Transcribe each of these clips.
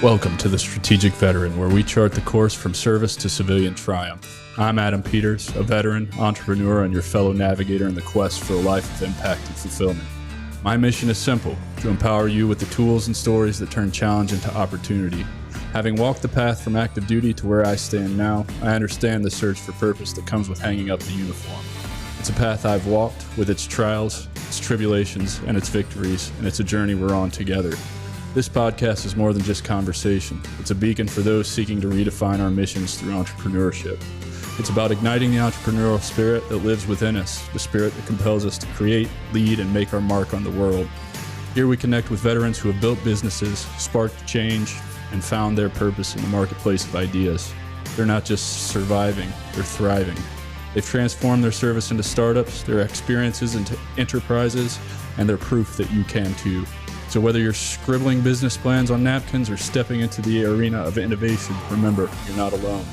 Welcome to the Strategic Veteran, where we chart the course from service to civilian triumph. I'm Adam Peters, a veteran, entrepreneur, and your fellow navigator in the quest for a life of impact and fulfillment. My mission is simple: to empower you with the tools and stories that turn challenge into opportunity. Having walked the path from active duty to where I stand now, I understand the search for purpose that comes with hanging up the uniform. It's a path I've walked, with its trials, its tribulations, and its victories, and it's a journey we're on together. This podcast is more than just conversation. It's a beacon for those seeking to redefine our missions through entrepreneurship. It's about igniting the entrepreneurial spirit that lives within us, the spirit that compels us to create, lead, and make our mark on the world. Here we connect with veterans who have built businesses, sparked change, and found their purpose in the marketplace of ideas. They're not just surviving, they're thriving. They've transformed their service into startups, their experiences into enterprises, and they're proof that you can too. So whether you're scribbling business plans on napkins or stepping into the arena of innovation, remember, you're not alone.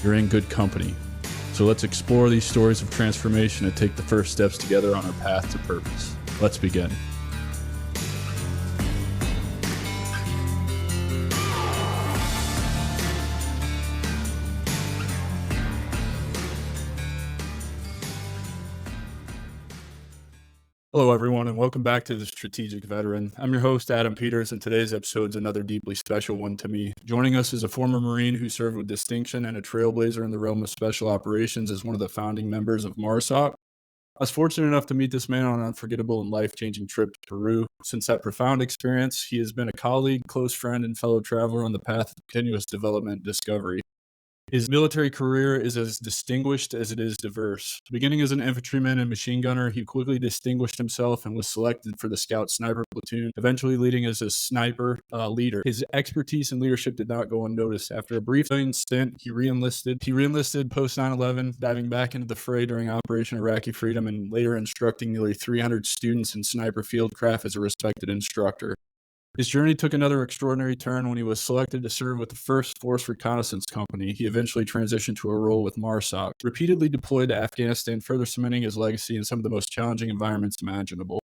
You're in good company. So let's explore these stories of transformation and take the first steps together on our path to purpose. Let's begin. Hello, everyone, and welcome back to the Strategic Veteran. I'm your host, Adam Peters, and today's episode is another deeply special one to me. Joining us is a former Marine who served with distinction and a trailblazer in the realm of special operations as one of the founding members of MARSOC. I was fortunate enough to meet this man on an unforgettable and life-changing trip to Peru. Since that profound experience, he has been a colleague, close friend, and fellow traveler on the path of continuous development and discovery. His military career is as distinguished as it is diverse. Beginning as an infantryman and machine gunner, he quickly distinguished himself and was selected for the Scout Sniper Platoon, eventually leading as a sniper leader. His expertise and leadership did not go unnoticed. After a brief stint, he re-enlisted post 9/11, diving back into the fray during Operation Iraqi Freedom and later instructing nearly 300 students in sniper fieldcraft as a respected instructor. His journey took another extraordinary turn when he was selected to serve with the 1st Force Reconnaissance Company. He eventually transitioned to a role with MARSOC, repeatedly deployed to Afghanistan, further cementing his legacy in some of the most challenging environments imaginable.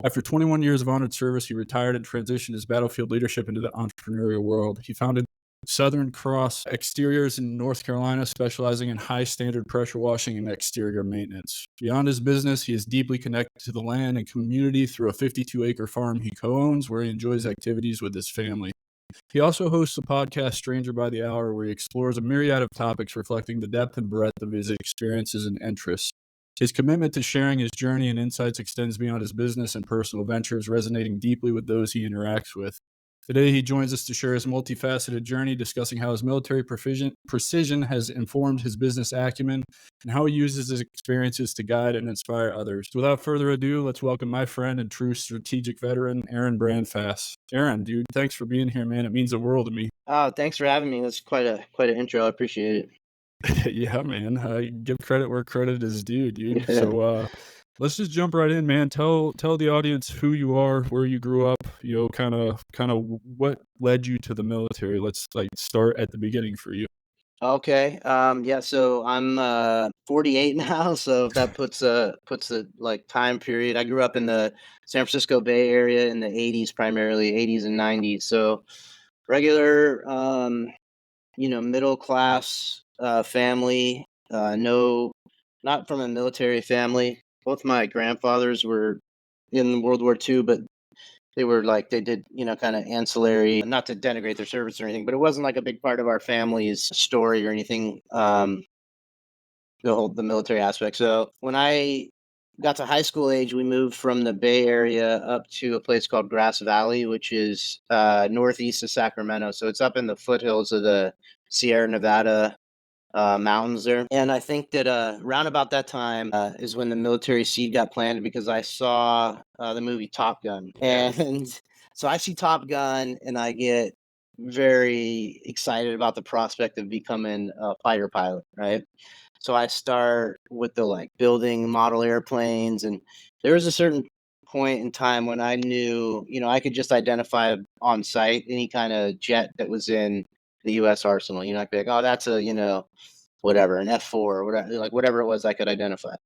After 21 years of honored service, he retired and transitioned his battlefield leadership into the entrepreneurial world. He founded Southern Cross Exteriors in North Carolina, specializing in high standard pressure washing and exterior maintenance. Beyond his business, he is deeply connected to the land and community through a 52-acre farm he co-owns, where he enjoys activities with his family. He also hosts the podcast Stranger by the Hour, where he explores a myriad of topics reflecting the depth and breadth of his experiences and interests. His commitment to sharing his journey and insights extends beyond his business and personal ventures, resonating deeply with those he interacts with. Today, he joins us to share his multifaceted journey, discussing how his military precision has informed his business acumen and how he uses his experiences to guide and inspire others. Without further ado, let's welcome my friend and true strategic veteran, Aren Brandfass. Aren, dude, thanks for being here, man. It means the world to me. Oh, thanks for having me. That's quite an intro. I appreciate it. Yeah, man. Give credit where credit is due, dude. So, let's just jump right in, man. Tell the audience who you are, where you grew up, kind of what led you to the military. Let's start at the beginning for you. Okay. Yeah, so I'm 48 now, so if that puts a time period. I grew up in the San Francisco Bay Area in the 80s, primarily 80s and 90s. So regular middle class family, no, not from a military family. Both my grandfathers were in World War II, but they did, kind of ancillary, not to denigrate their service or anything, but it wasn't like a big part of our family's story or anything, the military aspect. So when I got to high school age, we moved from the Bay Area up to a place called Grass Valley, which is northeast of Sacramento. So it's up in the foothills of the Sierra Nevada mountains there. And I think that around about that time is when the military seed got planted, because I saw the movie Top Gun. And so I see Top Gun and I get very excited about the prospect of becoming a fighter pilot, right? So I start with the building model airplanes, and there was a certain point in time when I knew, I could just identify on site any kind of jet that was in the U.S. arsenal. I'd be like, oh, that's a, whatever, an F4 or whatever, whatever it was I could identify.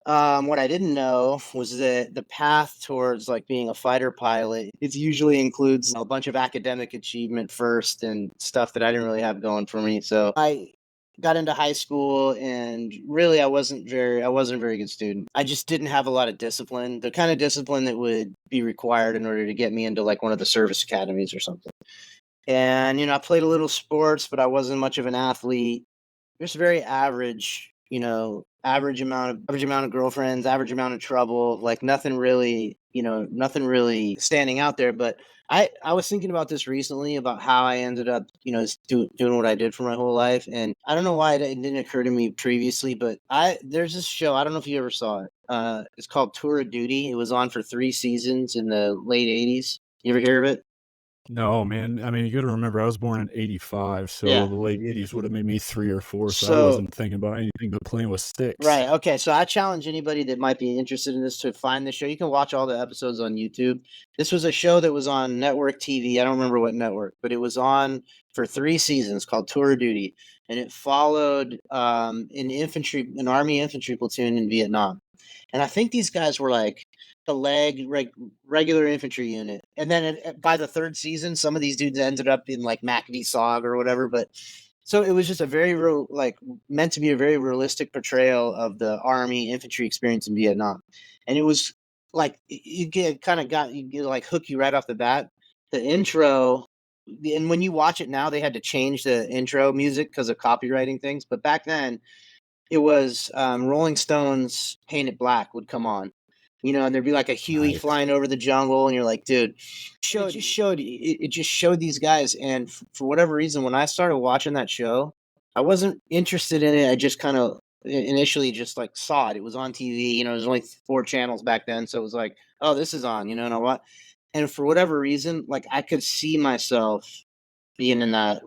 What I didn't know was that the path towards like being a fighter pilot, it usually includes a bunch of academic achievement first and stuff that I didn't really have going for me. So I got into high school and really I wasn't a very good student. I just didn't have a lot of discipline, the kind of discipline that would be required in order to get me into like one of the service academies or something. And I played a little sports, but I wasn't much of an athlete. Just very average, average amount of girlfriends, average amount of trouble, like nothing really, nothing really standing out there. But I was thinking about this recently about how I ended up, doing what I did for my whole life. And I don't know why it didn't occur to me previously, but there's this show, I don't know if you ever saw it. It's called Tour of Duty. It was on for 3 seasons in the late 80s. You ever hear of it? No, man. I mean, you gotta remember I was born in '85, so Yeah. the late '80s would have made me 3 or 4, so I So wasn't thinking about anything but playing with sticks. right. Okay. So I challenge anybody that might be interested in this to find the show. You can watch all the episodes on YouTube. This was a show that was on network TV. I don't remember what network, but it was on for 3 seasons called Tour of Duty. And it followed an army infantry platoon in Vietnam. And I think these guys were like regular infantry unit. And then by the third season, some of these dudes ended up in like MACV-SOG or whatever. But so it was just a very real, like meant to be a very realistic portrayal of the army infantry experience in Vietnam. And it was like you get like hook you right off the bat. The intro, and when you watch it now, they had to change the intro music because of copywriting things. But back then, it was Rolling Stones "Paint It Black" would come on, and there'd be like a Huey Nice. flying over the jungle, and you're like, dude, it just showed these guys, and for whatever reason, when I started watching that show, I wasn't interested in it. I just kind of initially just like saw it. It was on TV, there's only 4 channels back then, so it was like, oh, this is on, and what? And for whatever reason, like I could see myself being in that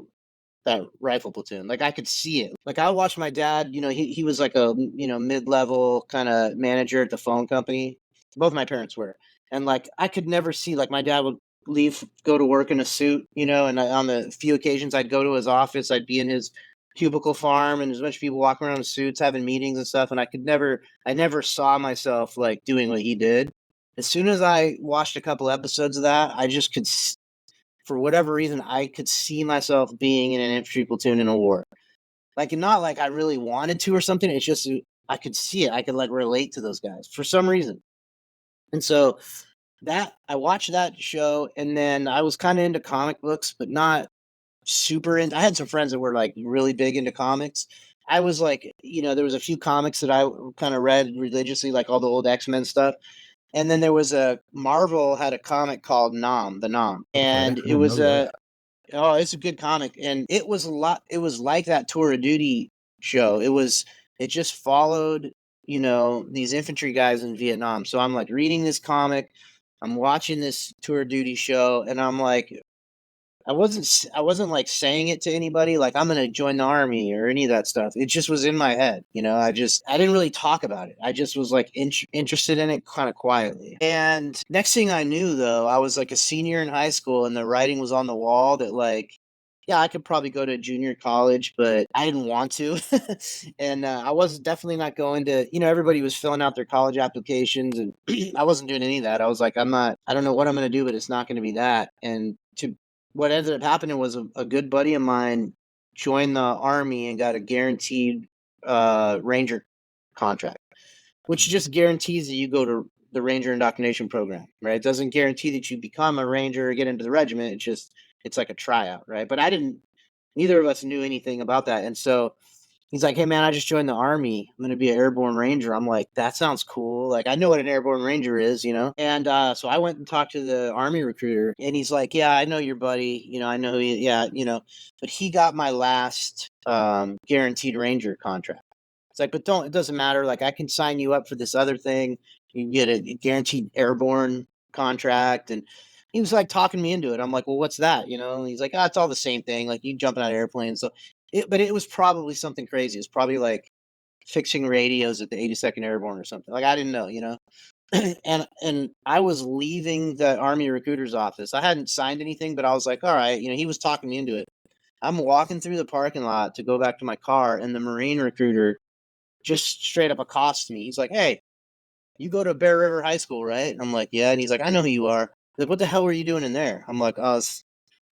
rifle platoon. Like I could see it. Like I watched my dad, he was like a, mid-level kind of manager at the phone company. Both my parents were. And like I could never see like my dad would go to work in a suit, and on the few occasions I'd go to his office, I'd be in his cubicle farm and there's a bunch of people walking around in suits having meetings and stuff and I never saw myself like doing what he did. As soon as I watched a couple episodes of that, I just could for whatever reason, I could see myself being in an infantry platoon in a war. Like, not like I really wanted to or something. It's just I could see it. I could like relate to those guys for some reason. And so that I watched that show, and then I was kind of into comic books, but not super into. I had some friends that were like really big into comics. I was like, there was a few comics that I kind of read religiously, like all the old X-Men stuff. And then there was Marvel had a comic called the Nom, Okay, I and it didn't was know that. it's a good comic, and it was a lot. It was like that Tour of Duty show. It just followed, these infantry guys in Vietnam. So I'm like reading this comic, I'm watching this Tour of Duty show, and I'm like, I wasn't like saying it to anybody, like I'm gonna join the army or any of that stuff. It just was in my head, I didn't really talk about it. I just was like interested in it kind of quietly. And next thing I knew, though, I was like a senior in high school, and the writing was on the wall that like, yeah, I could probably go to junior college, but I didn't want to. And I was definitely not going to, everybody was filling out their college applications, and I wasn't doing any of that. I was like, I don't know what I'm going to do, but it's not going to be that. And what ended up happening was a good buddy of mine joined the army and got a guaranteed ranger contract, which just guarantees that you go to the ranger indoctrination program, right? It doesn't guarantee that you become a ranger or get into the regiment. It's like a tryout, right? But neither of us knew anything about that. And so he's like, hey, man, I just joined the army. I'm going to be an airborne ranger. I'm like, that sounds cool. Like, I know what an airborne ranger is, And so I went and talked to the army recruiter, and he's like, yeah, I know your buddy. I know he, yeah, but he got my last guaranteed ranger contract. It's like, but it doesn't matter. Like, I can sign you up for this other thing. You can get a guaranteed airborne contract. And he was like talking me into it. I'm like, well, what's that? And he's like, it's all the same thing. Like, you jumping out of airplanes. So but it was probably something crazy. It's probably like fixing radios at the 82nd Airborne or something. Like I didn't know, and I was leaving the Army recruiter's office. I hadn't signed anything, but I was like, all right, he was talking me into it. I'm walking through the parking lot to go back to my car, and the Marine recruiter just straight up accosts me. He's like, hey, you go to Bear River High School, right? And I'm like, yeah. And he's like, I know who you are. He's like, what the hell were you doing in there? I'm like, I was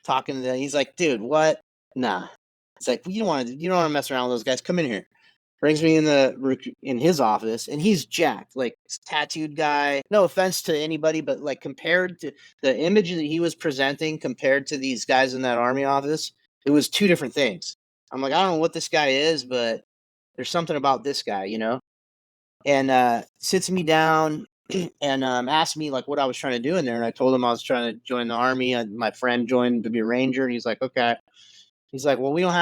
talking to them. He's like, dude, what? Nah. It's like, you don't want to mess around with those guys. Come in here. Brings me in his office, and he's jacked, like tattooed guy. No offense to anybody, but like compared to the image that he was presenting compared to these guys in that Army office, it was two different things. I'm like, I don't know what this guy is, but there's something about this guy, and sits me down and asked me like what I was trying to do in there. And I told him I was trying to join the Army. And my friend joined to be a Ranger, and he's like, okay. He's like, well, we don't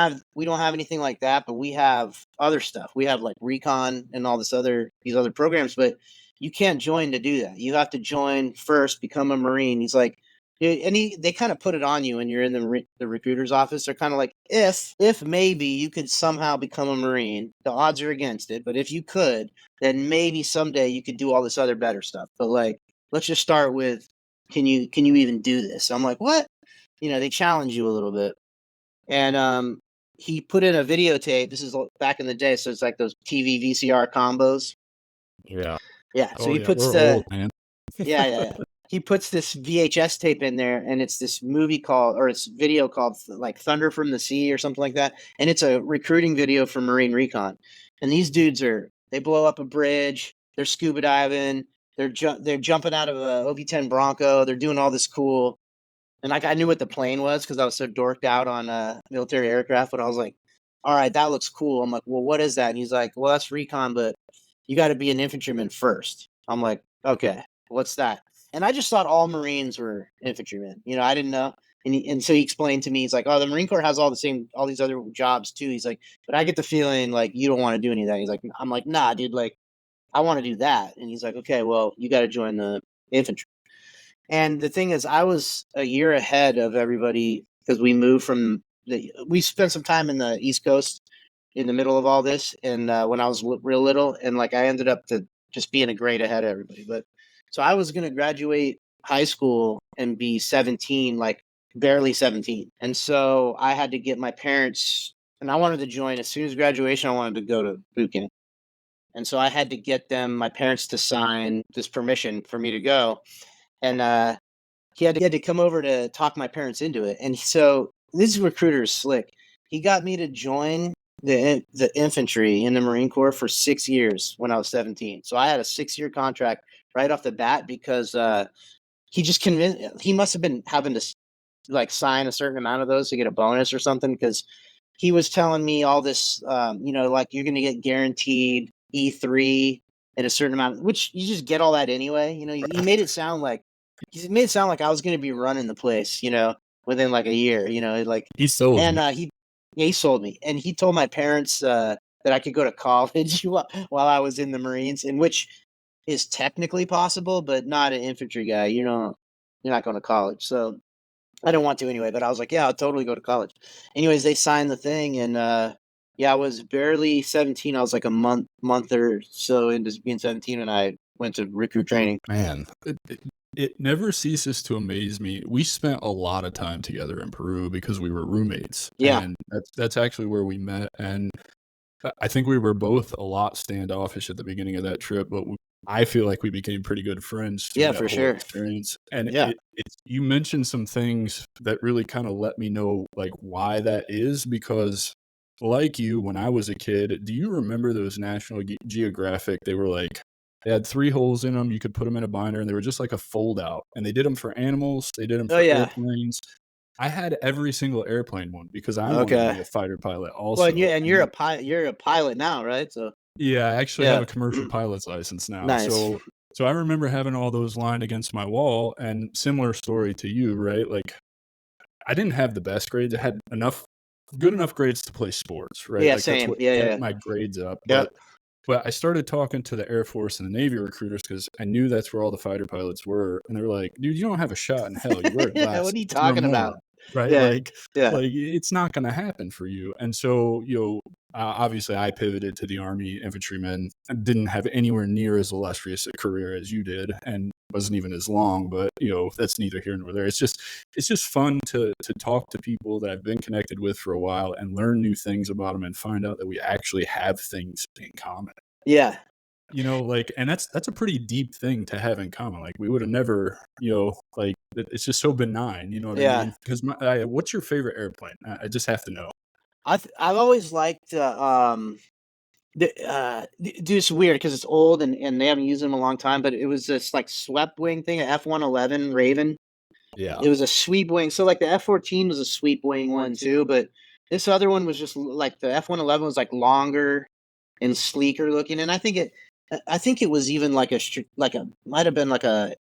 have anything like that, but we have other stuff. We have like recon and all these other programs, but you can't join to do that. You have to join first, become a Marine. He's like, and they kind of put it on you when you're in the recruiter's office. They're kind of like, if maybe you could somehow become a Marine, the odds are against it, but if you could, then maybe someday you could do all this other better stuff. But like, let's just start with, can you even do this? I'm like, what? They challenge you a little bit. And he put in a videotape. This is back in the day, so it's like those TV VCR combos. Yeah. Yeah. So Oh, he yeah. puts We're old, man. yeah. He puts this VHS tape in there, and it's this it's video called like Thunder from the Sea or something like that. And it's a recruiting video for Marine Recon. And these dudes they blow up a bridge. They're scuba diving. They're jumping out of a OV-10 Bronco. They're doing all this cool. And like I knew what the plane was because I was so dorked out on military aircraft. But I was like, all right, that looks cool. I'm like, well, what is that? And he's like, well, that's recon, but you got to be an infantryman first. I'm like, okay, what's that? And I just thought all Marines were infantrymen. I didn't know. And so he explained to me, he's like, oh, the Marine Corps has all these other jobs too. He's like, but I get the feeling like you don't want to do any of that. He's like, I'm like, nah, dude, like I want to do that. And he's like, okay, well, you got to join the infantry. And the thing is, I was a year ahead of everybody because we spent some time in the East Coast in the middle of all this. And when I was real little, and like I ended up to just being a grade ahead of everybody. But so I was going to graduate high school and be 17, like barely 17. And so I had to get my parents, and I wanted to join as soon as graduation. I wanted to go to boot camp. And so I had to get my parents to sign this permission for me to go. And he had to come over to talk my parents into it. And so this recruiter is slick. He got me to join the infantry in the Marine Corps for 6 years when I was 17. So I had a 6-year contract right off the bat because he just convinced. He must have been having to like sign a certain amount of those to get a bonus or something because he was telling me all this. Like you're going to get guaranteed E3 in a certain amount, which you just get all that anyway. He made it sound like I was going to be running the place, within like a year, like He sold and you. he sold me, and he told my parents that I could go to college while I was in the Marines, and which is technically possible, but not an infantry guy. You're not going to college, so I didn't want to anyway. But I was like, yeah, I'll totally go to college. Anyways, they signed the thing, and yeah, I was barely 17. I was like a month or so into being 17, and I went to recruit training. Man, it never ceases to amaze me. We spent a lot of time together in Peru because we were roommates. Yeah. And that's actually where we met. And I think we were both a lot standoffish at the beginning of that trip, but I feel like we became pretty good friends through Yeah, that for whole sure. experience. And Yeah. you mentioned some things that really kind of let me know like why that is because like you, when I was a kid, do you remember those National Geographic? They had 3 holes in them. You could put them in a binder, and they were just like a fold out. And they did them for animals. They did them Oh for yeah. airplanes. I had every single airplane one because I wanted to Okay. be a fighter pilot Well, also. and you're a pilot. You're a pilot now, right? So Yeah, I actually have yeah. a commercial pilot's license now. Nice. So I remember having all those lined against my wall, and similar story to you, right? Like, I didn't have the best grades. I had good enough grades to play sports, right? Yeah. Like, that's Same. what Yeah. kept Yeah. my grades up. Yep. But I started talking to the Air Force and the Navy recruiters because I knew that's where all the fighter pilots were, and they were like, "Dude, you don't have a shot in hell. You wear Yeah. glasses. What are you You're a talking moron, about? right? Yeah. Yeah. Like it's not going to happen for you." And so, obviously, I pivoted to the Army infantryman. I didn't have anywhere near as illustrious a career as you did, and wasn't even as long. But that's neither here nor there. It's just fun to talk to people that I've been connected with for a while and learn new things about them and find out that we actually have things in common. Yeah. Like, and that's a pretty deep thing to have in common. Like, we would have never, like, it's just so benign. You know what I Yeah. mean? Because what's your favorite airplane? I just have to know. I've always liked dude, it's weird because it's old and they haven't used them in a long time, but it was this like swept wing thing, an F-111 Raven. Yeah. It was a sweep wing. So like the F-14 was a sweep wing one too, but this other one was just like the F-111 was like longer and sleeker looking, and I think it was even like might have been like a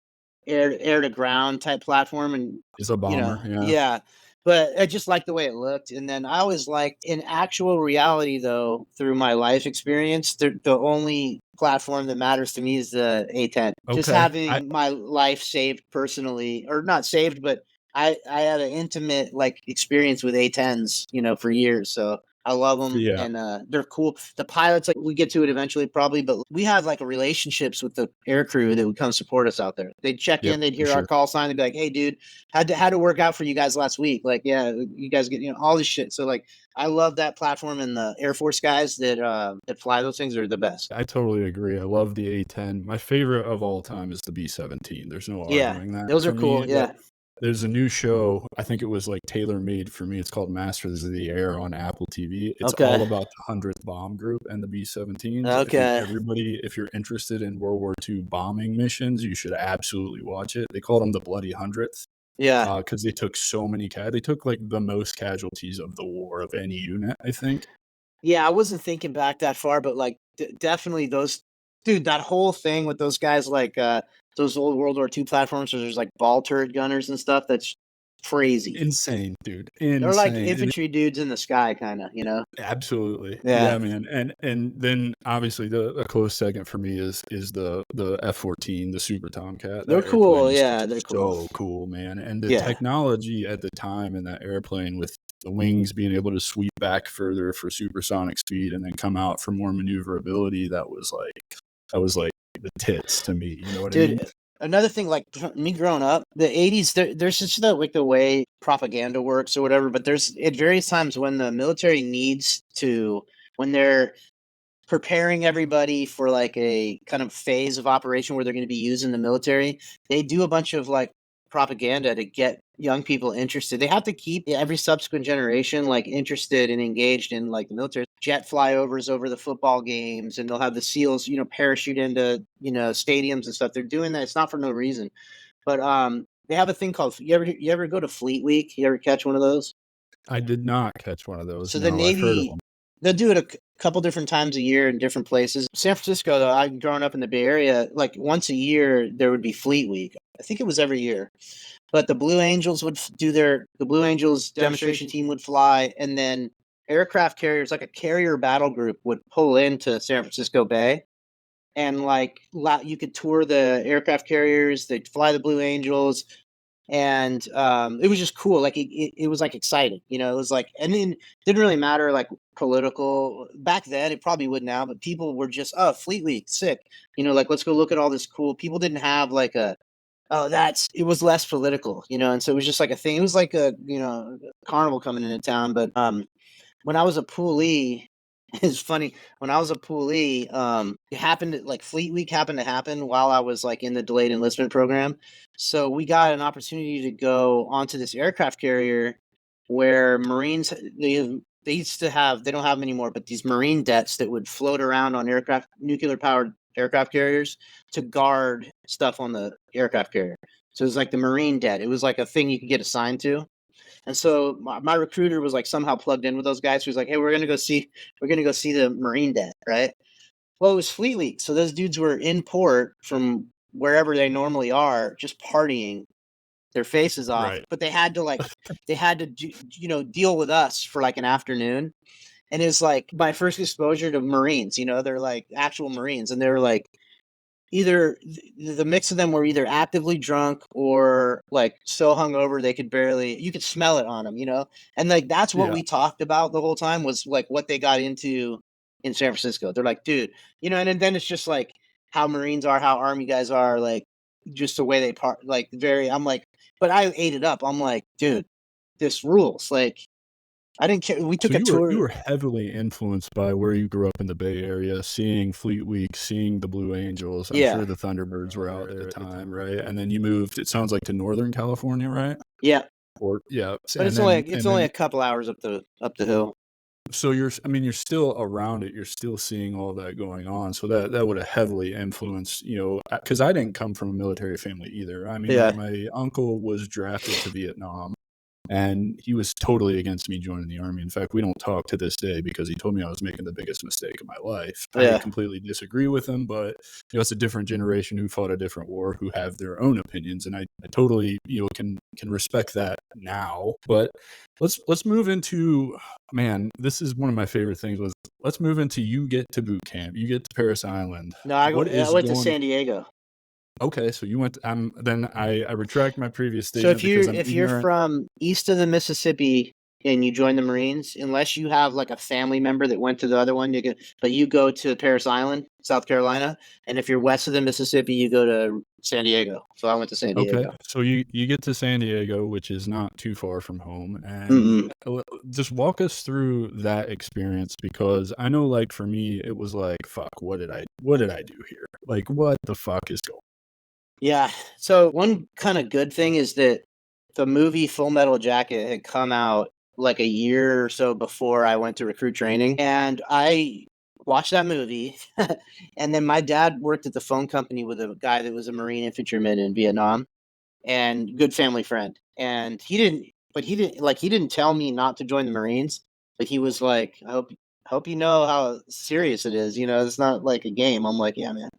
air to ground type platform, and It's a bomber. Yeah. yeah. But I just liked the way it looked, and then I always liked in actual reality though, through my life experience, the only platform that matters to me is the A10. Just Okay. having my life saved personally, or not saved, but I had an intimate like experience with A10s, for years. So I love them, Yeah. and they're cool. The pilots, like we get to it eventually, probably, but we have like relationships with the air crew that would come support us out there. They'd check Yep. in, they'd For hear our sure. call sign, they'd be like, "Hey, dude, how'd it work out for you guys last week? Like, yeah, you guys get all this shit." So like, I love that platform, and the Air Force guys that fly those things are the best. I totally agree. I love the A10. My favorite of all time is the B-17. There's no Yeah, arguing that those for are cool. me. But Yeah. there's a new show, I think it was, like, tailor-made for me, it's called Masters of the Air on Apple TV. It's Okay. all about the 100th Bomb Group and the B-17s. Okay. If you're interested in World War II bombing missions, you should absolutely watch it. They called them the Bloody 100th, Yeah. because they took so many they took, like, the most casualties of the war of any unit, I think. Yeah, I wasn't thinking back that far, but like definitely those dude, that whole thing with those guys like those old World War II platforms where there's like ball turret gunners and stuff, that's crazy. Insane, dude, They're like insane, and infantry dudes in the sky kinda. absolutely. Yeah. Yeah, man, and then, obviously, a close second for me is the F-14, the Super Tomcat. They're That airplane cool, is yeah, they're just cool. so cool, man, and the Yeah. technology at the time in that airplane with the wings being able to sweep back further for supersonic speed and then come out for more maneuverability, that was like the tits to me, you know what I mean? Dude, another thing, like me growing up, the '80s, there's just the way propaganda works or whatever. But there's at various times when the military needs to, when they're preparing everybody for like a kind of phase of operation where they're going to be using the military, they do a bunch of like propaganda to get young people interested. They have to keep every subsequent generation like interested and engaged in like the military. Jet flyovers over the football games, and they'll have the SEALs, parachute into, stadiums and stuff. They're doing that. It's not for no reason. But they have a thing called you ever go to Fleet Week? You ever catch one of those? I did not catch one of those, So the no, I've heard of Navy, them. they'll do it couple different times a year in different places. San Francisco, though, I growing up in the Bay Area, like once a year there would be Fleet Week. I think it was every year. But the Blue Angels would the Blue Angels demonstration team would fly, and then aircraft carriers, like a carrier battle group, would pull into San Francisco Bay, and like you could tour the aircraft carriers. They'd fly the Blue Angels, and it was just cool. Like it was like exciting, it was like, and then didn't really matter like political back then. It probably would now, but people were just, oh, Fleet Week, sick, like let's go look at all this cool. People didn't have like a, oh, it was less political, and so it was just like a thing. It was like a, carnival coming into town. But when I was a poolee, it's funny. When I was a poolee, it happened like Fleet Week happened to happen while I was like in the delayed enlistment program. So we got an opportunity to go onto this aircraft carrier where Marines they used to have, they don't have them anymore, but these Marine debts that would float around on nuclear powered aircraft carriers to guard stuff on the aircraft carrier. So it was like the Marine debt. It was like a thing you could get assigned to. And so my recruiter was like somehow plugged in with those guys. He was like, "Hey, we're gonna go see the Marine debt, right?" Well, it was Fleet Week, so those dudes were in port from wherever they normally are, just partying their faces off. Right. But they had to deal with us for like an afternoon. And it's like my first exposure to Marines. They're like actual Marines, and they were like, either the mix of them were either actively drunk or like so hungover they could barely, you could smell it on them. And like that's what Yeah. we talked about the whole time, was like what they got into in San Francisco. They're like, dude, and then it's just like how Marines are, how Army guys are, like just the way they part, like very, I'm like, but I ate it up. I'm like, dude, this rules. Like I didn't care. We So took a you tour. were heavily influenced by where you grew up in the Bay Area, seeing Fleet Week, seeing the Blue Angels. I'm Yeah. sure the Thunderbirds were out at the time, right? And then you moved, it sounds like, to Northern California, right? Yeah. Or yeah, But and it's only then a couple hours up the hill. so you're still around it. You're still seeing all that going on. So that would have heavily influenced, because I didn't come from a military family either. I mean, Yeah. my uncle was drafted to Vietnam. And he was totally against me joining the Army. In fact, we don't talk to this day because he told me I was making the biggest mistake of my life. I Yeah. completely disagree with him, but it's a different generation who fought a different war, who have their own opinions, and I totally can respect that now. But let's move into, man, this is one of my favorite things. Was let's move into, you get to boot camp, you get to Paris Island. No, What I is went to going? San Diego. Okay, so you went. Then I retract my previous So statement because I'm if you're ignorant. from east of the Mississippi and you join the Marines, unless you have like a family member that went to the other one, you go to Paris Island, South Carolina, and if you're west of the Mississippi, you go to San Diego. So I went to San Okay, Diego. so you get to San Diego, which is not too far from home, and Mm-mm. just walk us through that experience, because I know, like, for me, it was like, fuck, what did I do here? Like, what the fuck is going? Yeah. So one kind of good thing is that the movie Full Metal Jacket had come out like a year or so before I went to recruit training, and I watched that movie. And then my dad worked at the phone company with a guy that was a Marine infantryman in Vietnam, and good family friend. And he didn't tell me not to join the Marines, but he was like, I hope you know how serious it is. It's not like a game. I'm like, yeah, man.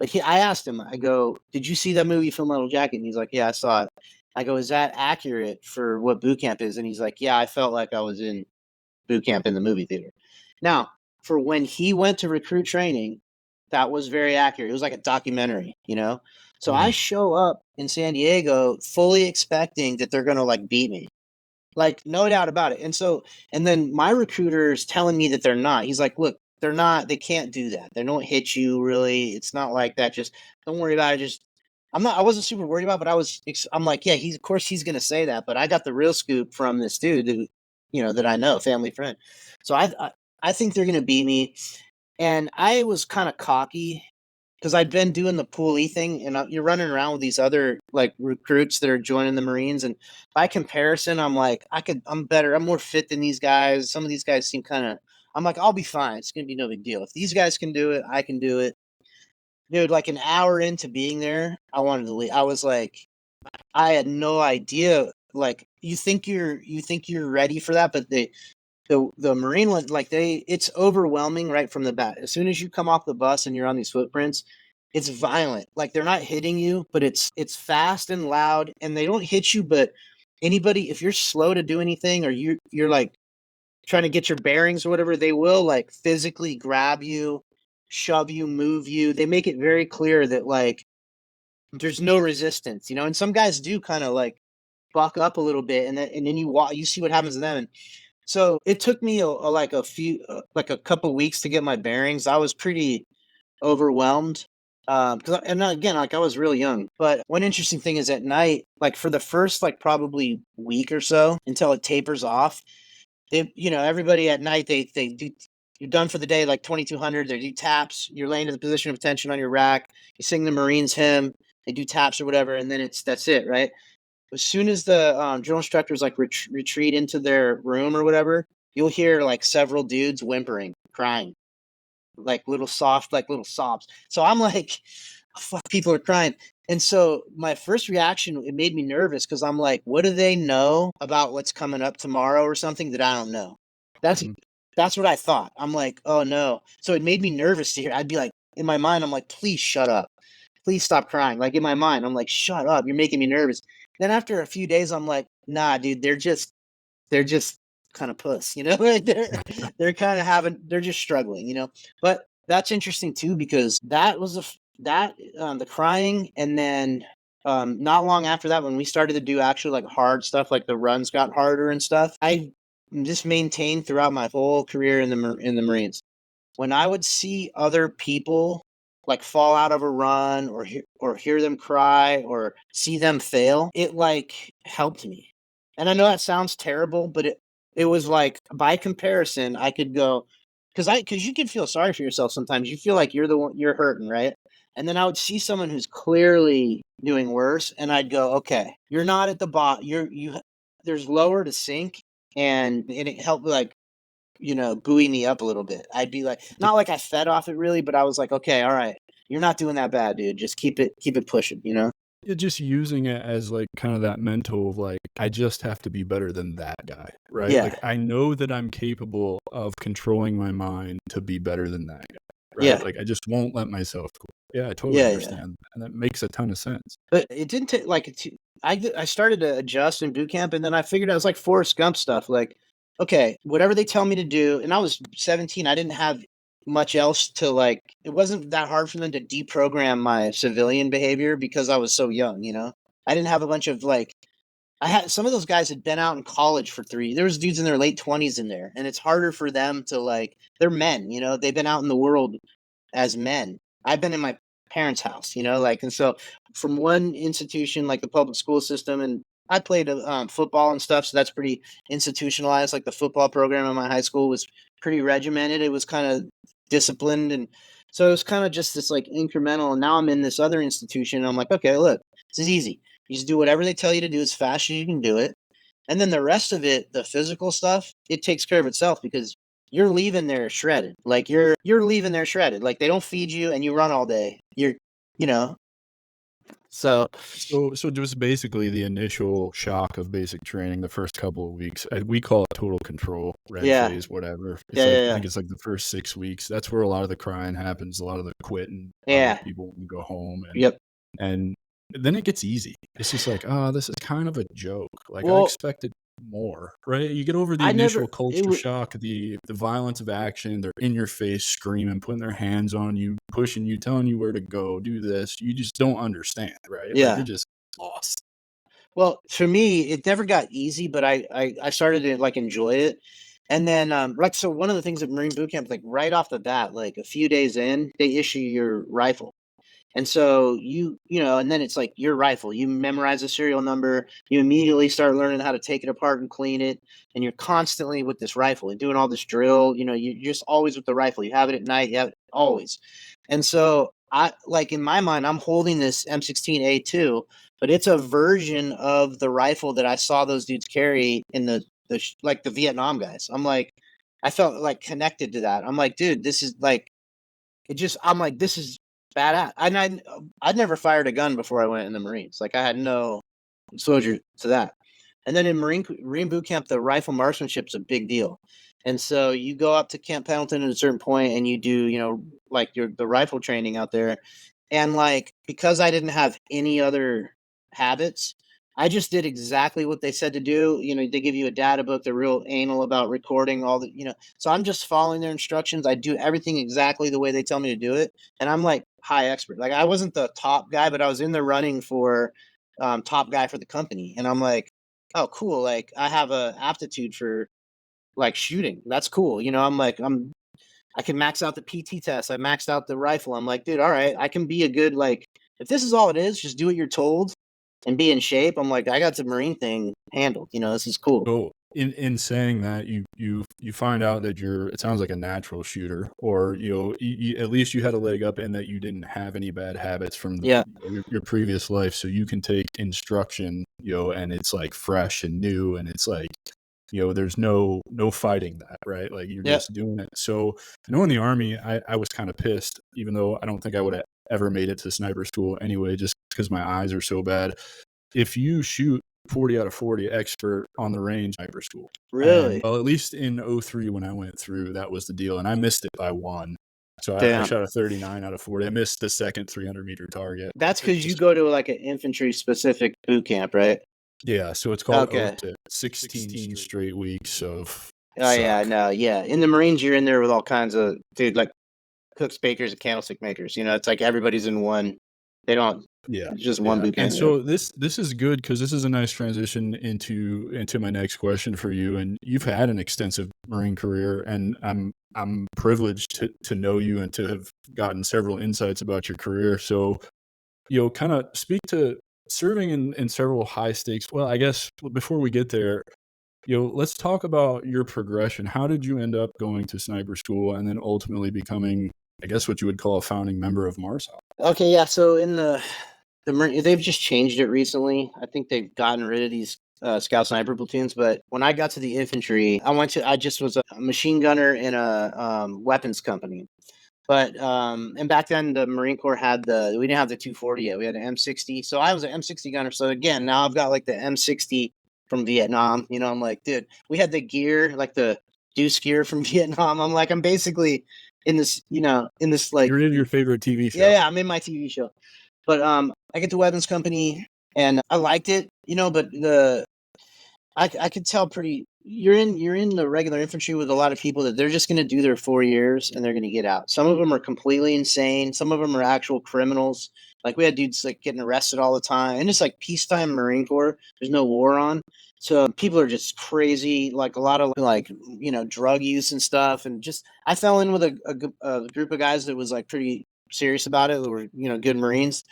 But I asked him, I go, did you see that movie Full Metal Jacket? And he's like, yeah, I saw it. I go, is that accurate for what boot camp is? And he's like, yeah, I felt like I was in boot camp in the movie theater. Now, for when he went to recruit training, that was very accurate. It was like a documentary. So I Mhm. show up in San Diego fully expecting that they're going to like beat me. Like, no doubt about it. And then my recruiter is telling me that they're not. He's like, look, they're not, they can't do that. They don't hit you really. It's not like that. Just don't worry about it. I wasn't super worried about, it, but I'm like, yeah, of course he's going to say that. But I got the real scoop from this dude that I know, family friend. So I think they're going to beat me. And I was kind of cocky because I'd been doing the Pool E thing, and you're running around with these other like recruits that are joining the Marines, and by comparison, I'm like, I'm better, I'm more fit than these guys. Some of these guys seem kind of. I'm like, I'll be fine. It's gonna be no big deal. If these guys can do it, I can do it, dude. Like an hour into being there, I wanted to leave. I was like, I had no idea. Like, you think you're ready for that, but the Marine one, like it's overwhelming right from the bat. As soon as you come off the bus and you're on these footprints, it's violent. Like they're not hitting you, but it's fast and loud, and they don't hit you. But anybody, if you're slow to do anything, or you're like trying to get your bearings or whatever, they will like physically grab you, shove you, move you. They make it very clear that like there's no resistance. And some guys do kind of like buck up a little bit, and then you see what happens to them. And so it took me like a couple weeks to get my bearings. I was pretty overwhelmed. And again, like I was really young. But one interesting thing is at night, like for the first like probably week or so until it tapers off, everybody at night they do. You're done for the day, like 2200. They do taps. You're laying to the position of attention on your rack. You sing the Marines hymn. They do taps or whatever, and then that's it, right? As soon as the drill instructors like retreat into their room or whatever, you'll hear like several dudes whimpering, crying, like little sobs. So I'm like, oh, fuck, people are crying. And so my first reaction, it made me nervous because I'm like, what do they know about what's coming up tomorrow or something that I don't know? That's Mhm. that's what I thought. I'm like, oh no. So it made me nervous to hear. I'd be like, in my mind, I'm like, please shut up. Please stop crying. Like in my mind, I'm like, shut up. You're making me nervous. Then after a few days, I'm like, nah, dude, they're just kind of puss. Like they're kind of they're just struggling. But that's interesting too, because that was the crying. And then not long after that, when we started to do actually like hard stuff, like the runs got harder and stuff, I just maintained throughout my whole career in the Marines. When I would see other people like fall out of a run, or hear them cry, or see them fail, it like helped me. And I know that sounds terrible, but it was like by comparison, I could go because you can feel sorry for yourself sometimes. You feel like you're the one you're hurting, right? And then I would see someone who's clearly doing worse, and I'd go, okay, you're not at the bottom. There's lower to sink, and it helped like buoy me up a little bit. I'd be like, not like I fed off it really, but I was like, okay, all right, you're not doing that bad, dude. Just keep it pushing, Yeah, just using it as like kind of that mental of like, I just have to be better than that guy, right? Like Yeah, I know that I'm capable of controlling my mind to be better than that guy, right? yeah, Like I just won't let myself go. Yeah, I totally yeah. understand. And that makes a ton of sense. But it didn't take like I started to adjust in boot camp, and then I figured I was like Forrest Gump stuff. Like, okay, whatever they tell me to do, and I was 17. I didn't have much else to like. It wasn't that hard for them to deprogram my civilian behavior because I was so young. I didn't have a bunch of like. I had some of those guys had been out in college for three. There was dudes in their late 20s in there, and it's harder for them to like. They're men, They've been out in the world as men. I've been in my parents' house, like, and so from one institution like the public school system, and I played football and stuff, so that's pretty institutionalized. Like the football program in my high school was pretty regimented. It was kind of disciplined, and so it was kind of just this like incremental. And now I'm in this other institution, and I'm like, okay, look, this is easy. You just do whatever they tell you to do as fast as you can do it, and then the rest of it, the physical stuff, it takes care of itself because you're leaving there shredded. Like you're leaving there shredded. Like they don't feed you and you run all day. You know. So So just basically the initial shock of basic training, the first couple of weeks, we call it total control, red yeah, phase, whatever. It's yeah, like, yeah, I yeah, think it's like the first 6 weeks. That's where a lot of the crying happens, a lot of the quitting, a lot of the yeah. people want to go home, Yep. and then it gets easy. It's just like, oh, this is kind of a joke. Like I Well, expected more, right? You get over the I initial never. It culture was. shock, the violence of action. They're in your face, screaming, putting their hands on you, pushing you, telling you where to go, do this. You just don't understand, right? Like you're Yeah. just lost. Well, for me, it never got easy, but I started to like enjoy it. And then like so one of the things at Marine Boot Camp, like right off the bat, like a few days in, they issue your rifle. And so and then it's like your rifle. You memorize the serial number. You immediately start learning how to take it apart and clean it. And you're constantly with this rifle and doing all this drill. You're just always with the rifle. You have it at night. You have it always. And so I like in my mind, I'm holding this M16A2, but it's a version of the rifle that I saw those dudes carry in like the Vietnam guys. I'm like, I felt like connected to that. I'm like, dude, this is like I'm like, this is badass. And I'd never fired a gun before I went in the Marines. Like I had no exposure to that. And then in Marine boot camp, the rifle marksmanship's a big deal. And so you go up to Camp Pendleton at a certain point and you do, like the rifle training out there. And like because I didn't have any other habits, I just did exactly what they said to do. They give you a data book. They're real anal about recording all so I'm just following their instructions. I do everything exactly the way they tell me to do it. And I'm like high expert. Like I wasn't the top guy, but I was in the running for top guy for the company. And I'm like, oh, cool. Like I have a aptitude for like shooting. That's cool. I'm like, I can max out the PT test. I maxed out the rifle. I'm like, dude, all right, I can be a good like if this is all it is, just do what you're told and be in shape. I'm like, I got the Marine thing handled. This is cool. So in saying that, you find out that it sounds like a natural shooter, or at least you had a leg up in that you didn't have any bad habits from Yeah. your previous life, so you can take instruction, and it's like fresh and new, and it's like there's no fighting that, right? Like you're Yeah. just doing it. So I know in the Army, I was kind of pissed, even though I don't think I would have ever made it to sniper school anyway, just because my eyes are so bad. If you shoot 40 out of 40 expert on the range sniper school. And Really? well, at least in '03 when I went through, that was the deal. And I missed it by one. So I Damn. shot a 39 out of 40. I missed the second 300-meter target. That's It because you just go to like an infantry specific boot camp, right? Yeah, so it's called Okay. 16 straight weeks of Oh yeah, suck. no, yeah. In the Marines, you're in there with all kinds of dude, like cooks, bakers, and candlestick makers. It's like everybody's in one. They don't Yeah. just one Yeah. boot And camp. Yeah. so this is good because this is a nice transition into my next question for you. And you've had an extensive Marine career, and I'm privileged to know you and to have gotten several insights about your career. So, kind of speak to serving in several high stakes. Well, I guess before we get there, Let's talk about your progression. How did you end up going to sniper school and then ultimately becoming, I guess, what you would call a founding member of MARSOC? Okay, yeah. So in they've just changed it recently. I think they've gotten rid of these scout sniper platoons. But when I got to the infantry, I just was a machine gunner in a weapons company. But and back then the Marine Corps we didn't have the 240 yet. We had an M60. So I was an M60 gunner. So again, now I've got like the M60 from Vietnam. I'm like, dude, we had the gear, like the Deuce gear from Vietnam. I'm basically in this, in this like, You're in your favorite TV show. yeah, I'm in my TV show. But I get the weapons company and I liked it, but I could tell you're in the regular infantry with a lot of people that they're just going to do their 4 years and they're going to get out. Some of them are completely insane. Some of them are actual criminals. Like we had dudes like getting arrested all the time, and it's like peacetime Marine Corps. There's no war on, so people are just crazy. Like a lot of like drug use and stuff, and just I fell in with a group of guys that was like pretty serious about it. That were good Marines.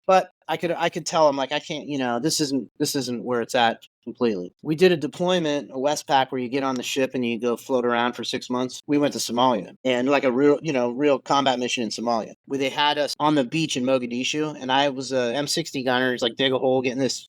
But I could tell him like I can't, this isn't where it's at completely. We did a deployment, a Westpac, where you get on the ship and you go float around for 6 months. We went to Somalia and like a real combat mission in Somalia, where they had us on the beach in Mogadishu, and I was a M60 gunner. It's like dig a hole, getting this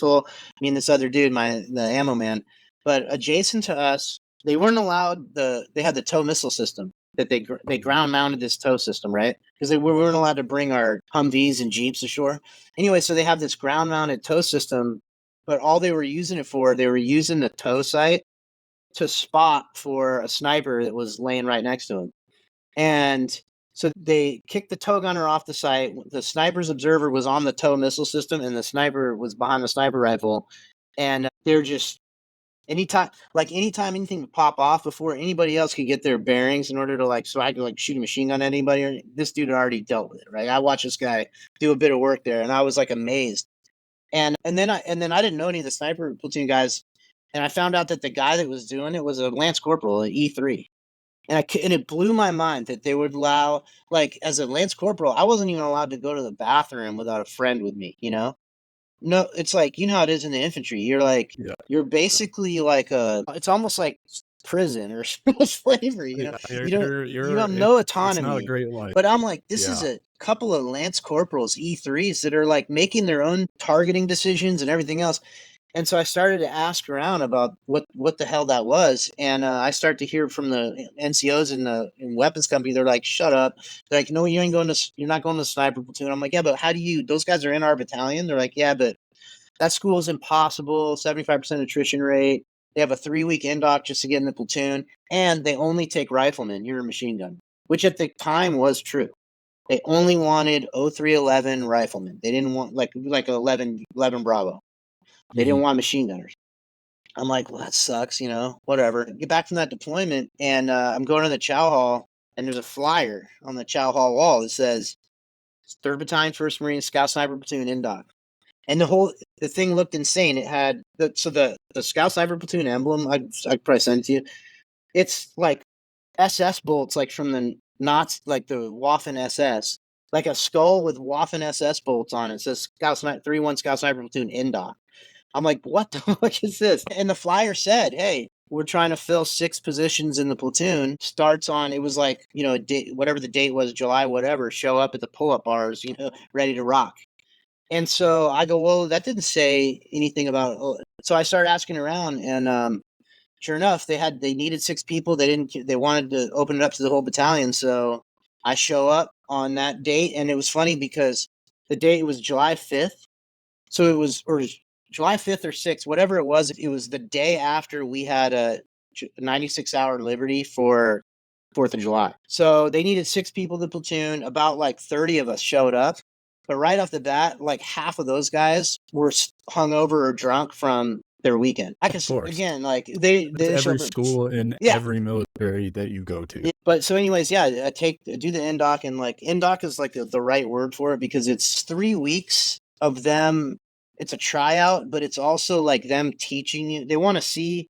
hole. Me and this other dude, the ammo man. But adjacent to us, they weren't allowed they had the tow missile system that they ground mounted this tow system, right? Because we weren't allowed to bring our Humvees and Jeeps ashore. Anyway, so they have this ground mounted tow system, but all they were using it for, they were using the tow site to spot for a sniper that was laying right next to him. And so they kicked the tow gunner off the site. The sniper's observer was on the tow missile system, and the sniper was behind the sniper rifle. And they're just anytime anything would pop off before anybody else could get their bearings in order to so I could shoot a machine gun at anybody. This dude had already dealt with it, right? I watched this guy do a bit of work there, and I was like amazed. And then I didn't know any of the sniper platoon guys, and I found out that the guy that was doing it was a lance corporal at E3. And it blew my mind that they would allow, as a lance corporal, I wasn't even allowed to go to the bathroom without a friend with me. No, it's like how it is in the infantry. You're basically it's almost like prison or slavery. You have no autonomy. It's not a great life. But I'm like, this is a couple of lance corporals, E3s, that are making their own targeting decisions and everything else. And so I started to ask around about what the hell that was, and I start to hear from the NCOs in weapons company. They're like, "Shut up!" They're like, "No, you're not going to the sniper platoon." I'm like, "Yeah, but how do you? Those guys are in our battalion." They're like, "Yeah, but that school is impossible. 75% attrition rate. They have a 3-week indoc just to get in the platoon, and they only take riflemen. You're a machine gun," which at the time was true. They only wanted 0311 riflemen. They didn't want like 11 Bravo. They didn't want machine gunners. I'm like, well, that sucks, whatever. Get back from that deployment, and I'm going to the chow hall, and there's a flyer on the chow hall wall that says 3rd Battalion, 1st Marine Scout Sniper Platoon indoc. And the thing looked insane. It had the Scout Sniper Platoon emblem. I'd probably send it to you. It's like SS bolts, like from the Knots, like the Waffen SS, like a skull with Waffen SS bolts on it. It says 3-1 Scout Sniper Platoon indoc. I'm like, what the fuck is this? And the flyer said, hey, we're trying to fill 6 positions in the platoon. Starts on, it was like, a date, whatever the date was, July, whatever, show up at the pull-up bars, ready to rock. And so I go, well, that didn't say anything about, so I started asking around, and sure enough, they needed 6 people. They wanted to open it up to the whole battalion. So I show up on that date, and it was funny because the date was July 5th. So it was, or July 5th or 6th, whatever it was the day after we had a 96-hour Liberty for 4th of July. So they needed 6 people to platoon. About 30 of us showed up. But right off the bat, half of those guys were hungover or drunk from their weekend. Again, That's every school in every military that you go to. But so anyways, do the indoc, and indoc is the right word for it, because it's 3 weeks of them. It's a tryout, but it's also them teaching you. They want to see,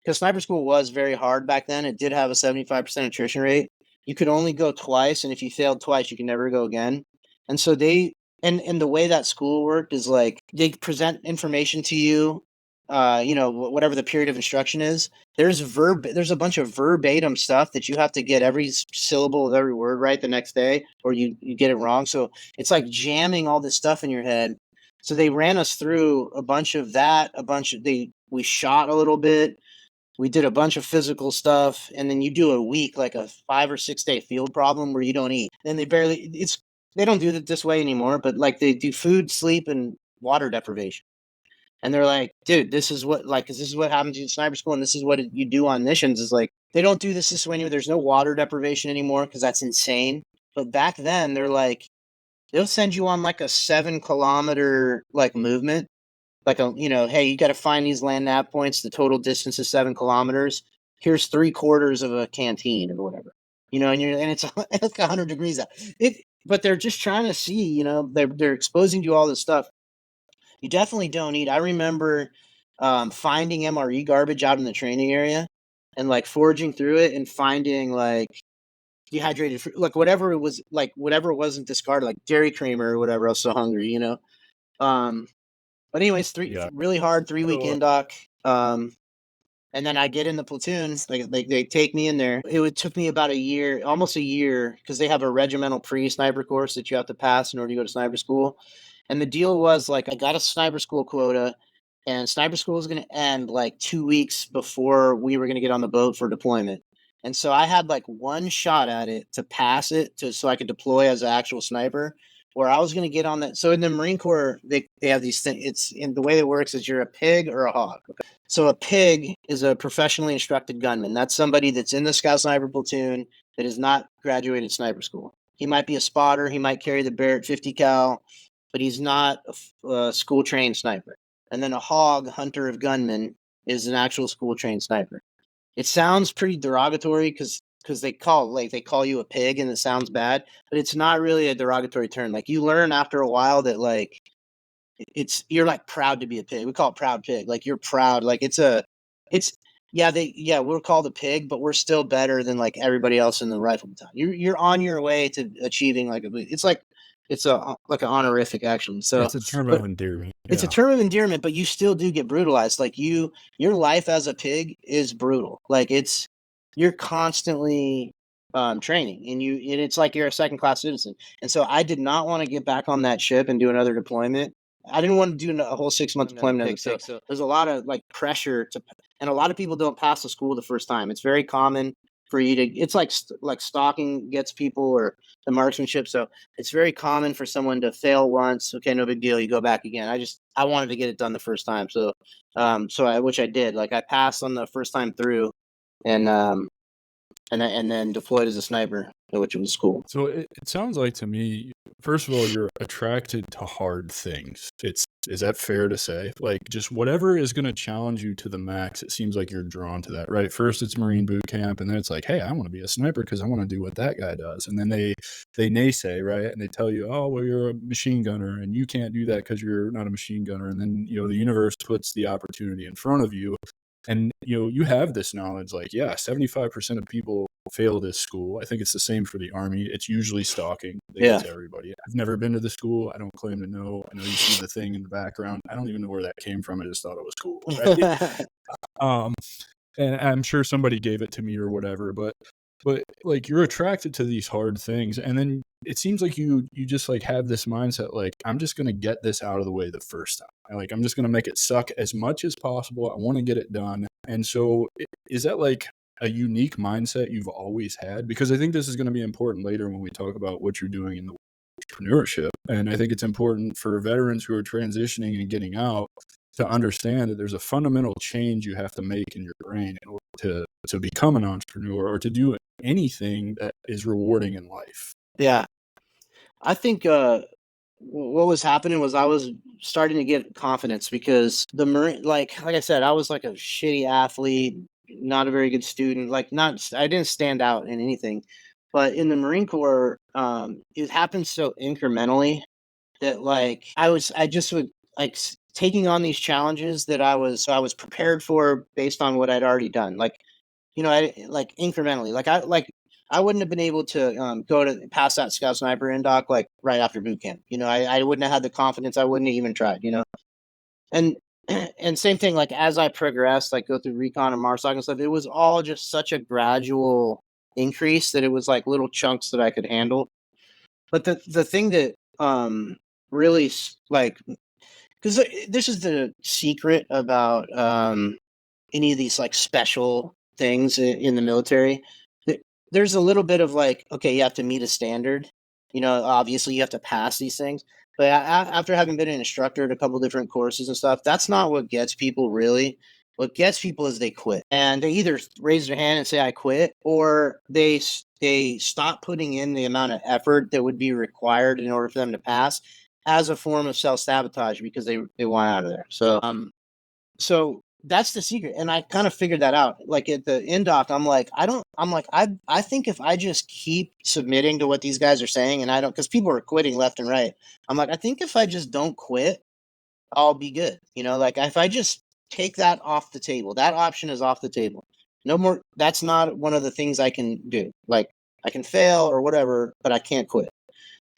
because sniper school was very hard back then. It did have a 75% attrition rate. You could only go twice, and if you failed twice, you can never go again. And so and the way that school worked is they present information to you whatever the period of instruction is, there's a bunch of verbatim stuff that you have to get every syllable of every word right the next day, or you get it wrong. So it's like jamming all this stuff in your head. So they ran us through a bunch of that, we shot a little bit. We did a bunch of physical stuff, and then you do a week, like a 5 or 6 day field problem where you don't eat. And they don't do it this way anymore, but like they do food, sleep, and water deprivation. And they're like, dude, this is what, like, because this is what happens in sniper school, and this is what you do on missions. Is like, they don't do this way anymore. There's no water deprivation anymore because that's insane. But back then, they're like, they'll send you on like a 7 kilometer like movement, like hey, you got to find these land nav points. The total distance is 7 kilometers. Here's 3/4 of a canteen or whatever, and it's like 100 degrees out. But they're just trying to see, they're exposing you to all this stuff. You definitely don't eat. I remember finding MRE garbage out in the training area and like foraging through it and finding like dehydrated fruit, like whatever it was, like whatever wasn't discarded, like dairy cream or whatever. I was so hungry. Um, but anyways, Yeah. really hard 3 week indoc. And then I get in the platoon, like they take me in there. Took me about a year, almost a year, because they have a regimental pre-sniper course that you have to pass in order to go to sniper school. And the deal was like I got a sniper school quota, and sniper school was going to end like 2 weeks before we were going to get on the boat for deployment. And so I had like one shot at it to pass it so I could deploy as an actual sniper. Where I was going to get on that. So in the Marine Corps, they have these things. It's in the way it works is you're a pig or a hog. So a pig is a professionally instructed gunman. That's somebody that's in the Scout Sniper platoon that has not graduated sniper school. He might be a spotter. He might carry the Barrett 50 cal, but he's not a school trained sniper. And then a hog, hunter of gunmen, is an actual school trained sniper. It sounds pretty derogatory because they call you a pig and it sounds bad, but it's not really a derogatory term. Like you learn after a while that like you're like proud to be a pig. We call it proud pig. Like you're proud. Like we're called a pig, but we're still better than like everybody else in the rifle battalion. You're on your way to achieving it's like an honorific actually. So it's a term of endearment. It's a term of endearment, but you still do get brutalized. Like your life as a pig is brutal. Like you're constantly training, and it's like you're a second class citizen. And so I did not want to get back on that ship and do another deployment. I didn't want to do a whole 6 month deployment. So there's a lot of like pressure and a lot of people don't pass the school the first time. It's very common for you to. It's like stalking gets people or the marksmanship. So it's very common for someone to fail once. Okay, no big deal. You go back again. I wanted to get it done the first time. So, which I did. Like I passed on the first time through, and then deployed as a sniper, which was cool. So it sounds like to me, first of all, you're attracted to hard things. Is that fair to say? Like just whatever is going to challenge you to the max, it seems like you're drawn to that, right? First it's Marine boot camp, and then it's like, hey, I want to be a sniper because I want to do what that guy does. And then they naysay, right? And they tell you, oh, well, you're a machine gunner and you can't do that because you're not a machine gunner. And then, the universe puts the opportunity in front of you. And, you have this knowledge, like, yeah, 75% of people fail this school. I think it's the same for the Army. It's usually stalking. They get to everybody. I've never been to the school. I don't claim to know. I know you see the thing in the background. I don't even know where that came from. I just thought it was cool. Right? And I'm sure somebody gave it to me or whatever, but like you're attracted to these hard things, and then it seems like you just like have this mindset like I'm just going to get this out of the way the first time. Like I'm just going to make it suck as much as possible. I want to get it done. And so is that like a unique mindset you've always had? Because I think this is going to be important later when we talk about what you're doing in the entrepreneurship. And I think it's important for veterans who are transitioning and getting out to understand that there's a fundamental change you have to make in your brain in order to become an entrepreneur or to do anything that is rewarding in life. Yeah. I think what was happening was I was starting to get confidence because the Marine, like I said, I was like a shitty athlete, not a very good student. Like I didn't stand out in anything, but in the Marine Corps, it happened so incrementally that like I just would like taking on these challenges that I was prepared for based on what I'd already done. Like, I like incrementally, I wouldn't have been able to go to pass that Scout Sniper indoc like right after boot camp. I wouldn't have had the confidence. I wouldn't have even tried. And and same thing, like as I progressed, like go through recon and MARSOC and stuff, it was all just such a gradual increase that it was like little chunks that I could handle. But the thing that really like, because this is the secret about any of these like special things in the military. There's a little bit of like, okay, you have to meet a standard. Obviously you have to pass these things. But after having been an instructor at a couple different courses and stuff, that's not what gets people really. What gets people is they quit, and they either raise their hand and say I quit, or they stop putting in the amount of effort that would be required in order for them to pass, as a form of self-sabotage, because they want out of there. So that's the secret. And I kind of figured that out. Like at the doc, I think if I just keep submitting to what these guys are saying, and I don't, because people are quitting left and right. I'm like, I think if I just don't quit, I'll be good. Like if I just take that off the table, that option is off the table. No more. That's not one of the things I can do. Like I can fail or whatever, but I can't quit.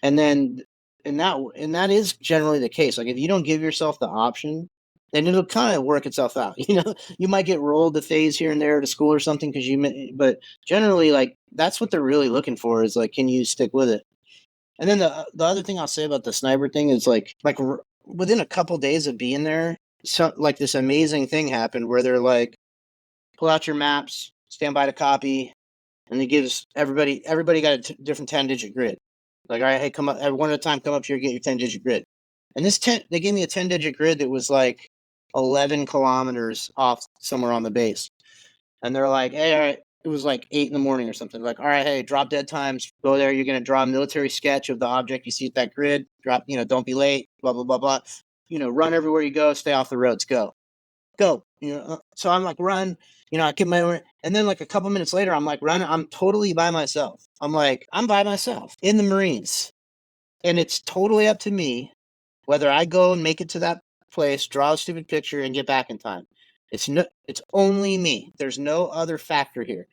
And then, and that is generally the case. Like if you don't give yourself the option, then it'll kind of work itself out. You might get rolled to phase here and there to school or something but generally, like that's what they're really looking for is like, can you stick with it? And then the other thing I'll say about the sniper thing is like within a couple days of being there, so like this amazing thing happened where they're like, pull out your maps, stand by to copy, and it gives everybody got a different 10-digit grid. Like, all right, hey, come up, one at a time, come up here, get your 10-digit grid. And they gave me a 10-digit grid that was like 11 kilometers off somewhere on the base. And they're like, hey, all right, it was like 8 a.m. or something. Like, all right, hey, drop dead times, go there. You're going to draw a military sketch of the object you see at that grid. Drop, don't be late, blah, blah, blah, blah. Run everywhere you go, stay off the roads, go. So I'm like, run, I get my, and then like a couple minutes later, I'm like, run. I'm totally by myself. I'm by myself in the Marines, and it's totally up to me whether I go and make it to that place, draw a stupid picture, and get back in time. It's only me. There's no other factor here.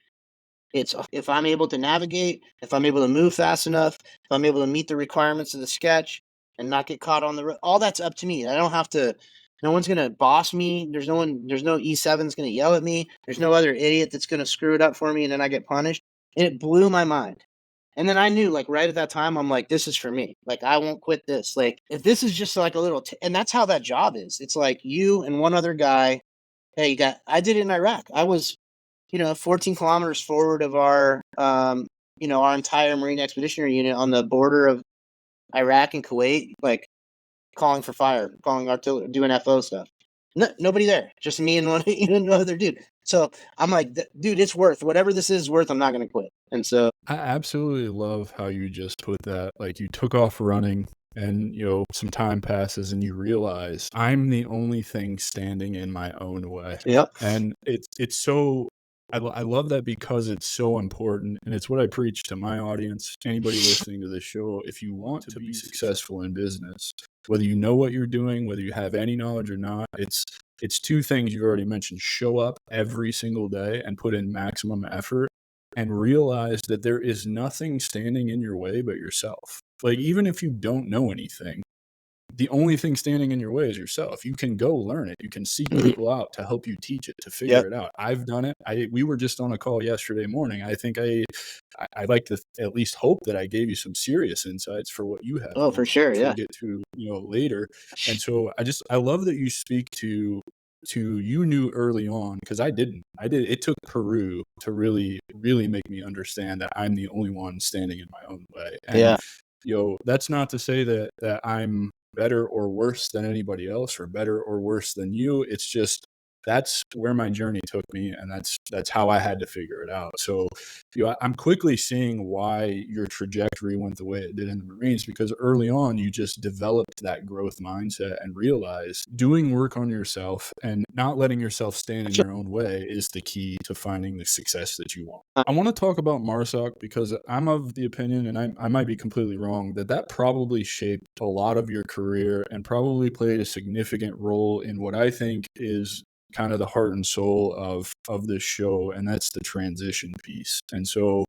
It's if I'm able to navigate, if I'm able to move fast enough, if I'm able to meet the requirements of the sketch and not get caught on the road. All that's up to me. I don't have to. No one's gonna boss me. There's no E7's gonna yell at me. There's no other idiot that's gonna screw it up for me, and then I get punished. And it blew my mind. And then I knew, like right at that time, I'm like, this is for me. Like I won't quit this. Like if this is just like a little, and that's how that job is. It's like you and one other guy. Hey, I did it in Iraq. I was 14 kilometers forward of our entire Marine Expeditionary Unit on the border of Iraq and Kuwait, like calling for fire, calling artillery, doing FO stuff. Nobody there, just me and one, other dude. So I'm like, dude, it's worth whatever this is worth. I'm not going to quit. And so I absolutely love how you just put that. Like you took off running and, some time passes and you realize I'm the only thing standing in my own way. Yep. And it's so, I love that because it's so important. And it's what I preach to my audience, anybody listening to this show. If you want to be successful in business, whether you know what you're doing, whether you have any knowledge or not, it's two things you've already mentioned. Show up every single day and put in maximum effort and realize that there is nothing standing in your way but yourself. Like, even if you don't know anything, the only thing standing in your way is yourself. You can go learn it. You can seek people out to help you teach it, to figure it out. I've done it. We were just on a call yesterday morning. I think I like to at least hope that I gave you some serious insights for what you have. Oh, for sure. Yeah. We'll get to, later. And so I love that you speak to you knew early on, because I didn't. It took Peru to really, really make me understand that I'm the only one standing in my own way. And, that's not to say that I'm better or worse than anybody else or better or worse than you. It's just that's where my journey took me, and that's how I had to figure it out. So, I'm quickly seeing why your trajectory went the way it did in the Marines, because early on you just developed that growth mindset and realized doing work on yourself and not letting yourself stand in your own way is the key to finding the success that you want. I want to talk about MARSOC because I'm of the opinion, and I might be completely wrong, that probably shaped a lot of your career and probably played a significant role in what I think is kind of the heart and soul of this show, and that's the transition piece. And so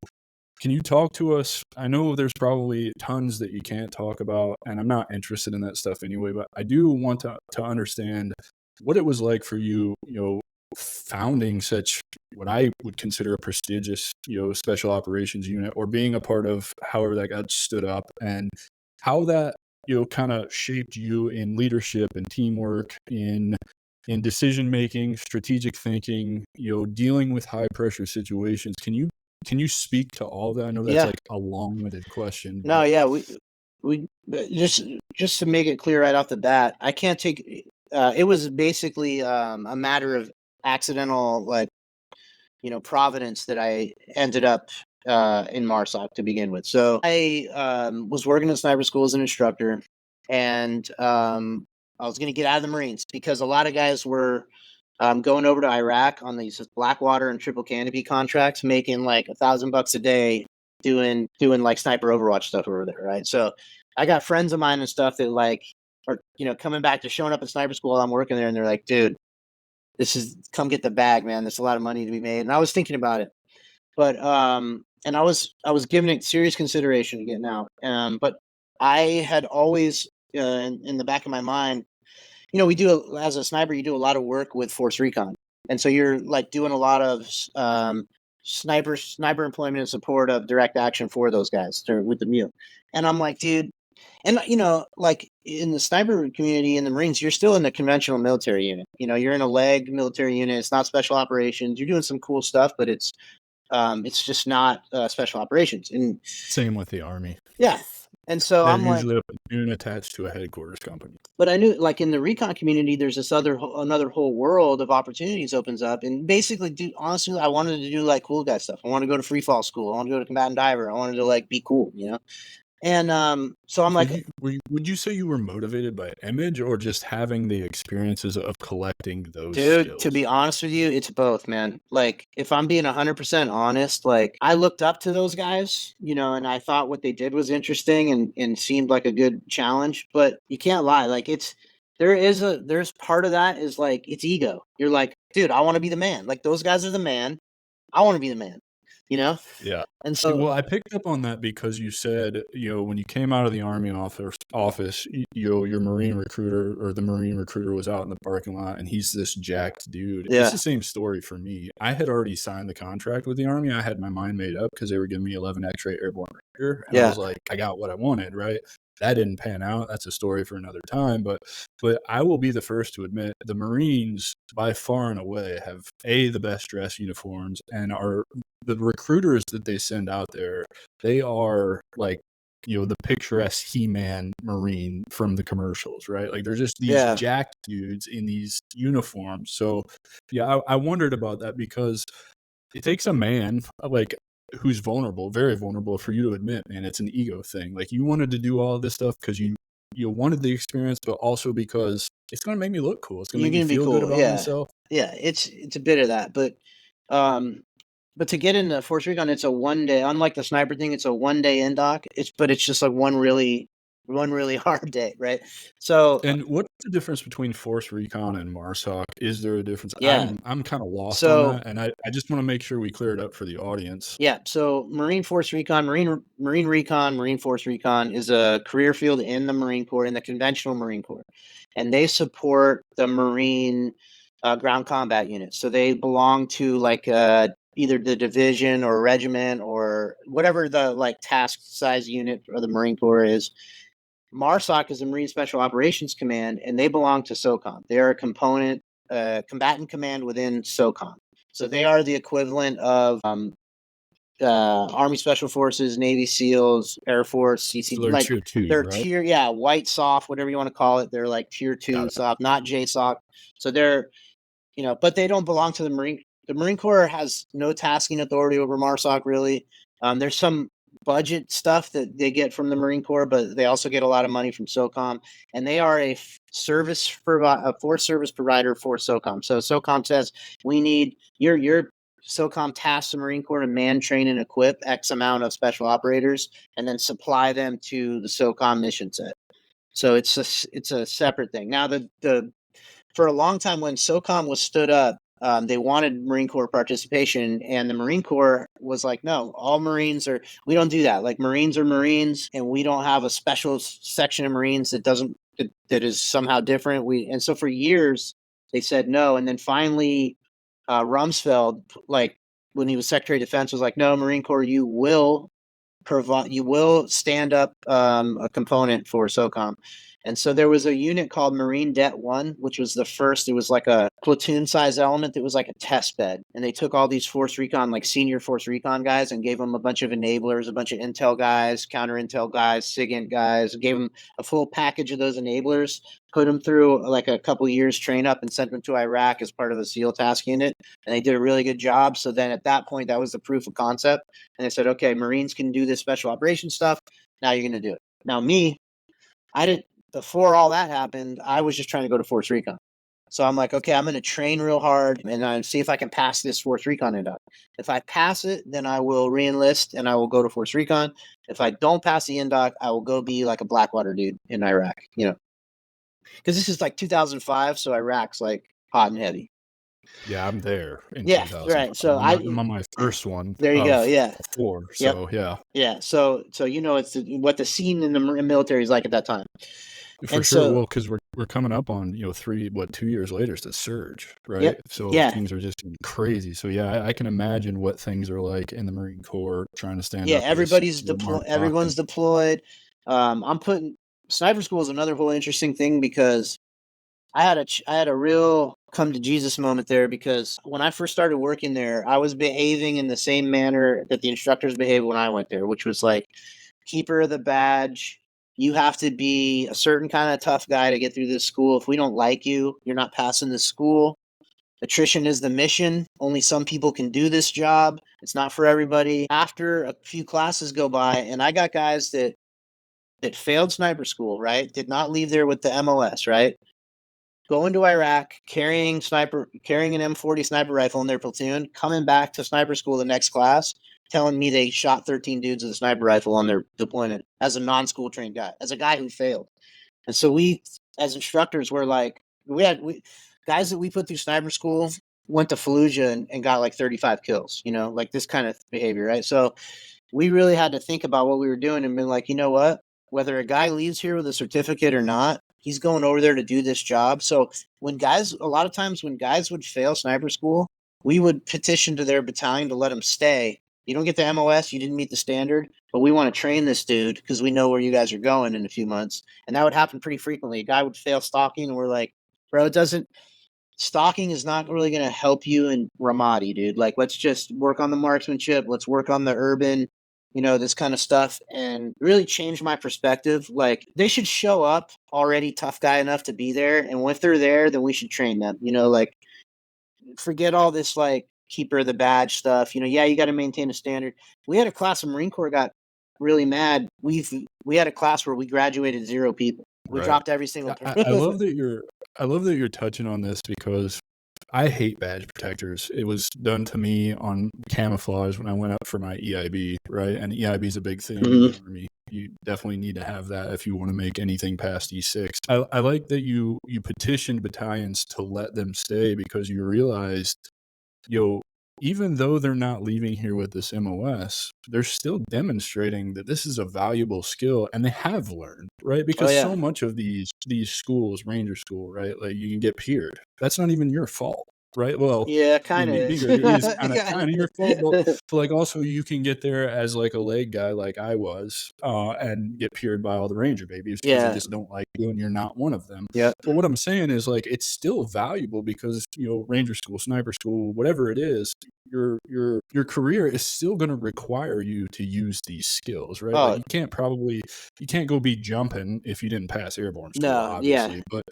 can you talk to us? I know there's probably tons that you can't talk about, and I'm not interested in that stuff anyway, but I do want to understand what it was like for you, founding such what I would consider a prestigious, special operations unit, or being a part of however that got stood up, and how that, kind of shaped you in leadership and teamwork, in decision making, strategic thinking, dealing with high pressure situations. Can you speak to all that? I know that's Yeah. like a long-winded question, No, but yeah, we just to make it clear right off the bat, I can't take. It was basically a matter of accidental, like, providence that I ended up in MARSOC to begin with. So I was working at sniper school as an instructor, and I was going to get out of the Marines because a lot of guys were going over to Iraq on these Blackwater and triple canopy contracts, making like $1,000 a day doing like sniper Overwatch stuff over there, right? So I got friends of mine and stuff that like are coming back to showing up at sniper school while I'm working there, and they're like, dude, this is come get the bag, man. There's a lot of money to be made. And I was thinking about it, but and I was giving it serious consideration to getting out. But I had always in the back of my mind, we do as a sniper, you do a lot of work with force recon, and so you're like doing a lot of sniper employment and support of direct action for those guys with the MEU. And I'm like, dude, and like in the sniper community in the Marines, you're still in the conventional military unit. You're in a leg military unit. It's not special operations. You're doing some cool stuff, but it's just not special operations. And same with the Army. yeah, and so They're I'm like, usually a platoon attached to a headquarters company. but I knew, like, in the recon community, there's this another whole world of opportunities opens up, and basically, honestly, I wanted to do like cool guy stuff. I want to go to free fall school. I want to go to combatant diver. I wanted to like be cool, And so I'm like, Would you say you were motivated by image, or just having the experiences of collecting those dude, skills? to be honest with you, it's both, man. Like, if I'm being 100% honest, like, I looked up to those guys, and I thought what they did was interesting and seemed like a good challenge. But you can't lie, like, there's part of that is like it's ego. You're like, dude, I want to be the man. Like, those guys are the man. I want to be the man. Yeah. And See, so well, I picked up on that because you said, when you came out of the Army office, your Marine recruiter, or the Marine recruiter, was out in the parking lot, and he's this jacked dude. It's yeah, the same story for me. I had already signed the contract with the Army. I had my mind made up because they were giving me 11 X-ray airborne Ranger, and I yeah, was like, I got what I wanted, right? That didn't pan out. That's a story for another time. But I will be the first to admit the Marines, by far and away, have the best dress uniforms, and are the recruiters that they send out there. They are like, the picturesque He-Man Marine from the commercials, right? Like, they're just these yeah. jacked dudes in these uniforms. So yeah, I wondered about that, because it takes a man like who's vulnerable, very vulnerable, for you to admit, man, it's an ego thing. Like, you wanted to do all of this stuff because you wanted the experience, but also because it's going to make me look cool. It's going to You're make me gonna be feel good cool. about Yeah, myself. yeah. It's a bit of that, um, but to get into Force Recon, it's a 1 day. Unlike the sniper thing, it's a 1 day in doc. It's just like one really hard day, right? So And what's the difference between Force Recon and MARSOC? Is there a difference? yeah, I'm kind of lost on so that, and I just want to make sure we clear it up for the audience. yeah, so Marine Force Recon, Marine Recon, Marine Force Recon is a career field in the Marine Corps, in the conventional Marine Corps, and they support the Marine ground combat units. So they belong to like either the division or regiment or whatever the like task size unit of the Marine Corps is. MARSOC is the Marine Special Operations Command, and they belong to SOCOM. They are a combatant command within SOCOM. So they are the equivalent of Army Special Forces, Navy SEALs, Air Force, So CC. they're Like, tier 2, they're right? tier, yeah, white soft, whatever you want to call it. They're like tier Got two it. soft, not JSOC. So they're, but they don't belong to the Marine. The Marine Corps has no tasking authority over MARSOC, really. There's some budget stuff that they get from the Marine Corps, but they also get a lot of money from SOCOM, and they are a force service provider for SOCOM. So SOCOM says, we need your SOCOM tasks the Marine Corps to man, train, and equip X amount of special operators, and then supply them to the SOCOM mission set. So it's a separate thing. Now, the for a long time when SOCOM was stood up, they wanted Marine Corps participation, and the Marine Corps was like, no, all Marines we don't do that. Like, Marines are Marines, and we don't have a special section of Marines that is somehow different. And so for years, They said no. And then finally, Rumsfeld, like when he was Secretary of Defense, was like, no, Marine Corps, you will stand up a component for SOCOM. And so there was a unit called Marine Det 1, which was the first. It was like a platoon size element that was like a test bed. And they took all these Force Recon, like senior Force Recon guys, and gave them a bunch of enablers, a bunch of intel guys, counter intel guys, SIGINT guys, gave them a full package of those enablers, put them through like a couple years train up, and sent them to Iraq as part of the SEAL task unit. And they did a really good job. So then at that point, that was the proof of concept. And they said, okay, Marines can do this special operations stuff. Now you're going to do it. Now me, I didn't, before all that happened, I was just trying to go to Force Recon. So I'm like, okay, I'm going to train real hard and see if I can pass this Force Recon induct. If I pass it, then I will re-enlist and I will go to Force Recon. If I don't pass the induct, I will go be like a Blackwater dude in Iraq, because this is like 2005. So Iraq's like hot and heavy. Yeah, I'm there in Yeah, 2005. right. So I'm on my first one. There you go. Yeah. 4. So yep. Yeah. So it's what the scene in the military is like at that time. For and sure. So, well, because we're coming up on 2 years later is the surge, right? Yep. So Yeah. things are just crazy. So yeah, I can imagine what things are like in the Marine Corps trying to stand Yeah, up. everybody's deployed. Everyone's deployed. I'm putting sniper school is another whole interesting thing because I had a real come to Jesus moment there, because when I first started working there, I was behaving in the same manner that the instructors behaved when I went there, which was like keeper of the badge. You have to be a certain kind of tough guy to get through this school. If we don't like you, you're not passing the school. Attrition is the mission. Only some people can do this job. It's not for everybody. After a few classes go by, and I got guys that failed sniper school, right? Did not leave there with the MOS, right? Going to Iraq, carrying an M40 sniper rifle in their platoon, coming back to sniper school the next class, telling me they shot 13 dudes with a sniper rifle on their deployment as a non-school trained guy, as a guy who failed. And so we, as instructors, were like, guys that we put through sniper school went to Fallujah and got like 35 kills, like this kind of behavior, right? So we really had to think about what we were doing and been like, you know what? Whether a guy leaves here with a certificate or not, he's going over there to do this job. So a lot of times when guys would fail sniper school, we would petition to their battalion to let them stay. You don't get the MOS, you didn't meet the standard, but we want to train this dude because we know where you guys are going in a few months. And that would happen pretty frequently. A guy would fail stalking and we're like, bro, stalking is not really going to help you in Ramadi, dude. Like, let's just work on the marksmanship. Let's work on the urban, this kind of stuff, and really change my perspective. Like, they should show up already tough guy enough to be there. And if they're there, then we should train them, like, forget all this, like, keeper of the badge stuff. Yeah, you got to maintain a standard. We had a class of Marine Corps got really mad. We had a class where we graduated 0 people. We dropped every single person. I love that you're touching on this because I hate badge protectors. It was done to me on camouflage when I went up for my EIB, right? And EIB is a big thing in the Army. You definitely need to have that if you want to make anything past E6. I like that you petitioned battalions to let them stay because you realized, even though they're not leaving here with this MOS, they're still demonstrating that this is a valuable skill, and they have learned, right? Because so much of these schools, Ranger School, right, like you can get peered. That's not even your fault, right? Well, yeah, kind of. It is kind of your fault, but like also you can get there as like a leg guy, like I was, and get peered by all the Ranger babies because they just don't like you, and you're not one of them. Yeah. But what I'm saying is like it's still valuable because Ranger School, Sniper School, whatever it is, your career is still going to require you to use these skills, right? Like you can't go be jumping if you didn't pass airborne school, obviously. But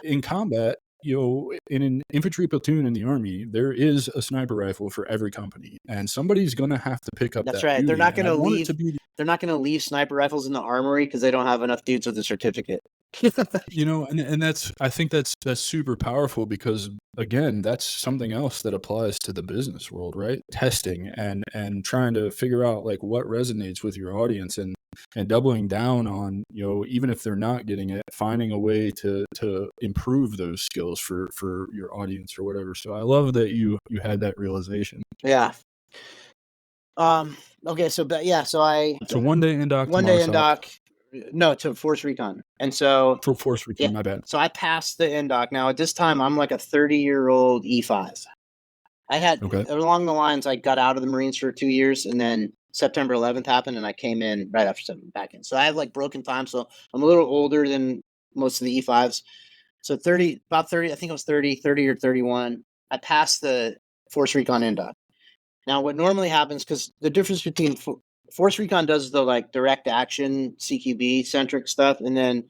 in combat, in an infantry platoon in the Army, there is a sniper rifle for every company, and somebody's going to have to pick up. That's that right. duty. They're not going to leave. They're not going to leave sniper rifles in the armory because they don't have enough dudes with a certificate. And I think that's super powerful because again, that's something else that applies to the business world, right? Testing and trying to figure out like what resonates with your audience and doubling down on, even if they're not getting it, finding a way to improve those skills for your audience or whatever. So I love that you had that realization. Yeah. Okay. So one day in doc, No, to Force Recon. And so For Force Recon, yeah, my bad. so I passed the NDOC. Now at this time, I'm like a 30-year-old E5. I had Okay. along the lines, I got out of the Marines for 2 years, and then September 11th happened, and I came in right after something back in. So I have like broken time. So I'm a little older than most of the E5s. So about 30, I think I was 30 or 31. I passed the Force Recon NDOC. Now, what normally happens, because the difference between Force Recon does the like direct action CQB centric stuff, and then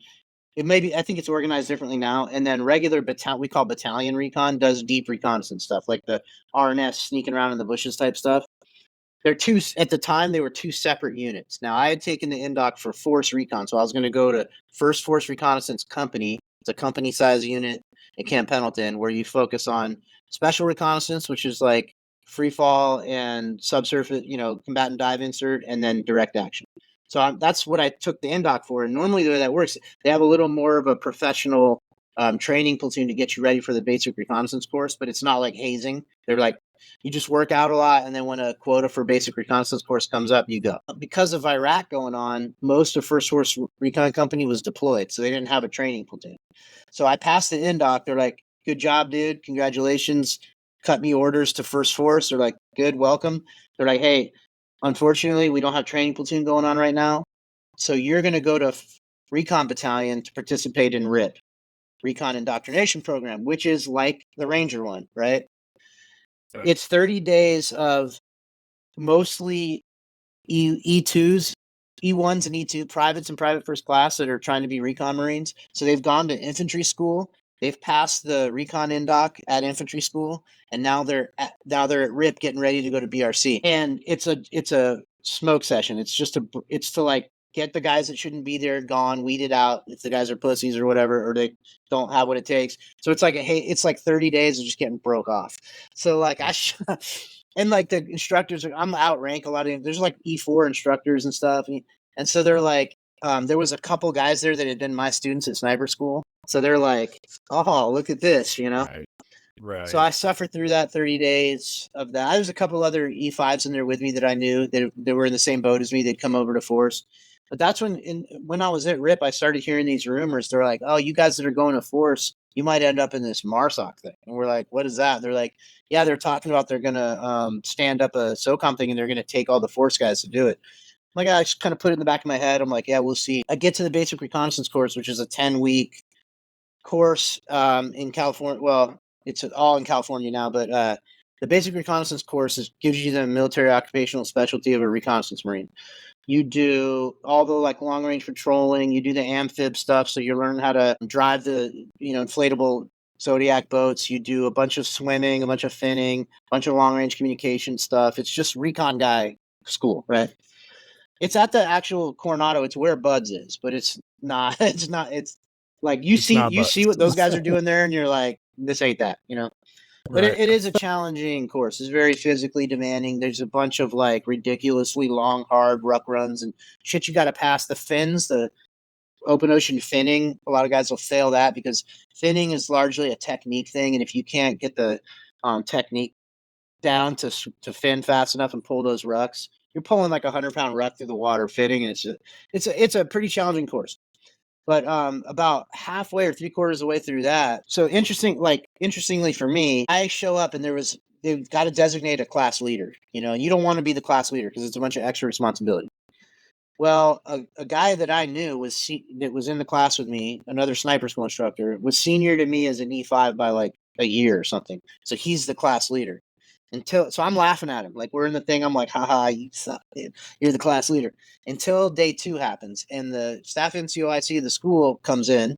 I think it's organized differently now. And then regular we call battalion recon, does deep reconnaissance stuff, like the RNS sneaking around in the bushes type stuff. At the time, they were two separate units. Now, I had taken the NDOC for Force Recon, so I was going to go to First Force Reconnaissance Company. It's a company size unit at Camp Pendleton where you focus on special reconnaissance, which is like free fall and subsurface, combatant dive insert, and then direct action. So that's what I took the NDOC for. And normally the way that works, they have a little more of a professional training platoon to get you ready for the basic reconnaissance course, but it's not like hazing. They're like, you just work out a lot, and then when a quota for basic reconnaissance course comes up, you go. Because of Iraq going on, most of First Force Recon Company was deployed, so they didn't have a training platoon. So I passed the NDOC. They're like, good job, dude. Congratulations. Cut me orders to First Force. They're like, good, welcome. They're like, hey, unfortunately, we don't have training platoon going on right now. So you're going to go to Recon Battalion to participate in RIP, Recon Indoctrination Program, which is like the Ranger one, right? It's 30 days of mostly E2s, E1s and E2 privates and private first class that are trying to be recon Marines. So they've gone to infantry school. They've passed the recon NDOC at infantry school, and now they're at RIP getting ready to go to BRC. And it's a smoke session. It's to like get the guys that shouldn't be there gone, weeded out if the guys are pussies or whatever, or they don't have what it takes. So it's like it's like 30 days of just getting broke off. So like and like the instructors, I'm outrank a lot of them. There's like E4 instructors and stuff. And so they're like, there was a couple guys there that had been my students at sniper school. So they're like, oh, look at this, Right. So I suffered through that 30 days of that. There's a couple other E5s in there with me that I knew that they were in the same boat as me. They'd come over to Force. But that's when I was at RIP, I started hearing these rumors. They're like, oh, you guys that are going to Force, you might end up in this MARSOC thing. And we're like, what is that? And they're like, yeah, they're talking about they're going to stand up a SOCOM thing and they're going to take all the Force guys to do it. Like, I just kind of put it in the back of my head. I'm like, yeah, we'll see. I get to the basic reconnaissance course, which is a 10-week course in California. Well, it's all in California now, but the basic reconnaissance course gives you the military occupational specialty of a reconnaissance Marine. You do all the like long range patrolling. You do the amphib stuff, so you learn how to drive the inflatable Zodiac boats. You do a bunch of swimming, a bunch of finning, a bunch of long range communication stuff. It's just recon guy school, right? It's at the actual Coronado. It's where Buds is, but it's not. It's not. It's like you see what those guys are doing there, and you're like, this ain't that, But Right. it is a challenging course. It's very physically demanding. There's a bunch of like ridiculously long, hard ruck runs and shit you got to pass. The fins, the open ocean finning, a lot of guys will fail that because finning is largely a technique thing. And if you can't get the technique down to fin fast enough and pull those rucks, you're pulling like 100-pound ruck through the water fitting. And it's a pretty challenging course. But about halfway or 3/4 of the way through that, so interestingly for me, I show up and they've got to designate a class leader. You don't want to be the class leader because it's a bunch of extra responsibility. Well, a guy that I knew that was in the class with me, another sniper school instructor, was senior to me as an E5 by like a year or something. So he's the class leader. So I'm laughing at him. Like we're in the thing. I'm like, haha, you suck, dude. You're the class leader. Until day 2 happens. And the staff NCOIC of the school comes in.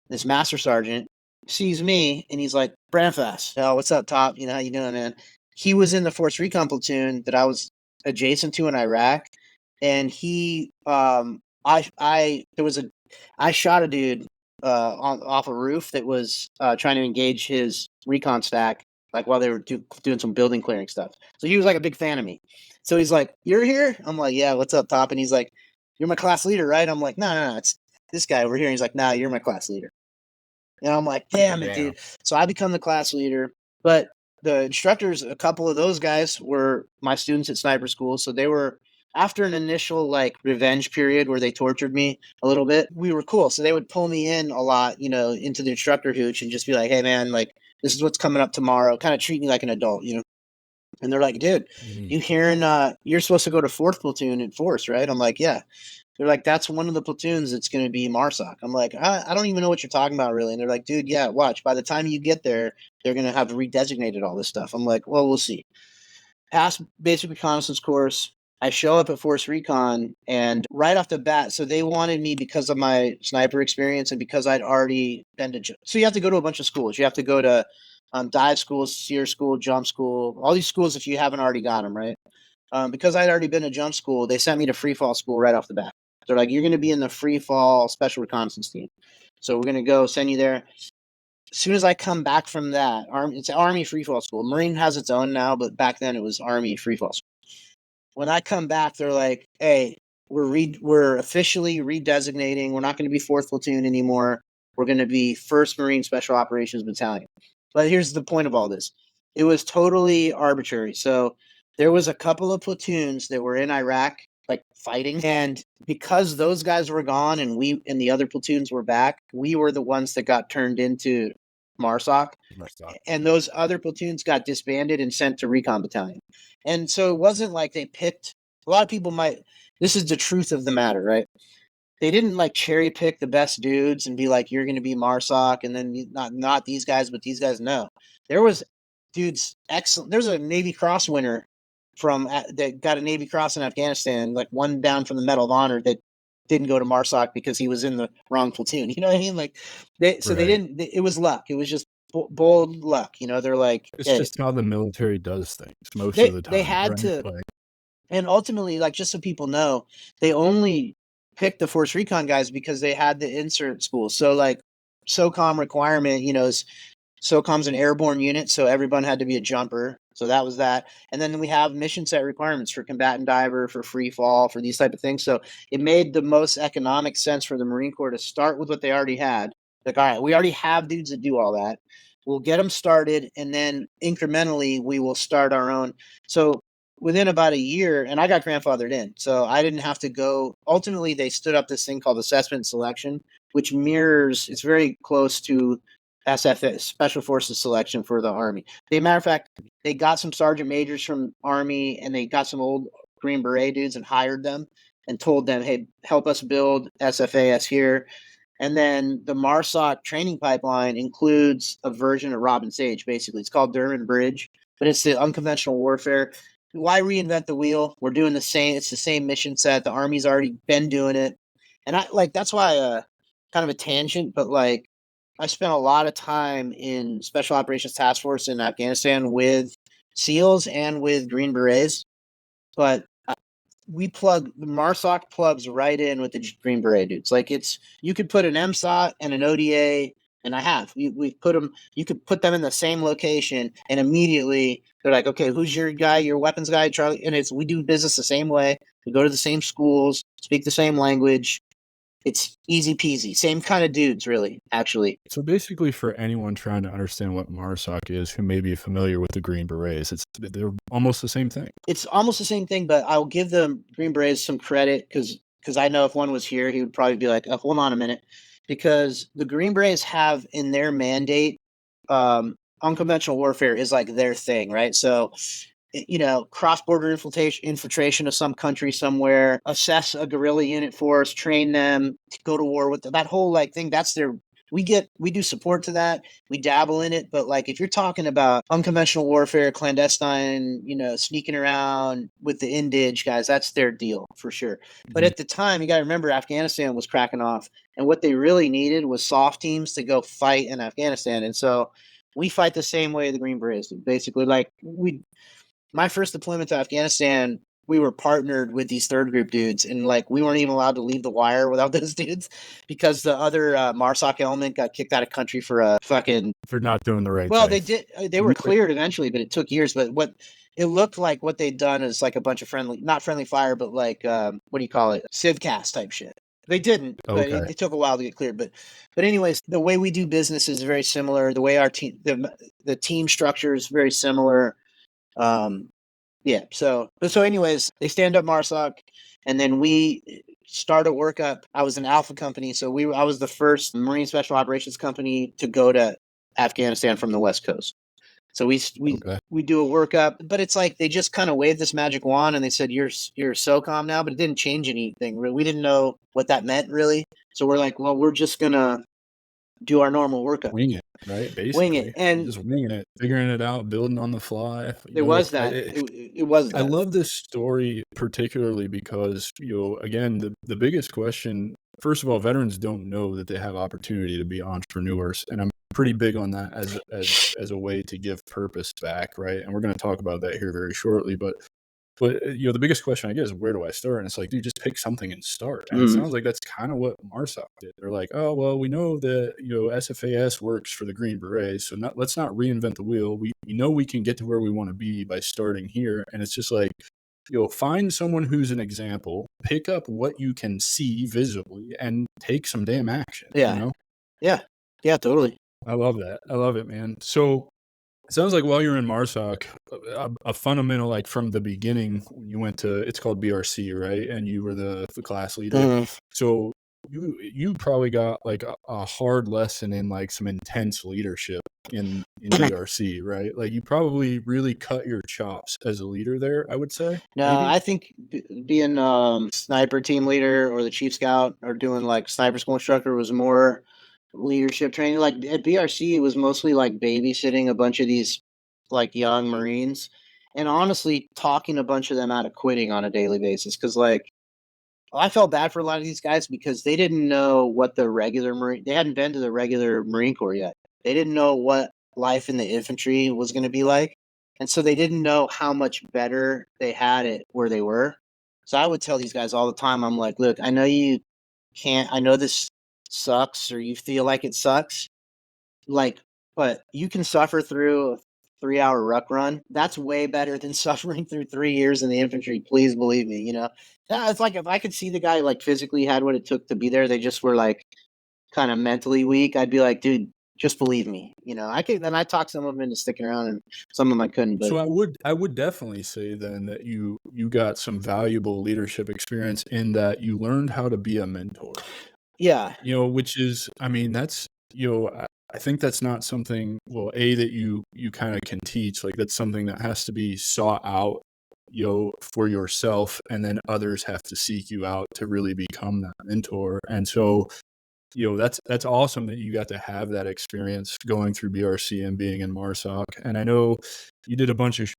This master sergeant sees me and he's like, Brandfass. Oh, what's up, Top? How you doing, man? He was in the Force Recon platoon that I was adjacent to in Iraq. And he I shot a dude off a roof that was trying to engage his recon stack, like while they were doing some building clearing stuff. So he was like a big fan of me. So he's like, "You're here?" I'm like, "Yeah, what's up, Top?" And he's like, "You're my class leader, right?" I'm like, No, it's this guy over here." And he's like, "Nah, you're my class leader." And I'm like, "Damn it, dude." So I become the class leader. But the instructors, a couple of those guys were my students at sniper school. So they were after an initial like revenge period where they tortured me a little bit, we were cool. So they would pull me in a lot, you know, into the instructor hooch and just be like, hey man, like this is what's coming up tomorrow, kind of treat me like an adult, you know. And they're like, dude, you hearing you're supposed to go to 4th platoon in force, right? I'm like, yeah. They're like, that's one of the platoons that's going to be MARSOC. I'm like, I don't even know what you're talking about, really. And they're like, dude, yeah, watch. By the time you get there, they're going to have redesignated all this stuff. I'm like, well, we'll see. Pass basic reconnaissance course. I show up at Force Recon, and right off the bat, so they wanted me because of my sniper experience and because I'd already been to. So you have to go to a bunch of schools. You have to go to dive school, SEER school, jump school, all these schools if you haven't already got them, right? Because I'd already been to jump school, they sent me to free fall school right off the bat. They're like, you're going to be in the free fall special reconnaissance team. So we're going to go send you there. As soon as I come back from that, it's Army free fall school. Marine has its own now, but back then it was Army free fall school. When I come back, they're like, hey, we're officially redesignating. We're not going to be 4th platoon anymore. We're going to be 1st Marine Special Operations Battalion. But here's the point of all this. It was totally arbitrary. So there was a couple of platoons that were in Iraq, like fighting. And because those guys were gone and we and the other platoons were back, we were the ones that got turned into MARSOC. And those other platoons got disbanded and sent to recon battalion. And so it wasn't like they picked, a lot of people might, this is the truth of the matter, right? They didn't like cherry pick the best dudes and be like, you're going to be MARSOC and then not these guys, but these guys. No, there was dudes excellent. There's a Navy Cross winner from that got a Navy Cross in Afghanistan, like one down from the Medal of Honor that didn't go to MARSOC because he was in the wrong platoon. You know what I mean? Like they didn't, it was luck. It was just bold luck. You know, they're like, it's just how the military does things most of the time. They had to, and ultimately, like, just so people know, they only picked the Force Recon guys because they had the insert school. So like SOCOM requirement, you know, SOCOM's an airborne unit, so everyone had to be a jumper. So that was that. And then we have mission set requirements for combatant diver, for free fall, for these type of things. So it made the most economic sense for the Marine Corps to start with what they already had. Like, all right, we already have dudes that do all that. We'll get them started, and then incrementally we will start our own. So within about a year, and I got grandfathered in, so I didn't have to go. Ultimately, they stood up this thing called assessment selection, which mirrors, it's very close to SFS, Special Forces Selection for the Army. Matter of fact, they got some sergeant majors from Army and they got some old Green Beret dudes and hired them and told them, hey, help us build SFAS here. And then the MARSOC training pipeline includes a version of Robin Sage, basically. It's called Durham Bridge, but it's the unconventional warfare. Why reinvent the wheel? We're doing the same. It's the same mission set. The Army's already been doing it. And I like, that's why, kind of a tangent, but like, I spent a lot of time in Special Operations Task Force in Afghanistan with SEALs and with Green Berets, but we plug the MARSOC plugs right in with the Green Beret dudes. Like you could put an MSOT and an ODA, and I have. We put them. You could put them in the same location, and immediately they're like, okay, who's your guy? Your weapons guy, Charlie. And we do business the same way. We go to the same schools, speak the same language. It's easy peasy. Same kind of dudes, really, actually. So basically, for anyone trying to understand what MARSOC is, who may be familiar with the Green Berets, they're almost the same thing. It's almost the same thing, but I'll give the Green Berets some credit because I know if one was here, he would probably be like, oh, hold on a minute. Because the Green Berets have in their mandate, unconventional warfare is like their thing, right? So you know, cross-border infiltration of some country somewhere, assess a guerrilla unit force, train them, go to war with them. That whole like thing. That's their. We do support to that. We dabble in it, but like if you're talking about unconventional warfare, clandestine, you know, sneaking around with the indige guys, that's their deal for sure. Mm-hmm. But at the time, you got to remember Afghanistan was cracking off, and what they really needed was soft teams to go fight in Afghanistan, and so we fight the same way the Green Berets do. Basically, like my first deployment to Afghanistan, we were partnered with these third group dudes, and like we weren't even allowed to leave the wire without those dudes because the other MARSOC element got kicked out of country for not doing the right thing. Well, they did. They were cleared eventually, but it took years. But what it looked like, what they'd done is like a bunch of not friendly fire, but like what do you call it, civcast type shit. They didn't, but it took a while to get cleared. But anyways, the way we do business is very similar. The way our team, the team structure is very similar. Yeah. So anyways, they stand up MARSOC, and then we start a workup. I was an Alpha company, so I was the first Marine Special Operations company to go to Afghanistan from the West Coast. So we Okay. we do a workup, but it's like they just kind of waved this magic wand and they said you're SOCOM now, but it didn't change anything. We didn't know what that meant really. So we're like, well, we're just gonna do our normal workup, Wing it, right? wing it, Basically, and just winging it, figuring it out, building on the fly. it was that. It was I that. love this story particularly because, again, the biggest question, first of all, veterans don't know that they have opportunity to be entrepreneurs. And I'm pretty big on that as a way to give purpose back, right? And we're going to talk about that here very shortly. But the biggest question I get is, where do I start? And it's like, dude, just pick something and start. And it sounds like that's kind of what MARSOC did. They're like, oh, well, we know that, SFAS works for the Green Berets. So let's not reinvent the wheel. We know we can get to where we want to be by starting here. And it's just like, find someone who's an example, pick up what you can see visibly and take some damn action. Yeah. Yeah, totally. I love that. I love it, man. So it sounds like while you're in MARSOC, a fundamental, like from the beginning, when you went to, it's called BRC, right? And you were the class leader. So you probably got like a hard lesson in like some intense leadership in BRC, right? Like you probably really cut your chops as a leader there, I would say. No, maybe? I think being sniper team leader or the chief scout or doing like sniper school instructor was more leadership training. Like at BRC, it was mostly like babysitting a bunch of these like young Marines, and honestly, talking a bunch of them out of quitting on a daily basis. Because like I felt bad for a lot of these guys because they didn't know what the regular Marine. They hadn't been to the regular Marine Corps yet. They didn't know what life in the infantry was going to be like. And so they didn't know how much better they had it where they were. So I would tell these guys all the time, I'm like, look, I know you can't, I know this sucks or you feel like it sucks. Like, but you can suffer through a 3-hour ruck run. That's way better than suffering through 3 years in the infantry. Please believe me, Yeah, it's like if I could see the guy like physically had what it took to be there, they just were like kind of mentally weak. I'd be like, dude, just believe me. I could. Then I talked some of them into sticking around, and some of them I couldn't. But So I would definitely say then that you got some valuable leadership experience in that you learned how to be a mentor. yeah, Which is, I mean, that's, I think that's not something, well, that you kind of can teach. Like that's something that has to be sought out, for yourself, and then others have to seek you out to really become that mentor. And so, that's awesome that you got to have that experience going through BRC and being in MARSOC. And I know you did a bunch of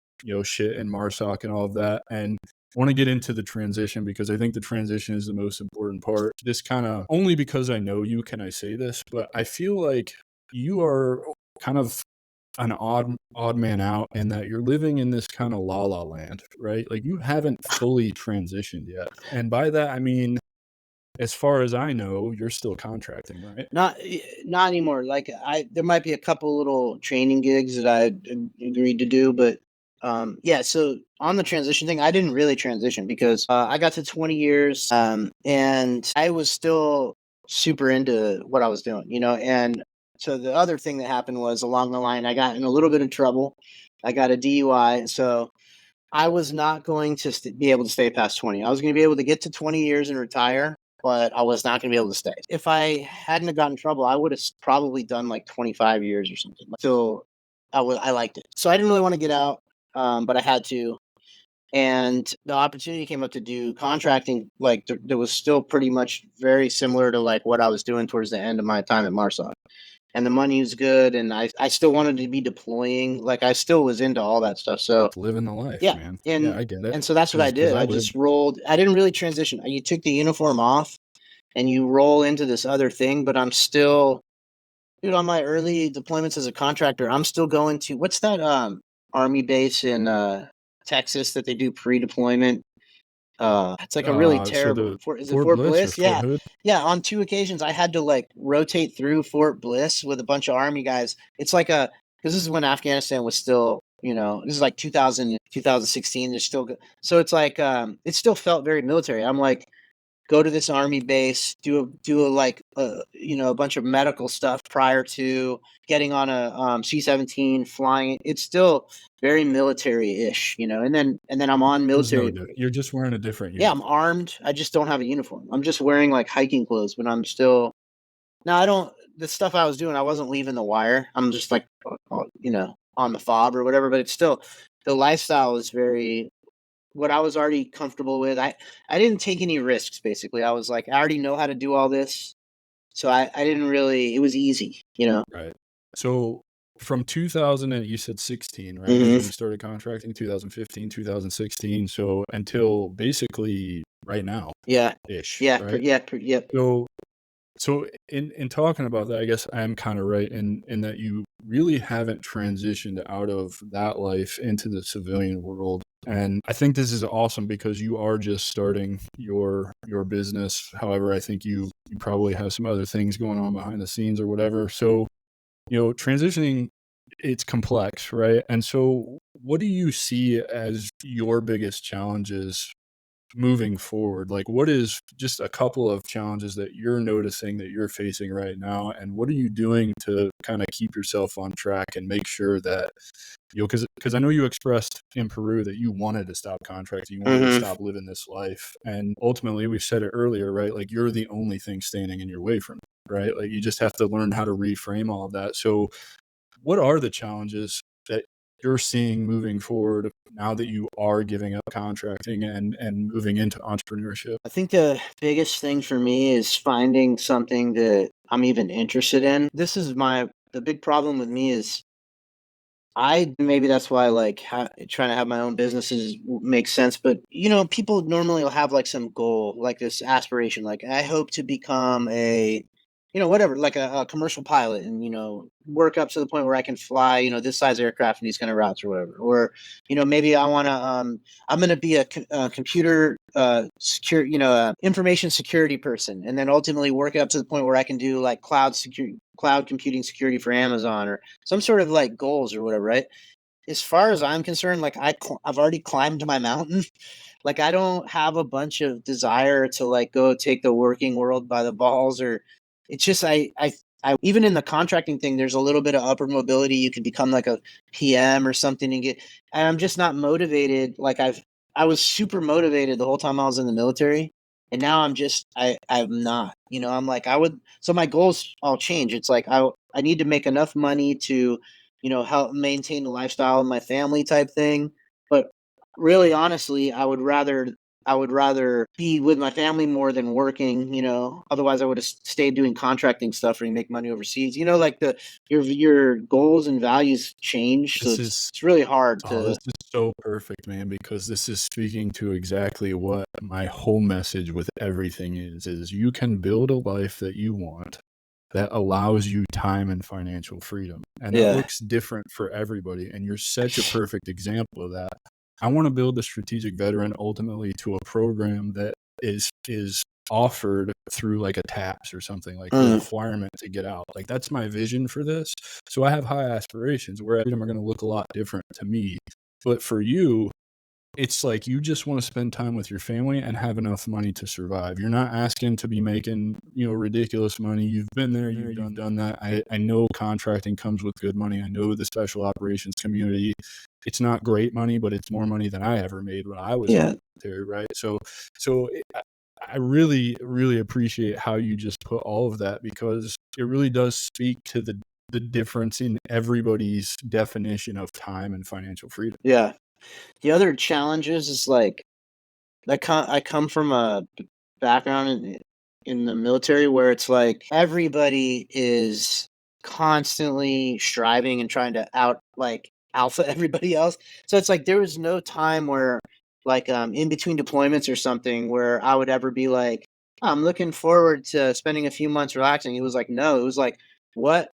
shit in MARSOC and all of that. And I want to get into the transition because I think the transition is the most important part. This kind of, only because I know you can I say this, but I feel like you are kind of an odd man out in that you're living in this kind of la la land, right? Like you haven't fully transitioned yet. And by that I mean, as far as I know, you're still contracting, right? not anymore. Like there might be a couple little training gigs that I agreed to do, but yeah. So on the transition thing, I didn't really transition because I got to 20 years, and I was still super into what I was doing, And so the other thing that happened was along the line, I got in a little bit of trouble. I got a DUI, so I was not going to be able to stay past 20. I was going to be able to get to 20 years and retire, but I was not going to be able to stay. If I hadn't have gotten in trouble, I would have probably done like 25 years or something. So I liked it. So I didn't really want to get out, but I had to. And the opportunity came up to do contracting. Like there was still pretty much very similar to like what I was doing towards the end of my time at MARSOC. And the money was good, and I still wanted to be deploying. Like I still was into all that stuff. So Living the life, yeah, man. and Yeah, I get it. and so that's what I Because did. I just rolled. I didn't really transition. You took the uniform off, and you roll into this other thing. But I'm still, dude, on my early deployments as a contractor, I'm still going to what's that army base in Texas that they do pre-deployment. It's like a really so terrible. the Is it Fort Fort Bliss or Bliss? Fort Yeah, Hood? yeah. On 2 occasions, I had to like rotate through Fort Bliss with a bunch of army guys. It's like because this is when Afghanistan was still, this is like 2000, 2016. They're still good. So it's like it still felt very military. I'm like, go to this army base, do a like a bunch of medical stuff prior to getting on a C-17 flying. It's still very military-ish, and then I'm on military. You're just wearing a different Yeah, uniform. I'm armed. I just don't have a uniform. I'm just wearing like hiking clothes, but I'm still. No, I don't. The stuff I was doing, I wasn't leaving the wire. I'm just like, on the fob or whatever. But it's still, the lifestyle is very what I was already comfortable with. I didn't take any risks. Basically, I was like, I already know how to do all this, so I didn't really. It was easy. Right. So from 2000, and you said 16, right? Is Mhm. when you started contracting, 2015, 2016. So until basically right now Yeah. ish, Yeah. right? Yep. So in talking about that, I guess I am kind of right in that you really haven't transitioned out of that life into the civilian world. And I think this is awesome because you are just starting your business. However, I think you probably have some other things going on behind the scenes or whatever. So, transitioning, it's complex, right? And so what do you see as your biggest challenges moving forward? Like, what is just a couple of challenges that you're noticing that you're facing right now? And what are you doing to kind of keep yourself on track and make sure that, because I know you expressed in Peru that you wanted to stop contracting, you wanted to Mhm. stop living this life. And ultimately, we said it earlier, right? Like, you're the only thing standing in your way from it, right? Like, you just have to learn how to reframe all of that. So, what are the challenges that you're seeing moving forward now that you are giving up contracting and moving into entrepreneurship? I think the biggest thing for me is finding something that I'm even interested in. This is the big problem with me is maybe that's why like trying to have my own businesses makes sense. But people normally will have like some goal, like this aspiration, like I hope to become a, whatever, like a commercial pilot, and work up to the point where I can fly, this size aircraft in these kind of routes or whatever. Or maybe I want to, I'm going to be a computer secure, information security person, and then ultimately work up to the point where I can do like cloud computing security for Amazon, or some sort of like goals or whatever, right? As far as I'm concerned, like I've already climbed my mountain. Like I don't have a bunch of desire to like go take the working world by the balls, or it's just I even in the contracting thing, there's a little bit of upward mobility. You could become like a PM or something and I'm just not motivated. Like I was super motivated the whole time I was in the military, and now I'm not. I'm like so my goals all change. It's like I need to make enough money to, help maintain the lifestyle of my family type thing. But really, honestly, I would rather be with my family more than working. Otherwise I would have stayed doing contracting stuff where you make money overseas. Like your goals and values change, so This it's is it's really hard Oh, this to. is so perfect, man, because this is speaking to exactly what my whole message with everything is you can build a life that you want that allows you time and financial freedom. And that Yeah. looks different for everybody. And you're such a perfect example of that. I want to build the strategic veteran ultimately to a program that is offered through like a TAPS or something, like the Mm, requirement to get out. Like, that's my vision for this. So I have high aspirations where them are going to look a lot different to me. But for you, it's like you just want to spend time with your family and have enough money to survive. You're not asking to be making, ridiculous money. You've been there, you've done that. I know contracting comes with good money. I know the special operations community. It's not great money, but it's more money than I ever made when I was in yeah. the military, right? So I really, really appreciate how you just put all of that, because it really does speak to the difference in everybody's definition of time and financial freedom. Yeah. The other challenges is like I come from a background in the military where it's like everybody is constantly striving and trying to out like alpha everybody else. So it's like there was no time where like in between deployments or something where I would ever be like, "Oh, I'm looking forward to spending a few months relaxing." It was like no, it was like what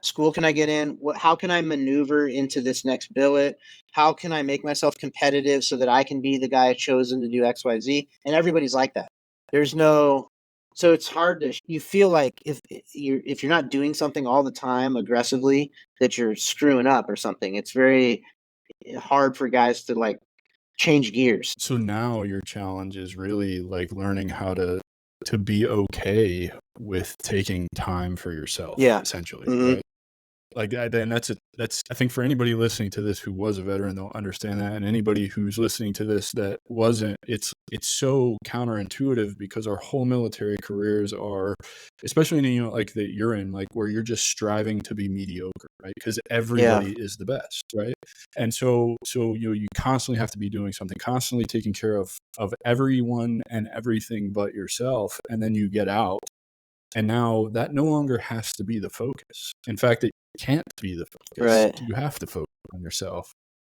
school can I get in? How can I maneuver into this next billet? How can I make myself competitive so that I can be the guy chosen to do XYZ? And everybody's like that. There's no, so it's hard to. You feel like if you're not doing something all the time aggressively, that you're screwing up or something. It's very hard for guys to like change gears. So now your challenge is really like learning how to be okay with taking time for yourself, Yeah. essentially, Mhm. right? Like, and that's I think for anybody listening to this who was a veteran, they'll understand that, and anybody who's listening to this that wasn't, it's so counterintuitive because our whole military careers are, especially in, like that you're in, like where you're just striving to be mediocre, right? Because Yeah. everybody is the best, right? And so you constantly have to be doing something, constantly taking care of everyone and everything but yourself, and then you get out. And now that no longer has to be the focus. In fact, it can't be the focus. Right. You have to focus on yourself.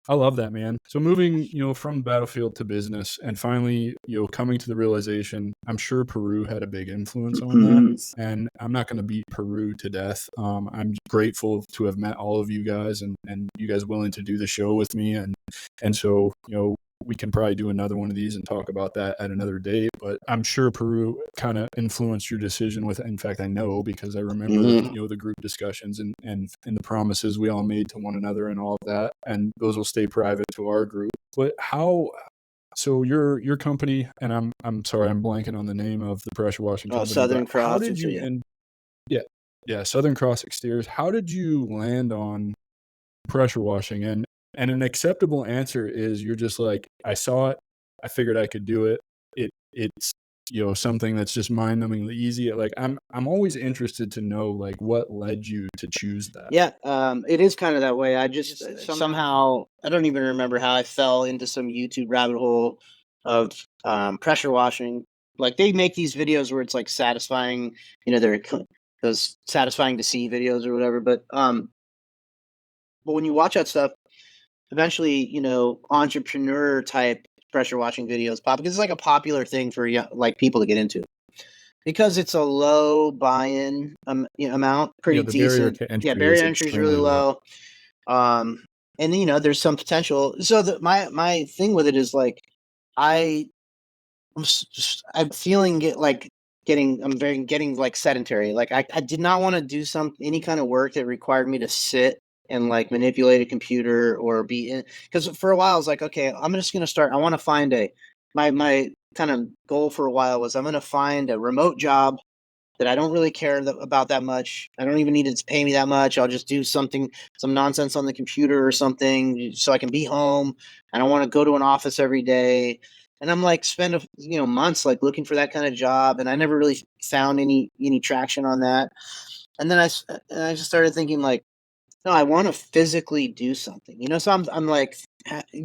I love that, man. So moving, from battlefield to business and finally, coming to the realization, I'm sure Peru had a big influence on that. Mhm. And I'm not going to beat Peru to death. I'm grateful to have met all of you guys and you guys willing to do the show with me. And so, we can probably do another one of these and talk about that at another date. But I'm sure Peru kind of influenced your decision with. In fact, I know because I remember, Mhm. the group discussions and the promises we all made to one another and all of that. And those will stay private to our group. But how? So your company, and I'm sorry, I'm blanking on the name of the pressure washing Oh, company. But Southern how Cross. did you? Yeah. And yeah, yeah, Southern Cross Exteriors. How did you land on pressure washing? And an acceptable answer is you're just like, I saw it, I figured I could do it. It's something that's just mind-numbingly easy. Like I'm always interested to know like what led you to choose that. Yeah, it is kind of that way. I just somehow I don't even remember how I fell into some YouTube rabbit hole of pressure washing. Like they make these videos where it's like satisfying, they're those satisfying to see videos or whatever. But when you watch that stuff, eventually, entrepreneur type pressure washing videos pop because it's like a popular thing for like people to get into because it's a low buy-in amount, pretty The barrier decent. to Yeah, entry is barrier entry is really extremely low. low. And there's some potential. So my thing with it is like I I'm feeling getting like sedentary. Like I did not want to do any kind of work that required me to sit and like manipulate a computer or be in, because for a while I was like, okay, I'm just gonna start. I want to find my kind of goal for a while was I'm gonna find a remote job that I don't really care about that much. I don't even need it to pay me that much. I'll just do some nonsense on the computer or something so I can be home. I don't want to go to an office every day. And I'm like spend months like looking for that kind of job, and I never really found any traction on that. And then I just started thinking like, no, I want to physically do something, So I'm like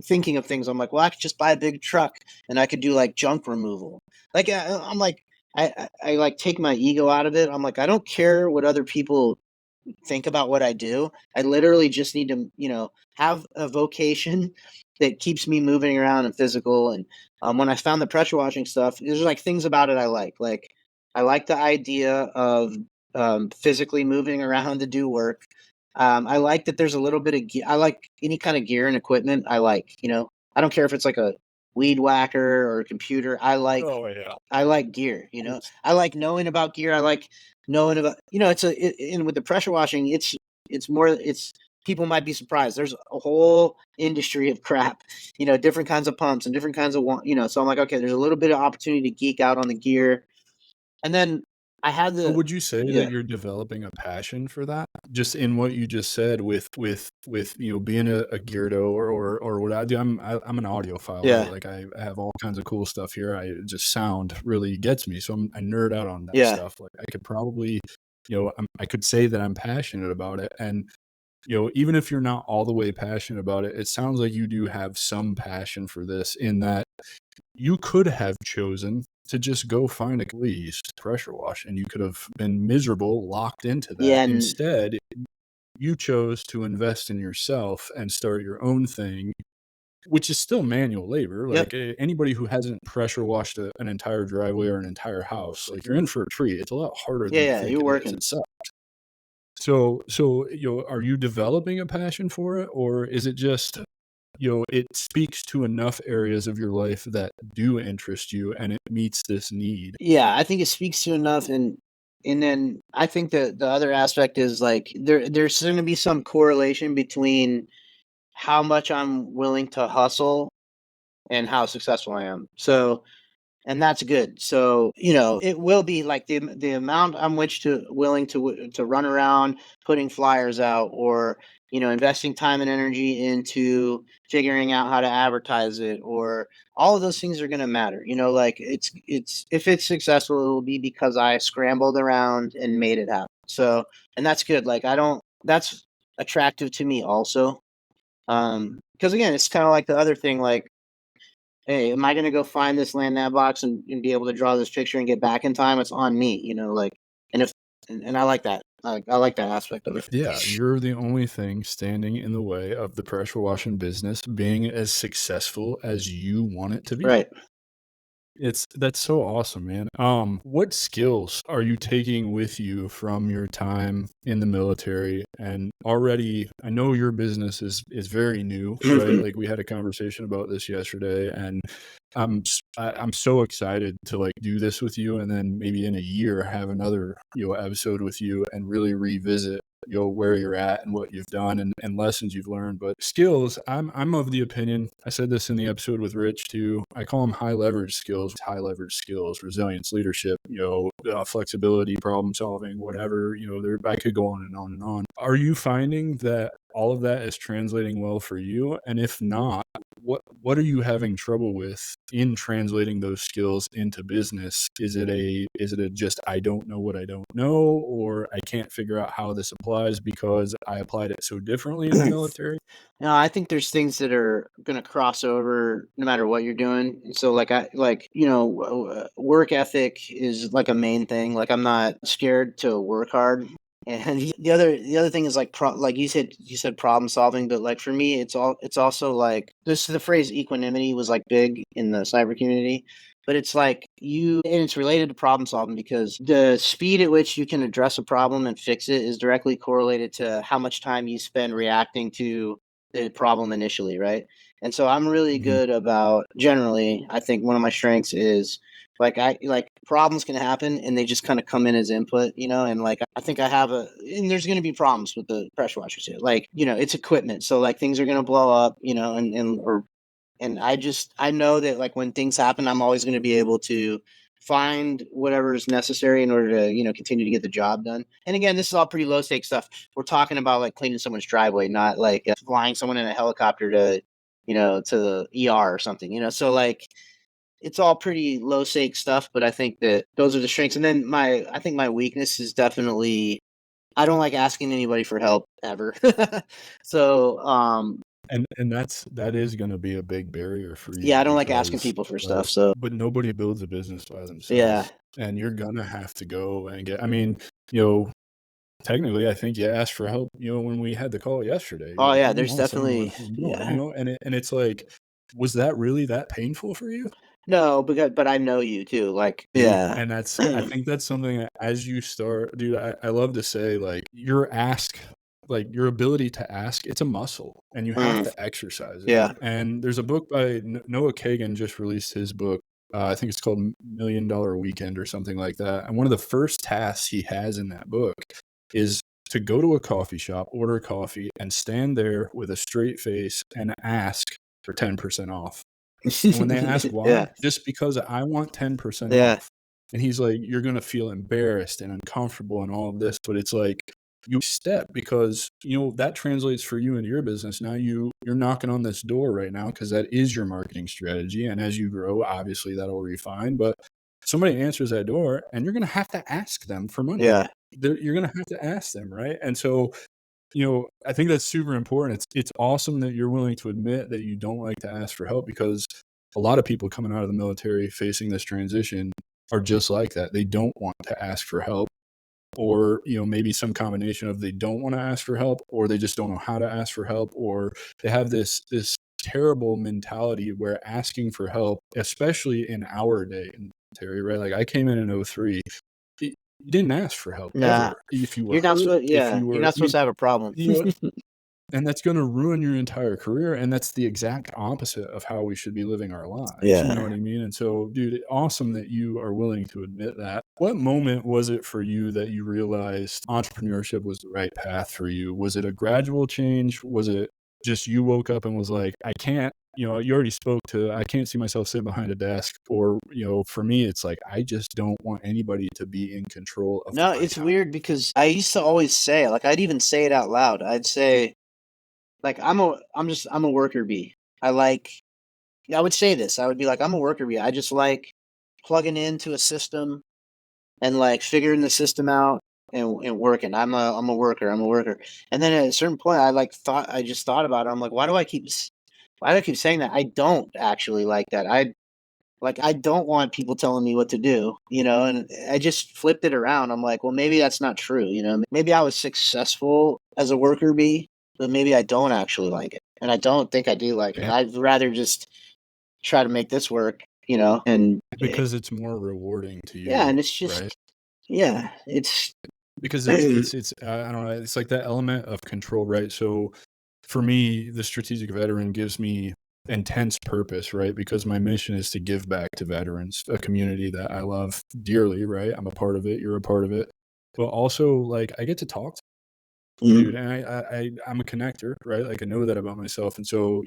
thinking of things. I'm like, well, I could just buy a big truck and I could do like junk removal. Like I'm like, I like take my ego out of it. I'm like, I don't care what other people think about what I do. I literally just need to, have a vocation that keeps me moving around and physical. And when I found the pressure washing stuff, there's like things about it I like. Like I like the idea of physically moving around to do work. I like that there's a little bit of gear. I like any kind of gear and equipment. I don't care if it's like a weed whacker or a computer. Oh yeah. I like gear. I like knowing about gear. I like knowing about, and with the pressure washing, it's more, people might be surprised. There's a whole industry of crap, different kinds of pumps and different kinds of, so I'm like, okay, there's a little bit of opportunity to geek out on the gear. And then I had But the, would you say yeah, that you're developing a passion for that? Just in what you just said with being a Geardo or what I do. I'm an audiophile, right? yeah, Like I have all kinds of cool stuff here. Just sound really gets me, so I nerd out on that yeah, stuff. Like I could probably, I could say that I'm passionate about it, and even if you're not all the way passionate about it, it sounds like you do have some passion for this. In that you could have chosen to just go find a least pressure wash and you could have been miserable locked into that. yeah, and Instead, you chose to invest in yourself and start your own thing, which is still manual labor. yep, Like anybody who hasn't pressure washed an entire driveway or an entire house, like you're in for a treat. It's a lot harder yeah, than you yeah, think you're it is. working. It sucks. So are you developing a passion for it, or is it just it speaks to enough areas of your life that do interest you and it meets this need? Yeah, I think it speaks to enough, and then I think that the other aspect is like there's going to be some correlation between how much I'm willing to hustle and how successful I am. So and that's good. So, it will be like the amount I'm willing to run around putting flyers out, or investing time and energy into figuring out how to advertise it, or all of those things are going to matter. Like it's if it's successful, it will be because I scrambled around and made it happen. So, and that's good. Like I don't that's attractive to me also. Because again, it's kind of like the other thing, like, hey, am I going to go find this land nav box and be able to draw this picture and get back in time? It's on me, like, and if, and I like that. I like that aspect of it. Yeah, you're the only thing standing in the way of the pressure washing business being as successful as you want it to be. Right. That's so awesome, man. What skills are you taking with you from your time in the military? And already, I know your business is very new, right? Like we had a conversation about this yesterday, and I'm so excited to like do this with you, and then maybe in a year have another episode with you and really revisit where you're at and what you've done and lessons you've learned. But skills, I'm of the opinion, I said this in the episode with Rich too, I call them high leverage skills, resilience, leadership, flexibility, problem solving, whatever, I could go on and on and on. Are you finding that all of that is translating well for you? And if not, what are you having trouble with in translating those skills into business? Is it a just I don't know what I don't know, or I can't figure out how this applies because I applied it so differently in the military? No, I think there's things that are going to cross over no matter what you're doing. So work ethic is like a main thing. Like I'm not scared to work hard. And the other thing is like like you said problem solving, but like for me it's also like this, the phrase equanimity was like big in the cyber community, but it's like and it's related to problem solving because the speed at which you can address a problem and fix it is directly correlated to how much time you spend reacting to the problem initially, right? And so I'm really Mhm. good about, generally, I think one of my strengths is like problems can happen and they just kind of come in as input, and like I think and there's going to be problems with the pressure washers here. Like, it's equipment. So like things are going to blow up, and I know that like when things happen, I'm always going to be able to find whatever is necessary in order to continue to get the job done. And again, this is all pretty low stakes stuff. We're talking about like cleaning someone's driveway, not like flying someone in a helicopter to to the ER or something. So like it's all pretty low stakes stuff, but I think that those are the strengths. And then I think my weakness is definitely I don't like asking anybody for help ever. So And that is going to be a big barrier for you yeah, I don't like asking because people for stuff. So but nobody builds a business by yeah. themselves, and you're gonna have to go and get. I mean, you know, technically, I think you asked for help. When we had the call yesterday, you're Oh like, yeah, "Hey, there's Mom, tell me what definitely I'm doing," yeah. and it's like, was that really that painful for you? No, but I know you too. Like Dude, yeah. and I think that's something that as you start dude, I love to say, like, your ability to ask, it's a muscle, and you have Mm, to exercise it, yeah. and there's a book by Noah Kagan just released his book, I think it's called Million Dollar Weekend or something like that, and one of the first tasks he has in that book is to go to a coffee shop, order coffee, and stand there with a straight face and ask for 10% off. And when they ask Yeah. why, just because I want 10% Yeah. off. And he's like, you're going to feel embarrassed and uncomfortable and all of this. But it's like, you step because, that translates for you into your business. Now you're knocking on this door right now because that is your marketing strategy. And as you grow, obviously that'll refine. But somebody answers that door and you're going to have to ask them for money. Yeah. You're going to have to ask them. Right. And so I think that's super important. It's awesome that you're willing to admit that you don't like to ask for help because a lot of people coming out of the military facing this transition are just like that. They don't want to ask for help, or maybe some combination of they don't want to ask for help, or they just don't know how to ask for help, or they have this terrible mentality where asking for help, especially in our day in the military, right? Like I came in 03. You didn't ask for help Nah. ever. If you were You're not hurt, supposed if yeah, you you're were, not supposed to have a problem. you know, and that's gonna ruin your entire career, and that's the exact opposite of how we should be living our lives, you know Yeah. what I mean? And so, dude, awesome that you are willing to admit that. What moment was it for you that you realized entrepreneurship was the right path for you? Was it a gradual change? Was it just you woke up and was like, "I can't you already spoke to, I can't see myself sitting behind a desk, or, for me, it's like, I just don't want anybody to be in control of No, my it's time. weird because I used to always say, like, I'd even say it out loud. I'd say, like, I'm a worker bee. I would say this. I would be like, I'm a worker bee. I just like plugging into a system and like figuring the system out and working. I'm a worker. I'm a worker. And then at a certain point, I just thought about it. I'm like, why do I keep saying that? I don't actually like that. I don't want people telling me what to do, and I just flipped it around. I'm like, well, maybe that's not true. Maybe I was successful as a worker bee, but maybe I don't actually like it. And I don't think I do like it. Yeah. I'd rather just try to make this work, and Because it's more rewarding to yeah, you, and it's right? just, yeah, it's, Because it's I don't know, it's like that element of control, right? So for me, the strategic veteran gives me intense purpose, right? Because my mission is to give back to veterans, a community that I love dearly, right? I'm a part of it, you're a part of it. But also, like, I get to talk to Mhm. dude, and I'm a connector, right? Like, I know that about myself, and so,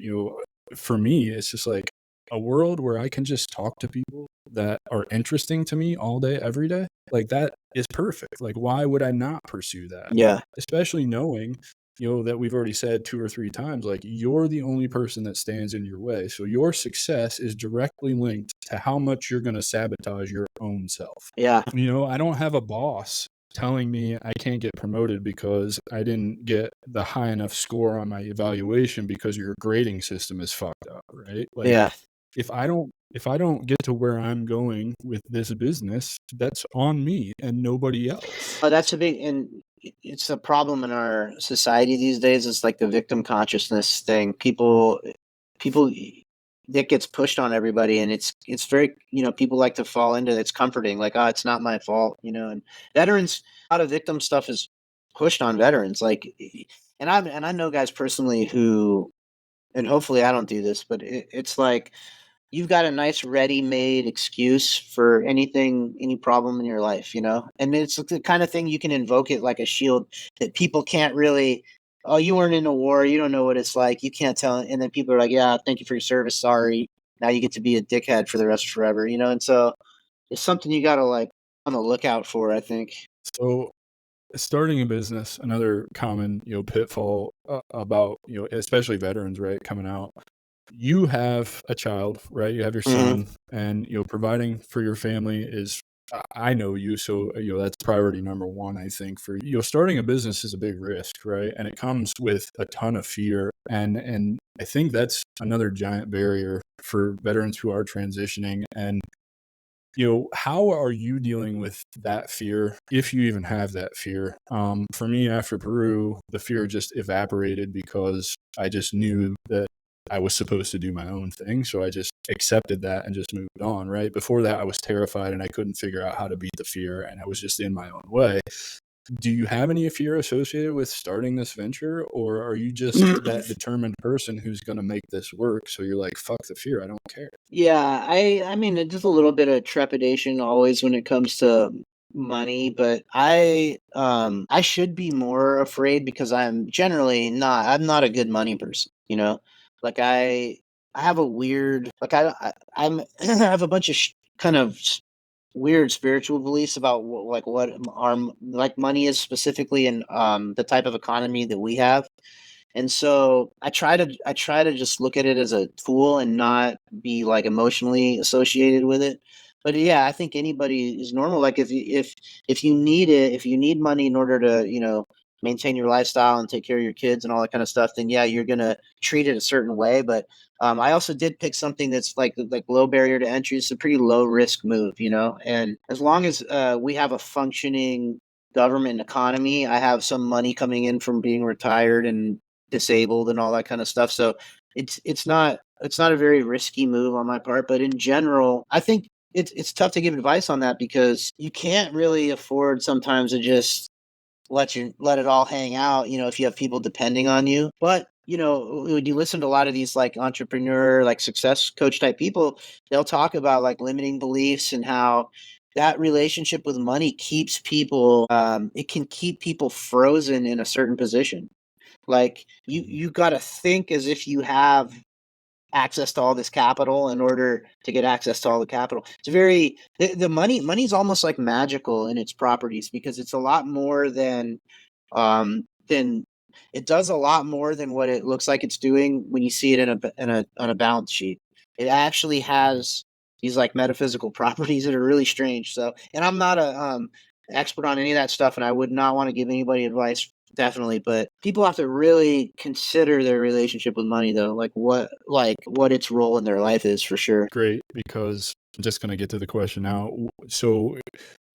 for me, it's just like a world where I can just talk to people that are interesting to me all day, every day. Like, that is perfect. Like, why would I not pursue that? Yeah, Especially knowing, that we've already said 2 or 3 times, like, you're the only person that stands in your way. So your success is directly linked to how much you're gonna sabotage your own self. yeah, I don't have a boss telling me I can't get promoted because I didn't get the high enough score on my evaluation because your grading system is fucked up, right? Like, yeah. if I don't get to where I'm going with this business, that's on me and nobody else. Oh, that's a big, and it's a problem in our society these days. It's like the victim consciousness thing. People, that gets pushed on everybody, and it's very, people like to fall into it. It's comforting, like, oh, it's not my fault, and veterans, a lot of victim stuff is pushed on veterans, like, and I know guys personally who, and hopefully I don't do this, but it's like you've got a nice ready-made excuse for anything, any problem in your life, and it's the kind of thing you can invoke it like a shield that people can't really. Oh, you weren't in a war, you don't know what it's like, you can't tell. And then people are like, yeah, thank you for your service, sorry, now you get to be a dickhead for the rest of forever, and so it's something you gotta, like, on the lookout for, I think. So starting a business, another common, pitfall about, especially veterans, right, coming out. You have a child, right? You have your Hmm. son, and providing for your family is. I know you, so that's priority number one. I think for starting a business is a big risk, right? And it comes with a ton of fear, and I think that's another giant barrier for veterans who are transitioning. And how are you dealing with that fear, if you even have that fear? For me, after Peru, the fear just evaporated because I just knew that I was supposed to do my own thing. So I just accepted that and just moved on, right? Before that, I was terrified and I couldn't figure out how to beat the fear, and I was just in my own way. Do you have any fear associated with starting this venture, or are you just that determined person who's going to make this work? So you're like, fuck the fear, I don't care. Yeah, I mean, just a little bit of trepidation always when it comes to money, but I should be more afraid because I'm not a good money person, Like, I have a weird, like, I'm I have a bunch of kind of weird spiritual beliefs about what like money is specifically in the type of economy that we have. And so I try to just look at it as a tool and not be, like, emotionally associated with it. But yeah, I think anybody is normal. Like, if you need it, if you need money in order to, maintain your lifestyle and take care of your kids and all that kind of stuff, then yeah, you're gonna treat it a certain way. But I also did pick something that's like low barrier to entry. It's a pretty low risk move, And as long as we have a functioning government economy, I have some money coming in from being retired and disabled and all that kind of stuff. So it's not a very risky move on my part, but in general, I think it's tough to give advice on that because you can't really afford sometimes to just let it all hang out, if you have people depending on you. But when you listen to a lot of these, like, entrepreneur, like, success coach type people, they'll talk about, like, limiting beliefs and how that relationship with money keeps people it can keep people frozen in a certain position. Like, you gotta think as if you have access to all this capital in order to get access to all the capital. It's very the money's almost like magical in its properties because it's a lot more than it does a lot more than what it looks like it's doing when you see it on a balance sheet. It actually has these like metaphysical properties that are really strange. So, and I'm not a expert on any of that stuff, and I would not want to give anybody advice, definitely. But people have to really consider their relationship with money, though, like what its role in their life is for sure. Great, because I'm just going to get to the question now. So,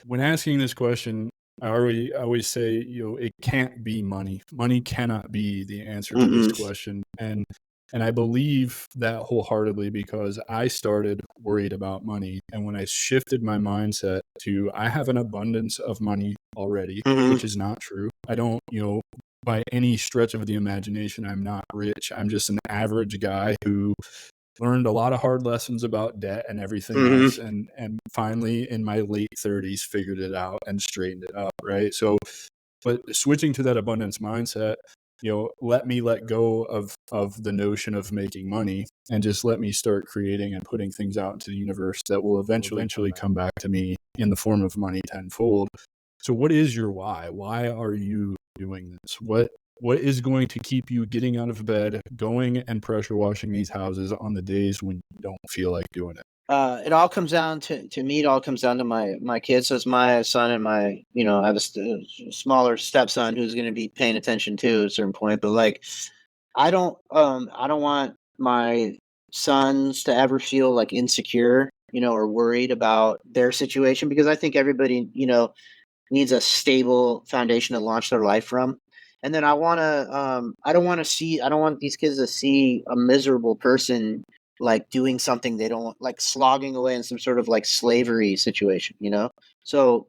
when asking this question, I always say, it can't be money. Money cannot be the answer to this question. And I believe that wholeheartedly because I started worried about money. And when I shifted my mindset to, I have an abundance of money already, which is not true. I don't, by any stretch of the imagination, I'm not rich. I'm just an average guy who learned a lot of hard lessons about debt and everything else, and finally in my late 30s figured it out and straightened it up, right? So, but switching to that abundance mindset, let me let go of the notion of making money and just let me start creating and putting things out into the universe that will eventually come back to me in the form of money tenfold. So what is your why? Why are you doing this? What is going to keep you getting out of bed, going and pressure washing these houses on the days when you don't feel like doing it? It all comes down to me. It all comes down to my kids. So it's my son and I have a smaller stepson who's going to be paying attention too at a certain point. But like, I don't want my sons to ever feel like insecure, or worried about their situation because I think everybody, needs a stable foundation to launch their life from. And then I don't want these kids to see a miserable person like doing something they don't like, slogging away in some sort of like slavery situation, So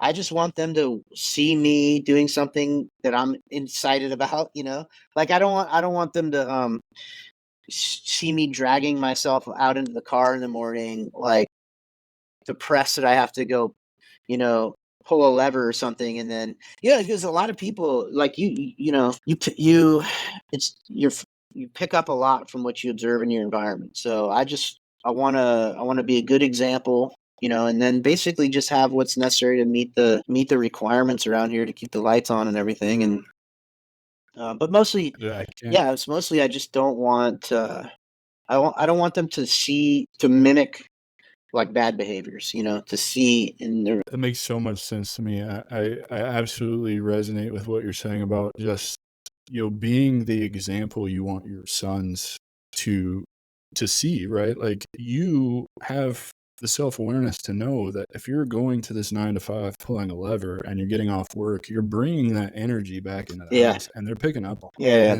I just want them to see me doing something that I'm excited about, Like I don't want them to see me dragging myself out into the car in the morning, like depressed that I have to go, you know, pull a lever or something, and then because a lot of people like you pick up a lot from what you observe in your environment. So I want to be a good example, and then basically just have what's necessary to meet the requirements around here to keep the lights on and everything. And but mostly, I can't. yeah, it's mostly I just don't want I don't want them to mimic like bad behaviors, to see in their. That makes so much sense to me. I absolutely resonate with what you're saying about just being the example you want your sons to see, right? Like you have the self-awareness to know that if you're going to this 9 to 5 pulling a lever and you're getting off work, you're bringing that energy back into the Yeah. house and they're picking up on it. Yeah.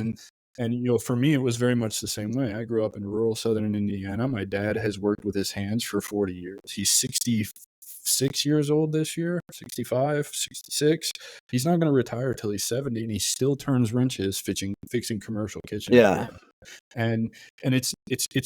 And for me, it was very much the same way. I grew up in rural southern Indiana. My dad has worked with his hands for 40 years. He's 66 years old this year, 65, 66. He's not going to retire till he's 70, and he still turns wrenches fixing commercial kitchen equipment. And it's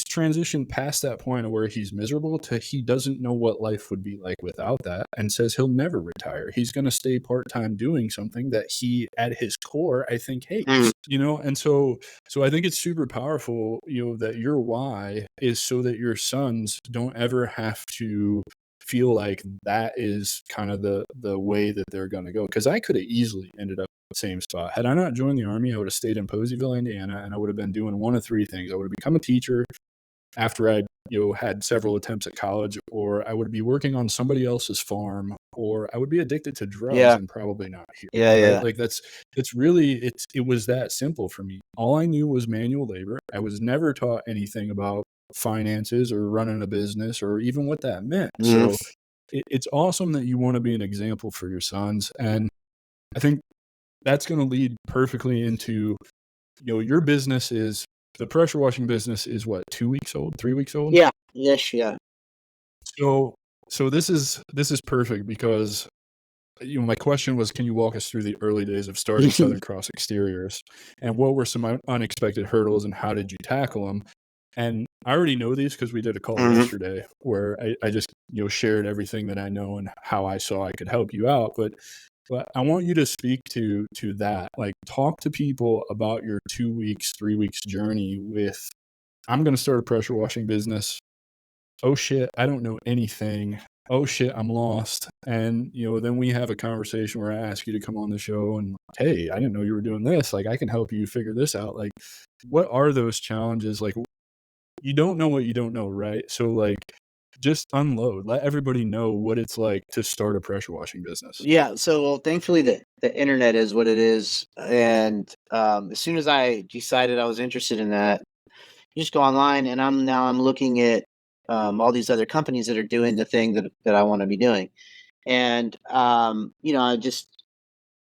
transitioned past that point of where he's miserable to he doesn't know what life would be like without that, and says he'll never retire. He's going to stay part-time doing something that he at his core I think hates. And so I think it's super powerful, that your why is so that your sons don't ever have to feel like that is kind of the way that they're going to go, because I could have easily ended up same spot. Had I not joined the Army, I would have stayed in Poseyville, Indiana, and I would have been doing one of three things. I would have become a teacher after I had several attempts at college, or I would be working on somebody else's farm, or I would be addicted to drugs and probably not here. Right? Like it was that simple for me. All I knew was manual labor. I was never taught anything about finances or running a business or even what that meant. So it's awesome that you want to be an example for your sons. And I think that's going to lead perfectly into, your business is, the pressure washing business is what, 2 weeks old, 3 weeks old? Yeah. Yes. Yeah. So this is perfect because, my question was, can you walk us through the early days of starting Southern Cross Exteriors, and what were some unexpected hurdles and how did you tackle them? And I already know these because we did a call yesterday where I just, shared everything that I know and how I saw I could help you out. But I want you to speak to that. Like, talk to people about your 2 weeks, 3 weeks journey with I'm going to start a pressure washing business. Oh shit, I don't know anything. Oh shit, I'm lost. And, then we have a conversation where I ask you to come on the show and, hey, I didn't know you were doing this. Like, I can help you figure this out. Like, what are those challenges? Like, you don't know what you don't know, right? So, like, just unload. Let everybody know what it's like to start a pressure washing business. Yeah. So, well, thankfully, the internet is what it is. And as soon as I decided I was interested in that, you just go online, and I'm looking at all these other companies that are doing the thing that I want to be doing. And, I just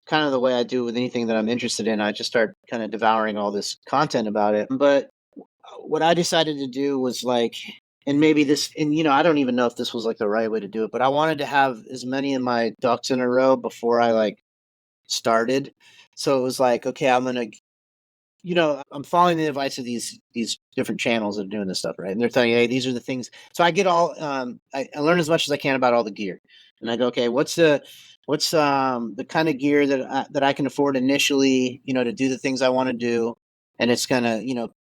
kind of the way I do with anything that I'm interested in, I just start kind of devouring all this content about it. But what I decided to do was like, and maybe this, and I don't even know if this was like the right way to do it, but I wanted to have as many of my ducks in a row before I like started. So it was like, okay, I'm following the advice of these different channels that are doing this stuff, right? And they're telling you, hey, these are the things. So I get all I learn as much as I can about all the gear, and I go, okay, what's the kind of gear that I can afford initially, to do the things I want to do, and it's gonna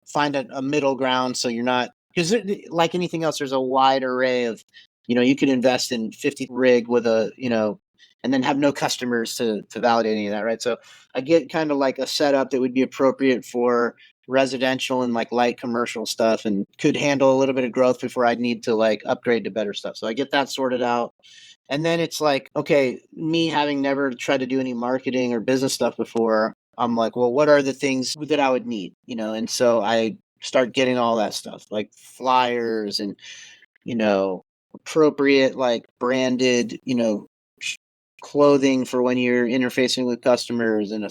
find a middle ground, so you're not, because like anything else, there's a wide array of, you could invest in 50 rig with a and then have no customers to validate any of that, right? So I get kind of like a setup that would be appropriate for residential and like light commercial stuff, and could handle a little bit of growth before I'd need to like upgrade to better stuff. So I get that sorted out. And then it's like, okay, me having never tried to do any marketing or business stuff before, I'm like, well, what are the things that I would need? And so I start getting all that stuff like flyers and, you know, appropriate, like branded, clothing for when you're interfacing with customers, and a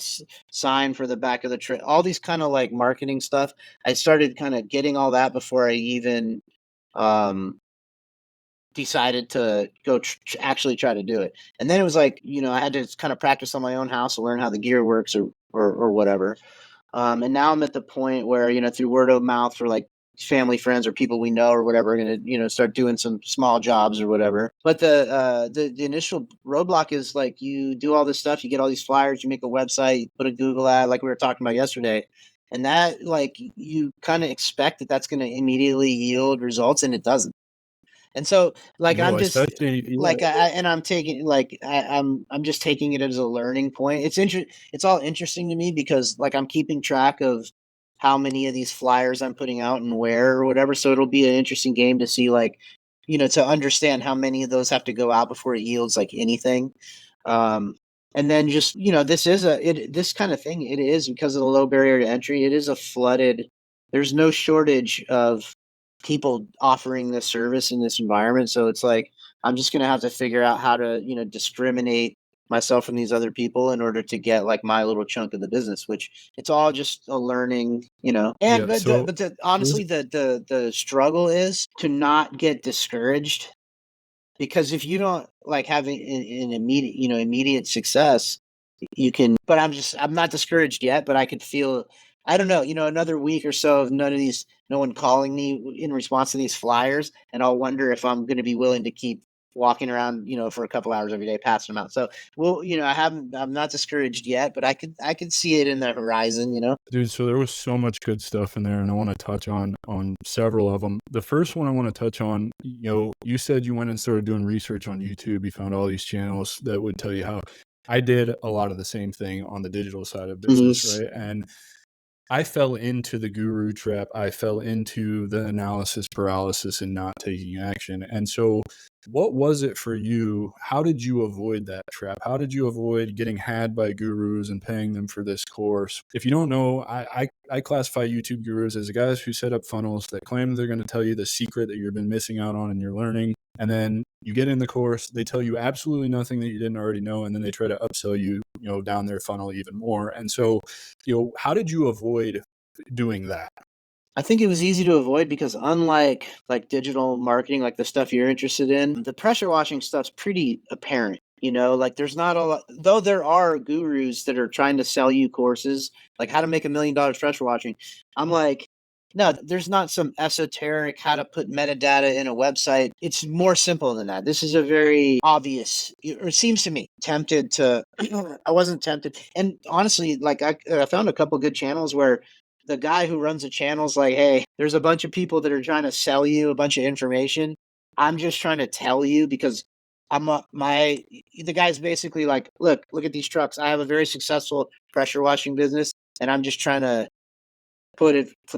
sign for the back of the trail, all these kind of like marketing stuff. I started kind of getting all that before I even um, decided to go actually try to do it. And then it was like, I had to kind of practice on my own house to learn how the gear works, or whatever. And now I'm at the point where, through word of mouth, for like family, friends, or people we know or whatever, we're going to, start doing some small jobs or whatever. But the initial roadblock is like, you do all this stuff, you get all these flyers, you make a website, you put a Google ad, like we were talking about yesterday. And that, like, you kind of expect that that's going to immediately yield results, and it doesn't. And so, like, No, I'm just especially, yeah. like, I'm taking, like, I'm just taking it as a learning point. It's all interesting to me because, like, I'm keeping track of how many of these flyers I'm putting out and where or whatever. So it'll be an interesting game to see, like, to understand how many of those have to go out before it yields like anything. Um, and then just, this kind of thing, it is, because of the low barrier to entry, it is a flooded. There's no shortage of people offering this service in this environment. So it's like, I'm just going to have to figure out how to, discriminate myself from these other people in order to get like my little chunk of the business, which it's all just a learning, and, Yeah. but, So honestly, the struggle is to not get discouraged, because if you don't like have an immediate success, you can, but I'm not discouraged yet, but I could feel, I don't know, another week or so of no one calling me in response to these flyers, and I'll wonder if I'm going to be willing to keep walking around, for a couple hours every day, passing them out. So, well, I'm not discouraged yet, but I could see it in the horizon, dude, so there was so much good stuff in there, and I want to touch on several of them. The first one I want to touch on, you said you went and started doing research on YouTube. You found all these channels that would tell you how. I did a lot of the same thing on the digital side of business, Mhm. right? And I fell into the guru trap. I fell into the analysis paralysis and not taking action. And so, what was it for you? How did you avoid that trap? How did you avoid getting had by gurus and paying them for this course? If you don't know, I classify YouTube gurus as the guys who set up funnels that claim they're going to tell you the secret that you've been missing out on in your learning. And then you get in the course, they tell you absolutely nothing that you didn't already know, and then they try to upsell you, down their funnel even more. And so, how did you avoid doing that? I think it was easy to avoid because, unlike like digital marketing, like the stuff you're interested in, the pressure washing stuff's pretty apparent. Like, there's not a lot, though there are gurus that are trying to sell you courses like how to make $1 million pressure washing. I'm like, no, there's not some esoteric how to put metadata in a website. It's more simple than that. This is a very obvious, or it seems to me, tempted to, I wasn't tempted. And honestly, like, I found a couple good channels where the guy who runs the channel's like, hey, there's a bunch of people that are trying to sell you a bunch of information. I'm just trying to tell you because the guy's basically like, look at these trucks. I have a very successful pressure washing business, and I'm just trying to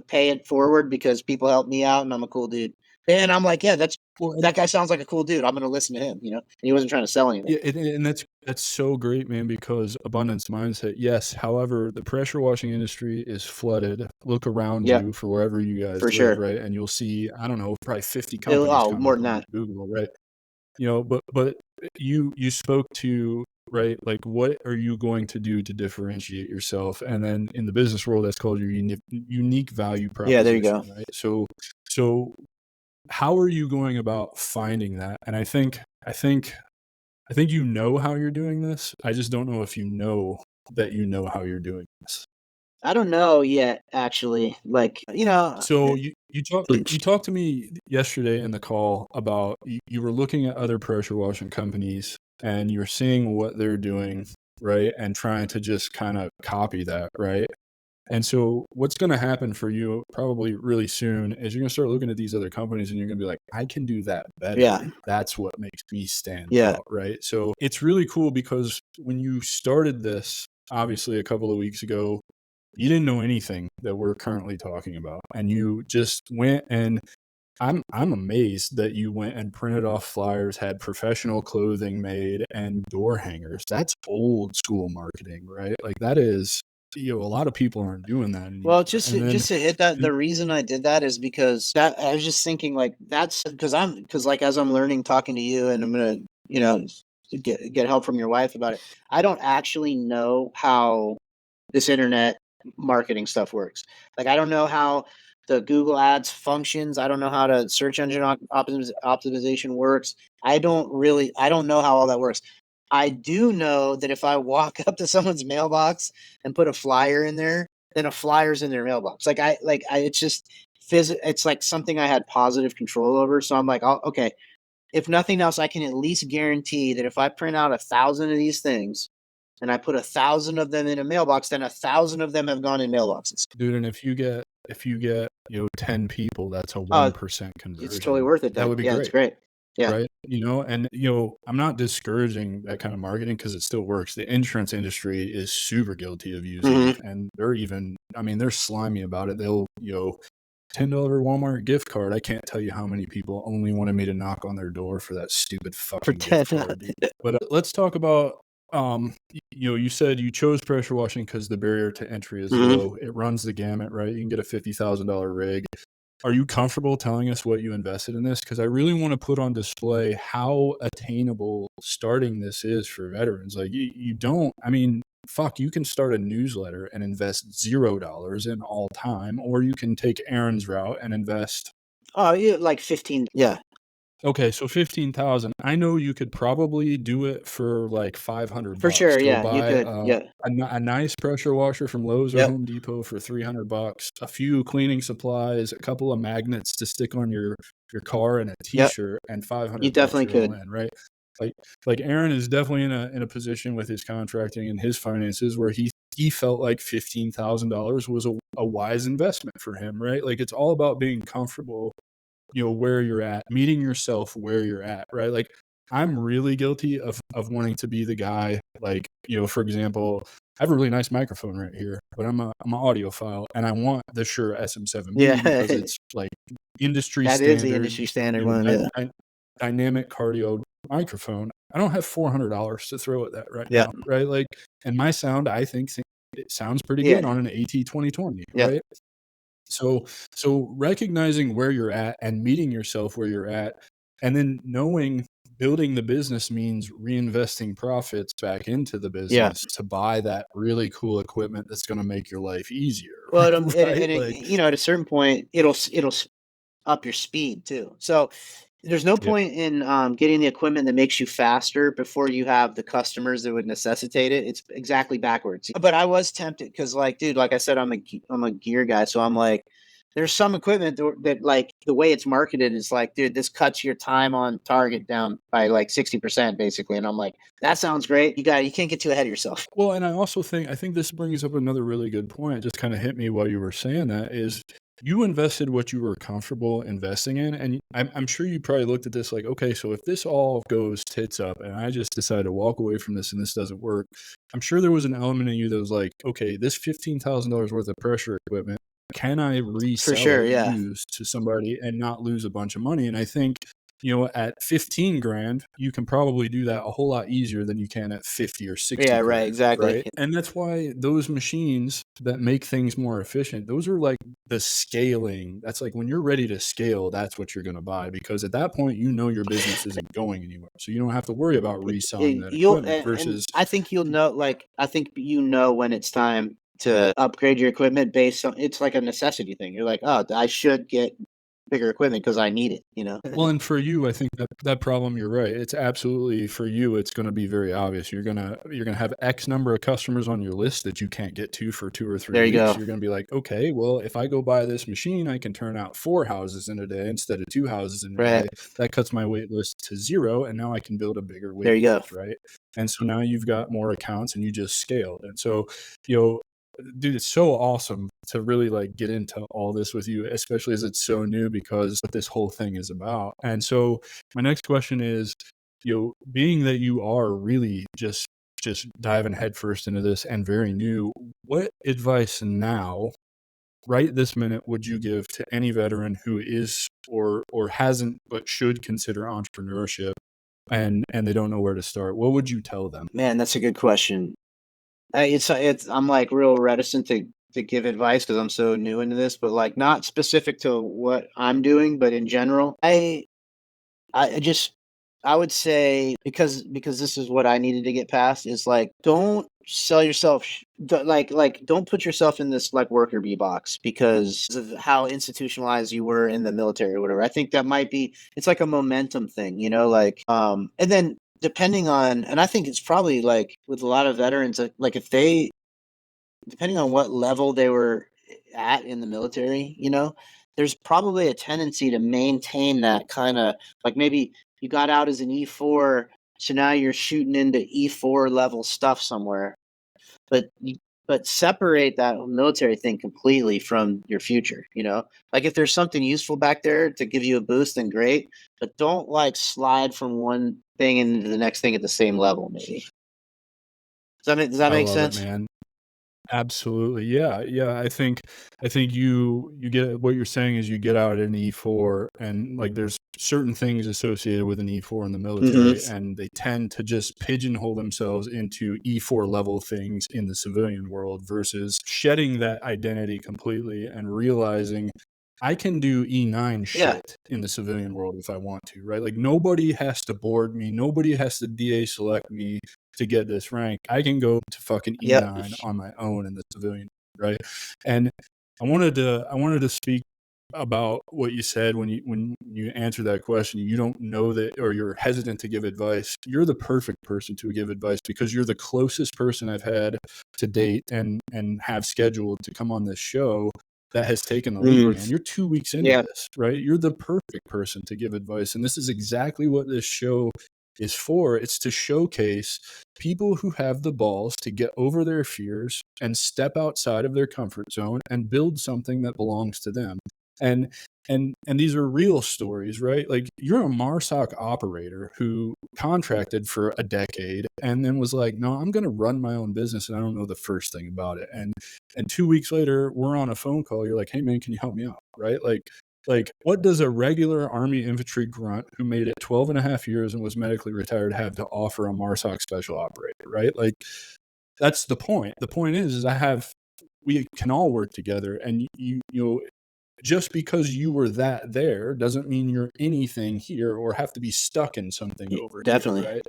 pay it forward because people help me out and I'm a cool dude. And I'm like, yeah, that guy sounds like a cool dude. I'm going to listen to him, And he wasn't trying to sell anything. Yeah, and that's so great, man, because abundance mindset. Yes, however, the pressure washing industry is flooded. Look around you for wherever you guys live, sure. right? And you'll see, I don't know, probably 50 companies come More up than on that. Google, right? But you spoke to, right, like what are you going to do to differentiate yourself? And then in the business world, that's called your unique value proposition. Yeah, there you go. Right? So how are you going about finding that? And I think you know how you're doing this. I just don't know if you know that you know how you're doing this. I don't know yet, actually. So you talked to me yesterday in the call about you were looking at other pressure washing companies and you're seeing what they're doing, right? And trying to just kind of copy that, right? And so what's going to happen for you probably really soon is you're going to start looking at these other companies and you're going to be like, I can do that better. Yeah. That's what makes me stand Yeah. out, right? So it's really cool because when you started this, obviously a couple of weeks ago, you didn't know anything that we're currently talking about. And you just went and I'm amazed that you went and printed off flyers, had professional clothing made and door hangers. That's old school marketing, right? Like that is, a lot of people aren't doing that anymore. Well, just to hit that, the reason I did that is because I was just thinking like that's because as I'm learning, talking to you, and I'm gonna get help from your wife about it. I don't actually know how this internet marketing stuff works. Like I don't know how the Google Ads functions. I don't know how to search engine optimization works. I don't know how all that works. I do know that if I walk up to someone's mailbox and put a flyer in there, then a flyer's in their mailbox. It's just it's like something I had positive control over. So I'm like, okay, if nothing else, I can at least guarantee that if I print out 1,000 of these things and I put 1,000 of them in a mailbox, then 1,000 of them have gone in mailboxes. Dude, and if you get 10 people, that's a 1% conversion. It's totally worth it. That would be great. It's great. Yeah. Right. And I'm not discouraging that kind of marketing because it still works. The insurance industry is super guilty of using it. And they're slimy about it. They'll, $10 Walmart gift card. I can't tell you how many people only wanted me to knock on their door for that stupid fucking gift card. Dude. But let's talk about, you said you chose pressure washing because the barrier to entry is low. It runs the gamut, right? You can get a $50,000 rig. Are you comfortable telling us what you invested in this? Because I really want to put on display how attainable starting this is for veterans. Like you can start a newsletter and invest $0 in all time, or you can take Aren's route and invest. Like 15. Yeah. Okay, so 15,000. I know you could probably do it for like $500 for sure. Go Yeah, buy, you could. a nice pressure washer from Lowe's or Home Depot for $300. A few cleaning supplies, a couple of magnets to stick on your car, and a T-shirt, and $500. You definitely could. In, right? Like Aren is definitely in a position with his contracting and his finances where he felt like $15,000 was a wise investment for him, right? Like it's all about being comfortable, where you're at, meeting yourself where you're at, right? Like I'm really guilty of wanting to be the guy, like, for example, I have a really nice microphone right here, but I'm an audiophile and I want the Shure SM7B because it's like industry standard. That is the industry standard one. Dynamic cardio microphone. I don't have $400 to throw at that right now, right? Like, and my sound, I think it sounds pretty good on an AT2020, right? So recognizing where you're at and meeting yourself where you're at, and then knowing building the business means reinvesting profits back into the business to buy that really cool equipment that's going to make your life easier. Well, at a certain point, it'll up your speed too. So there's no point in getting the equipment that makes you faster before you have the customers that would necessitate it. It's exactly backwards. But I was tempted because, like, dude, like I said, I'm a gear guy, so I'm like, there's some equipment that like the way it's marketed is like, dude, this cuts your time on target down by like 60% basically. And I'm like, that sounds great. You can't get too ahead of yourself. Well, and I think this brings up another really good point. It just kind of hit me while you were saying that is you invested what you were comfortable investing in. And I'm sure you probably looked at this like, okay, so if this all goes tits up and I just decide to walk away from this and this doesn't work, I'm sure there was an element in you that was like, okay, this $15,000 worth of pressure equipment, can I For resell sure. it Yeah. used to somebody and not lose a bunch of money? And I think, at 15 grand, you can probably do that a whole lot easier than you can at 50 or 60 Yeah. Right. grand, Exactly. right? And that's why those machines that make things more efficient, those are like the scaling. That's like when you're ready to scale, that's what you're going to buy, because at that point, your business isn't going anywhere. So you don't have to worry about reselling that equipment And versus, I think I think when it's time to upgrade your equipment based on, it's like a necessity thing. You're like, oh, I should get bigger equipment because I need it. well, and for you, I think that problem, you're right. It's absolutely, for you, it's going to be very obvious. You're going to have X number of customers on your list that you can't get to for 2 or 3 There you weeks. go. You're going to be like, okay, well, if I go buy this machine, I can turn out 4 houses in a day instead of 2 houses in a Right. day. That cuts my wait list to 0, and now I can build a bigger There wait you go. list, right? And so now you've got more accounts and you just scaled. And so, dude, it's so awesome to really like get into all this with you, especially as it's so new, because what this whole thing is about. And so my next question is, being that you are really just diving headfirst into this and very new, what advice now, right this minute, would you give to any veteran who is or hasn't but should consider entrepreneurship and they don't know where to start? What would you tell them? Man, that's a good question. I'm like real reticent to give advice because I'm so new into this, but like not specific to what I'm doing, but in general, I just I would say, because this is what I needed to get past, is like, don't sell yourself don't put yourself in this like worker bee box because of how institutionalized you were in the military or whatever. I think that might be, it's like a momentum thing, like and then depending on, and I think it's probably like with a lot of veterans, like if they, depending on what level they were at in the military, there's probably a tendency to maintain that kind of, like, maybe you got out as an E4, so now you're shooting into E4 level stuff somewhere. But but separate that military thing completely from your future. Like if there's something useful back there to give you a boost, then great. But don't like slide from one thing into the next thing at the same level, maybe. Does that I make love it, sense? man. Absolutely. Yeah. Yeah. I think you get, what you're saying is you get out at an E4 and like there's certain things associated with an E4 in the Mm-hmm. military, and they tend to just pigeonhole themselves into E4 level things in the civilian world versus shedding that identity completely and realizing I can do E9 Yeah. shit in the civilian world if I want to, right? Like nobody has to board me, nobody has to DA select me to get this rank. I can go to fucking Yep. E9 on my own in the civilian, right? And I wanted to speak about what you said when you answered that question. You don't know that, or you're hesitant to give advice. You're the perfect person to give advice because you're the closest person I've had to date and have scheduled to come on this show that has taken the leap, man. You're 2 weeks into Yeah. this, right? You're the perfect person to give advice. And this is exactly what this show is for. It's to showcase people who have the balls to get over their fears and step outside of their comfort zone and build something that belongs to them. And these are real stories, right? Like you're a MARSOC operator who contracted for a decade and then was like, no, I'm going to run my own business and I don't know the first thing about it. And 2 weeks later, we're on a phone call. You're like, hey man, can you help me out? Right? Like what does a regular Army infantry grunt who made it 12 and a half years and was medically retired have to offer a MARSOC special operator, right? Like that's the point. The point is we can all work together, and just because you were that there doesn't mean you're anything here or have to be stuck in something over here, Definitely. right?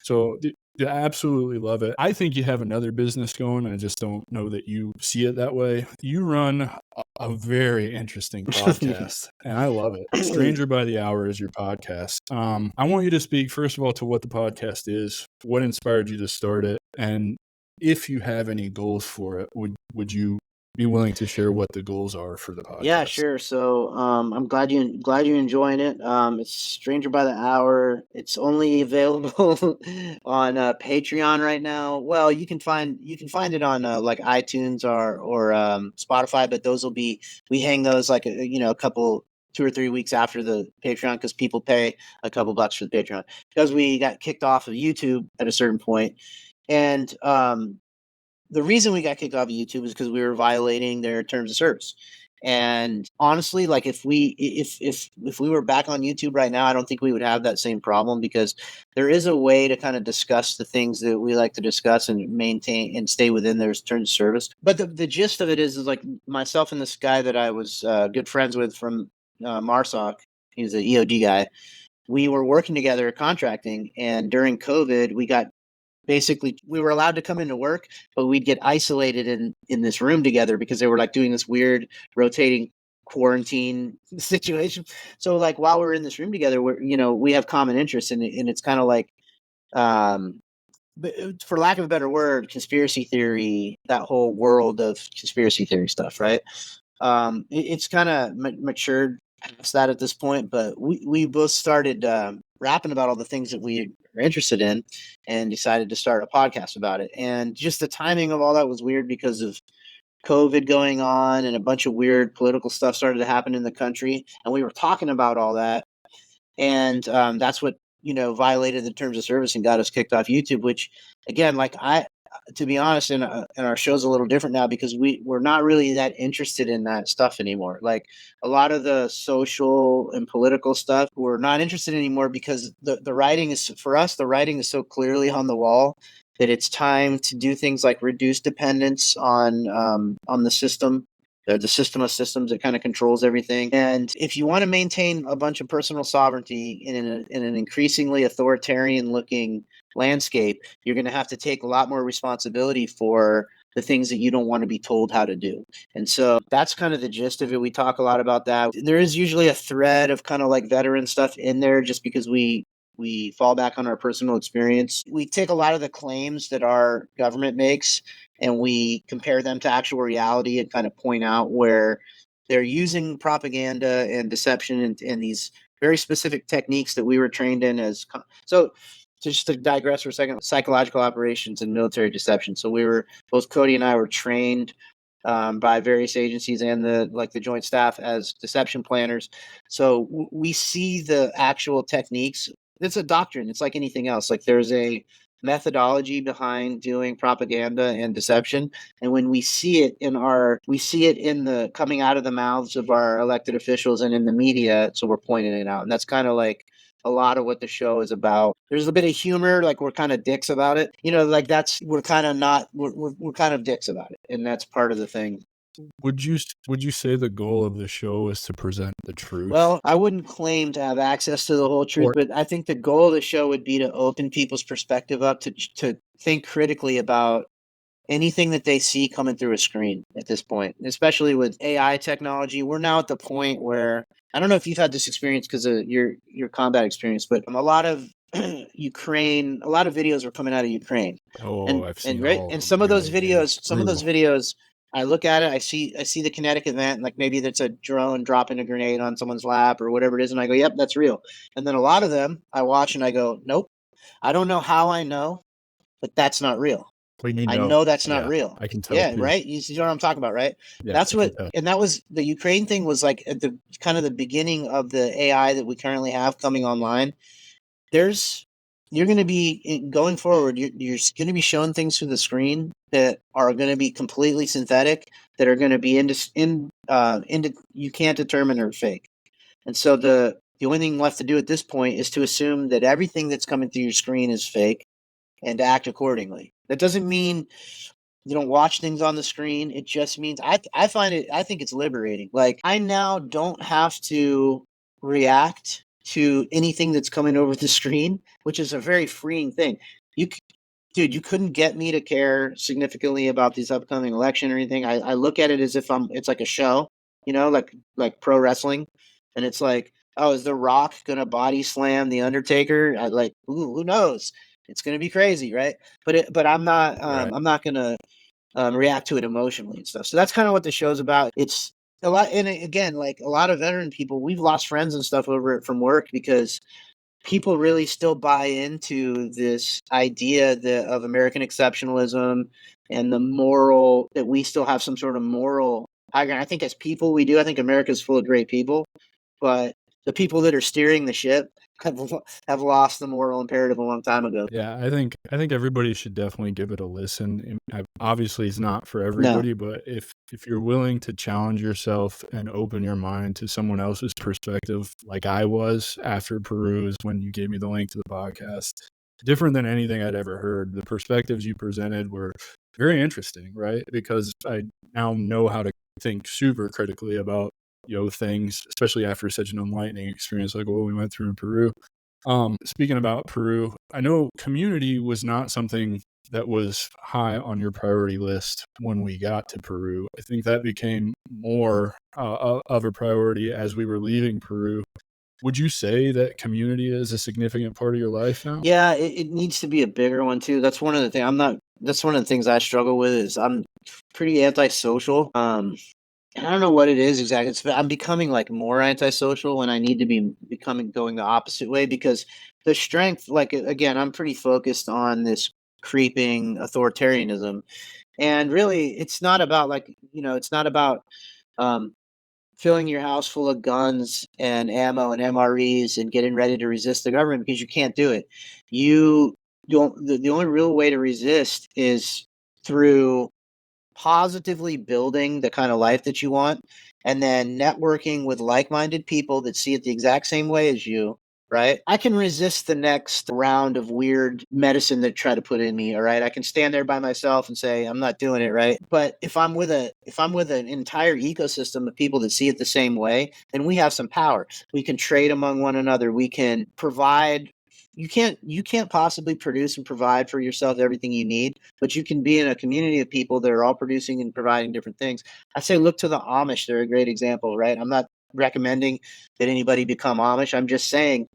So I absolutely love it. I think you have another business going. I just don't know that you see it that way. You run a very interesting podcast, and I love it. Stranger by the Hour is your podcast. I want you to speak, first of all, to what the podcast is, what inspired you to start it, and if you have any goals for it, would you be willing to share what the goals are for the podcast? Yeah, sure. So I'm glad you're enjoying it. It's Stranger by the Hour. It's only available on Patreon right now. Well, you can find it on like iTunes or Spotify, but we hang those like a couple 2 or 3 weeks after the Patreon, because people pay a couple bucks for the Patreon, because we got kicked off of YouTube at a certain point. And the reason we got kicked off of YouTube is because we were violating their terms of service. And honestly, like if we were back on YouTube right now, I don't think we would have that same problem, because there is a way to kind of discuss the things that we like to discuss and maintain and stay within their terms of service. But the gist of it is like myself and this guy that I was good friends with from MARSOC, he's an EOD guy. We were working together contracting, and during COVID, we were allowed to come into work, but we'd get isolated in this room together because they were like doing this weird rotating quarantine situation. So like while we're in this room together, we have common interests, and it's kind of like, but for lack of a better word, conspiracy theory, that whole world of conspiracy theory stuff, right? It's kind of matured past that at this point, but we both started rapping about all the things that we are interested in, and decided to start a podcast about it. And just the timing of all that was weird because of COVID going on, and a bunch of weird political stuff started to happen in the country, and we were talking about all that, and that's what violated the terms of service and got us kicked off YouTube. Which, again, like to be honest, and our show's a little different now because we're not really that interested in that stuff anymore. Like a lot of the social and political stuff, we're not interested anymore, because the writing is, for us, the writing is so clearly on the wall that it's time to do things like reduce dependence on the system. The system of systems that kind of controls everything. And if you want to maintain a bunch of personal sovereignty in an increasingly authoritarian looking landscape, you're going to have to take a lot more responsibility for the things that you don't want to be told how to do. And so that's kind of the gist of it. We talk a lot about that. There is usually a thread of kind of like veteran stuff in there, just because we fall back on our personal experience. We take a lot of the claims that our government makes, and we compare them to actual reality, and kind of point out where they're using propaganda and deception and these very specific techniques that we were trained in so just to digress for a second, psychological operations and military deception. So both Cody and I were trained by various agencies and the Joint Staff as deception planners. So we see the actual techniques. It's a doctrine. It's like anything else. Like there's a methodology behind doing propaganda and deception, and when we see it in the coming out of the mouths of our elected officials and in the media, so we're pointing it out. And that's kind of like a lot of what the show is about. There's a bit of humor, like we're kind of dicks about it, like we're kind of dicks about it, and that's part of the thing. Would you say the goal of the show is to present the truth? Well, I wouldn't claim to have access to the whole truth, but I think the goal of the show would be to open people's perspective up to think critically about anything that they see coming through a screen at this point, especially with AI technology. We're now at the point where, I don't know if you've had this experience because of your combat experience, but a lot of Ukraine, a lot of videos are coming out of Ukraine. Oh, I've seen right, all and of some them. of those Yeah, videos, brutal. I look at it, I see the kinetic event, like maybe that's a drone dropping a grenade on someone's lap or whatever it is, and I go, yep, that's real. And then a lot of them I watch and I go, nope, I don't know how I know, but that's not real. I know that's not real. I can tell. Yeah, Too. right. You see what I'm talking about, right? Yeah, That's I what, can tell. and that was the Ukraine thing, was like at the kind of the beginning of the AI that we currently have coming online. You're going to be going forward. You're going to be shown things through the screen that are going to be completely synthetic, that are going to be you can't determine are fake. And so the only thing left to do at this point is to assume that everything that's coming through your screen is fake, and to act accordingly. That doesn't mean you don't watch things on the screen. It just means I think it's liberating. Like I now don't have to react to anything that's coming over the screen, which is a very freeing thing. Dude, you couldn't get me to care significantly about this upcoming election or anything. I look at it as if it's like a show, like pro wrestling, and it's like, oh, is The Rock gonna body slam the Undertaker? Who knows? It's gonna be crazy, right? But I'm not. Right. I'm not gonna react to it emotionally and stuff. So that's kind of what the show's about. It's a lot, and again, like a lot of veteran people, we've lost friends and stuff over it from work because people really still buy into this idea of American exceptionalism and the moral that we still have some sort of moral high ground. I think as people we do. I think America's full of great people, but the people that are steering the ship have lost the moral imperative a long time ago. Yeah, I think everybody should definitely give it a listen. Obviously, it's not for No. everybody, but if you're willing to challenge yourself and open your mind to someone else's perspective, like I was after Peru, is when you gave me the link to the podcast. Different than anything I'd ever heard. The perspectives you presented were very interesting, right? Because I now know how to think super critically about things, especially after such an enlightening experience like what we went through in Peru. Speaking about Peru, I know community was not something that was high on your priority list when we got to Peru. I think that became more of a priority as we were leaving Peru. Would you say that community is a significant part of your life now? Yeah, it needs to be a bigger one too. That's one of the things that's one of the things I struggle with is I'm pretty antisocial. And I don't know what it is exactly. I'm becoming like more antisocial when I need to be going the opposite way because the strength, like again, I'm pretty focused on this creeping authoritarianism. And really it's not about it's not about um filling your house full of guns and ammo and MREs and getting ready to resist the government because you can't do it. You don't. The only real way to resist is through positively building the kind of life that you want and then networking with like-minded people that see it the exact same way as you. Right. I can resist the next round of weird medicine that try to put in me. All right. I can stand there by myself and say, I'm not doing it. Right. But if I'm with an entire ecosystem of people that see it the same way, then we have some power. We can trade among one another. We can provide. You can't possibly produce and provide for yourself everything you need, but you can be in a community of people that are all producing and providing different things. I say look to the Amish. They're a great example, right? I'm not recommending that anybody become Amish. I'm just saying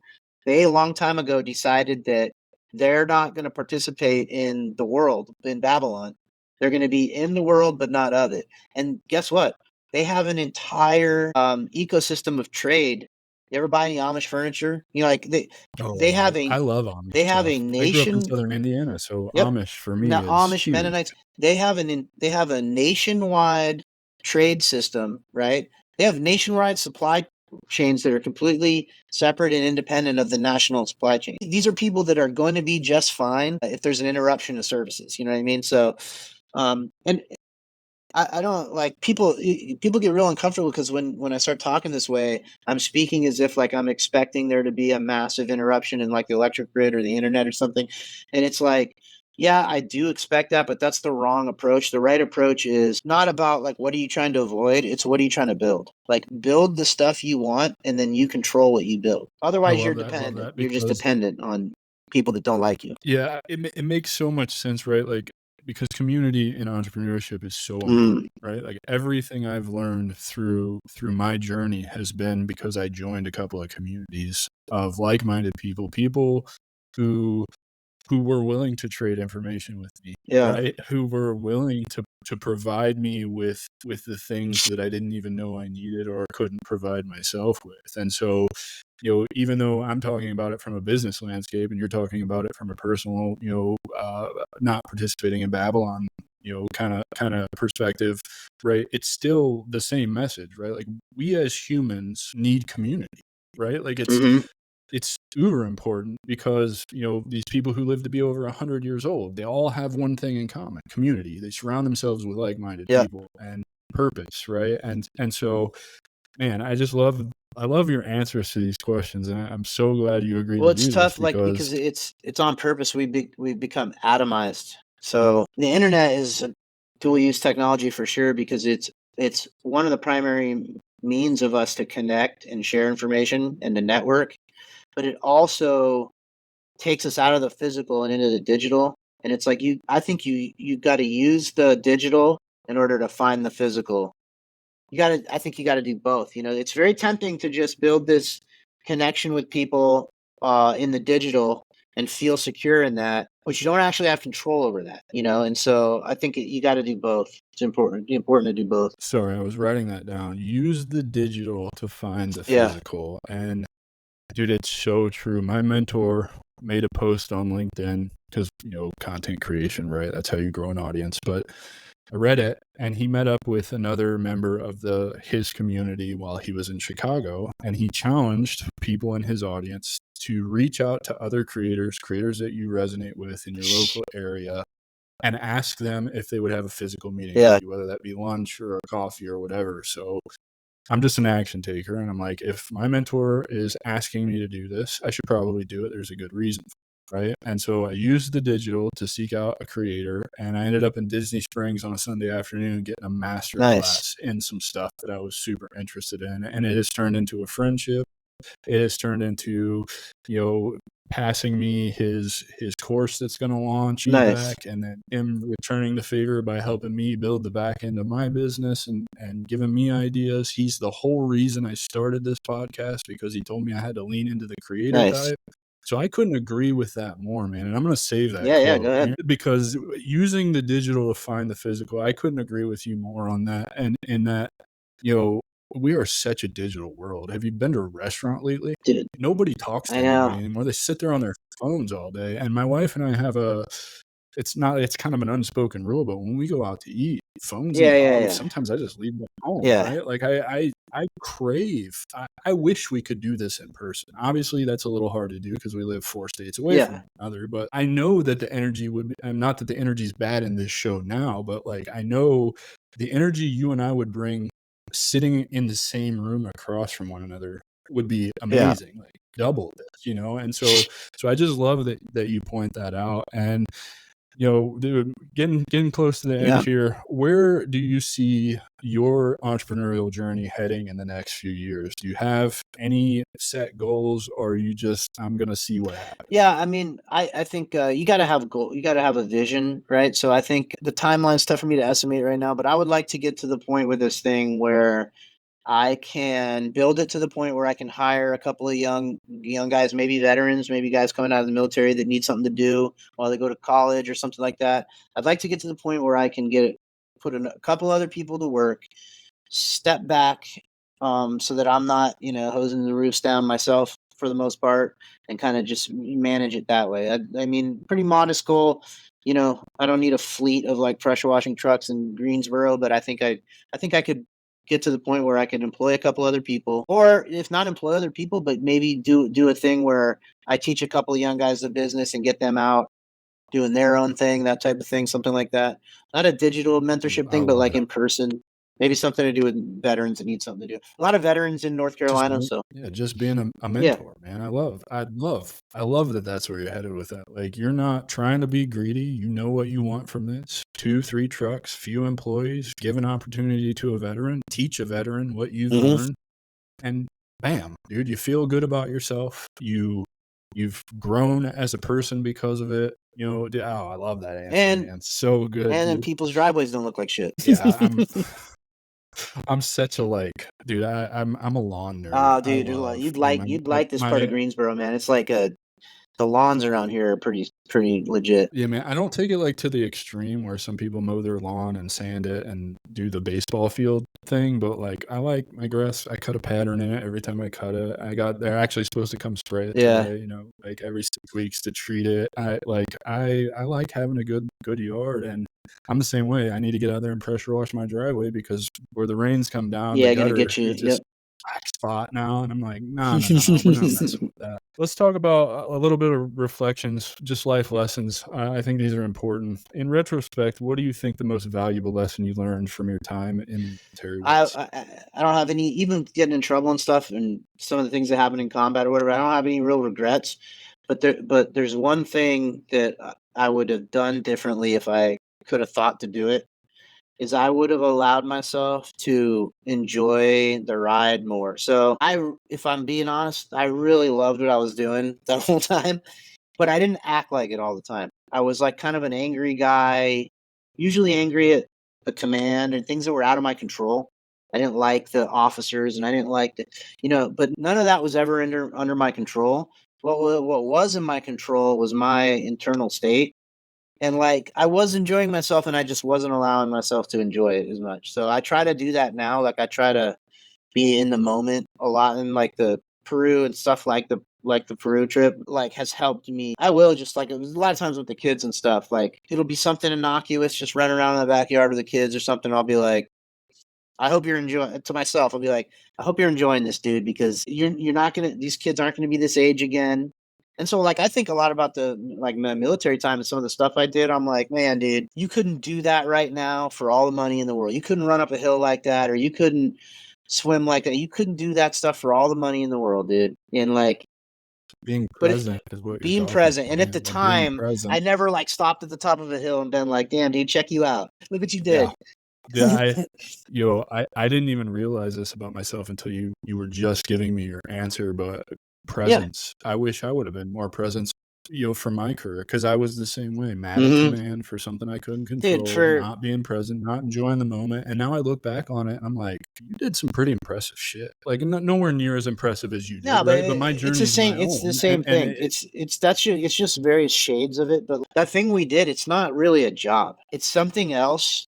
they a long time ago decided that they're not going to participate in the world in Babylon. They're going to be in the world but not of it. And guess what? They have an entire ecosystem of trade. You ever buy any Amish furniture? Like they Oh, have I a love Amish they have a stuff. I grew up in nation. Southern Indiana, so Yep. Amish for me Now is Amish huge. Mennonites, they have a nationwide trade system, right? They have nationwide supply chains that are completely separate and independent of the national supply chain. These are people that are going to be just fine if there's an interruption of services. You know what I mean? So, and I don't like people get real uncomfortable because when I start talking this way, I'm speaking as if like I'm expecting there to be a massive interruption in like the electric grid or the internet or something. And it's like, yeah, I do expect that, but that's the wrong approach. The right approach is not about like what are you trying to avoid? It's what are you trying to build? Like build the stuff you want and then you control what you build. I Otherwise you're love that. I love dependent. that You're just because dependent on people that don't like you. yeah, it makes so much sense, right? Like because community in entrepreneurship is so Mm, important, right? Like everything I've learned through my journey has been because I joined a couple of communities of like-minded people who who were willing to trade information with me, yeah. right? Who were willing to provide me with the things that I didn't even know I needed or couldn't provide myself with. And so, even though I'm talking about it from a business landscape and you're talking about it from a personal, not participating in Babylon, kind of perspective, right? It's still the same message, right? Like we as humans need community, right? Like Hmm. it's uber important because these people who live to be over 100 years old, they all have one thing in common: community. They surround themselves with like-minded Yeah. people and purpose, right? And so, man, I love your answers to these questions, and I'm so glad you agreed Well, to it's do this tough, like because because it's on purpose. We've become atomized. So the internet is a dual use technology for sure because it's one of the primary means of us to connect and share information and to network. But it also takes us out of the physical and into the digital. And it's like I think you got to use the digital in order to find the physical. I think you got to do both. It's very tempting to just build this connection with people in the digital and feel secure in that. but you don't actually have control over that, and so I think you got to do both. It's important to do both. Sorry, I was writing that down. Use the digital to find the Yeah. physical. And dude, it's so true. My mentor made a post on LinkedIn because, content creation, right? That's how you grow an audience. But I read it, and he met up with another member of his community while he was in Chicago, and he challenged people in his audience to reach out to other creators that you resonate with in your local area, and ask them if they would have a physical meeting Yeah. with you, whether that be lunch or a coffee or whatever. So I'm just an action taker, and I'm like, if my mentor is asking me to do this, I should probably do it. There's a good reason, right? And so I used the digital to seek out a creator, and I ended up in Disney Springs on a Sunday afternoon getting a master class in some stuff that I was super interested in, and it has turned into a friendship. It has turned into, passing me his course that's going to launch feedback, and then him returning the favor by helping me build the back end of my business and giving me ideas. He's the whole reason I started this podcast, because he told me I had to lean into the creator type. So I couldn't agree with that more, man. And I'm going to save that quote. Yeah, go ahead. Because using the digital to find the physical, I couldn't agree with you more on that. And in that, we are such a digital world. Have you been to a restaurant lately? Dude, Nobody talks to anybody anymore. They sit there on their phones all day. And my wife and I have it's kind of an unspoken rule, but when we go out to eat, phones involved, sometimes I just leave them at home, right? Like I crave, I wish we could do this in person. Obviously that's a little hard to do because we live 4 states away from one another, but I know that the energy not that the energy is bad in this show now, but like, I know the energy you and I would bring sitting in the same room across from one another would be amazing, like double this, and so I just love that you point that out. And dude, getting close to the end here, where do you see your entrepreneurial journey heading in the next few years? Do you have any set goals, or are you just, I'm gonna see what happens? Yeah, I mean, I think you got to have a goal. You got to have a vision, right? So I think the timeline's tough for me to estimate right now, but I would like to get to the point with this thing where I can build it to the point where I can hire a couple of young guys, maybe veterans, maybe guys coming out of the military that need something to do while they go to college or something like that. I'd like to get to the point where I can put a couple other people to work, step back, so that I'm not, hosing the roofs down myself for the most part, and kind of just manage it that way. I mean, pretty modest goal. I don't need a fleet of like pressure washing trucks in Greensboro, but I think I could get to the point where I can employ a couple other people, or if not employ other people, but maybe do a thing where I teach a couple of young guys the business and get them out doing their own thing, that type of thing, something like that. Not a digital mentorship thing, but like in person. Maybe something to do with veterans that need something to do. A lot of veterans in North Carolina. Just being a mentor, man. I love that that's where you're headed with that. Like, you're not trying to be greedy. You know what you want from this. 2, 3 trucks, few employees, give an opportunity to a veteran, teach a veteran what you've learned, and bam, dude, you feel good about yourself. You've grown as a person because of it. I love that answer, man. So good. And then people's driveways don't look like shit. Yeah, I'm such a dude. I'm a lawn nerd. Oh, dude, you'd like this part of Greensboro, man. It's like the lawns around here are pretty legit. Yeah, man. I don't take it to the extreme where some people mow their lawn and sand it and do the baseball field thing, but I like my grass. I cut a pattern in it every time I cut it. They're actually supposed to come spray it today, every 6 weeks to treat it. I like having a good yard, and I'm the same way. I need to get out there and pressure wash my driveway because where the rains come down, the gutter, get you. It's just black spot now, and I'm like, no, we're not messing with that. Let's talk about a little bit of reflections, just life lessons. I think these are important. In retrospect, what do you think the most valuable lesson you learned from your time in the military was? I don't have any, even getting in trouble and stuff, and some of the things that happened in combat or whatever. I don't have any real regrets, but there's one thing that I would have done differently if I could have thought to do it. Is I would have allowed myself to enjoy the ride more. So if I'm being honest, I really loved what I was doing the whole time, but I didn't act like it all the time. I was like kind of an angry guy, usually angry at the command and things that were out of my control. I didn't like the officers, and I didn't like but none of that was ever under my control. What was in my control was my internal state. And like I was enjoying myself and I just wasn't allowing myself to enjoy it as much. So I try to do that now. Like I try to be in the moment a lot, in like the Peru and stuff, like the Peru trip like has helped me. I will just like it was a lot of times with the kids and stuff, like it'll be something innocuous, just running around in the backyard with the kids or something. I'll be like, I hope you're enjoying, to myself, I'll be like, I hope you're enjoying this, dude, because you're not gonna, these kids aren't gonna be this age again. And so like I think a lot about the like my military time and some of the stuff I did. I'm like, man, dude, you couldn't do that right now for all the money in the world. You couldn't run up a hill like that, or you couldn't swim like that. You couldn't do that stuff for all the money in the world, dude. And like, Being but if present is what you're being talking present, about, and at man. the Like being time, I present. never like stopped at the top of a hill and been like, damn, dude, check you out. Look what you Yeah. did. Yeah, I didn't even realize this about myself until you were just giving me your answer, but Yeah. presence. I wish I would have been more present, for my career, because I was the same way, mad at Hmm. command for something I couldn't Dude, control, for not being present, not enjoying the moment. And now I look back on it, I'm like, you did some pretty impressive shit. Like nowhere near as impressive as you did, no, but right? But my it's the journey's same. my It's the own, same and thing. It's that's just, it's just various shades of it. But that thing we did, it's not really a job. It's something else.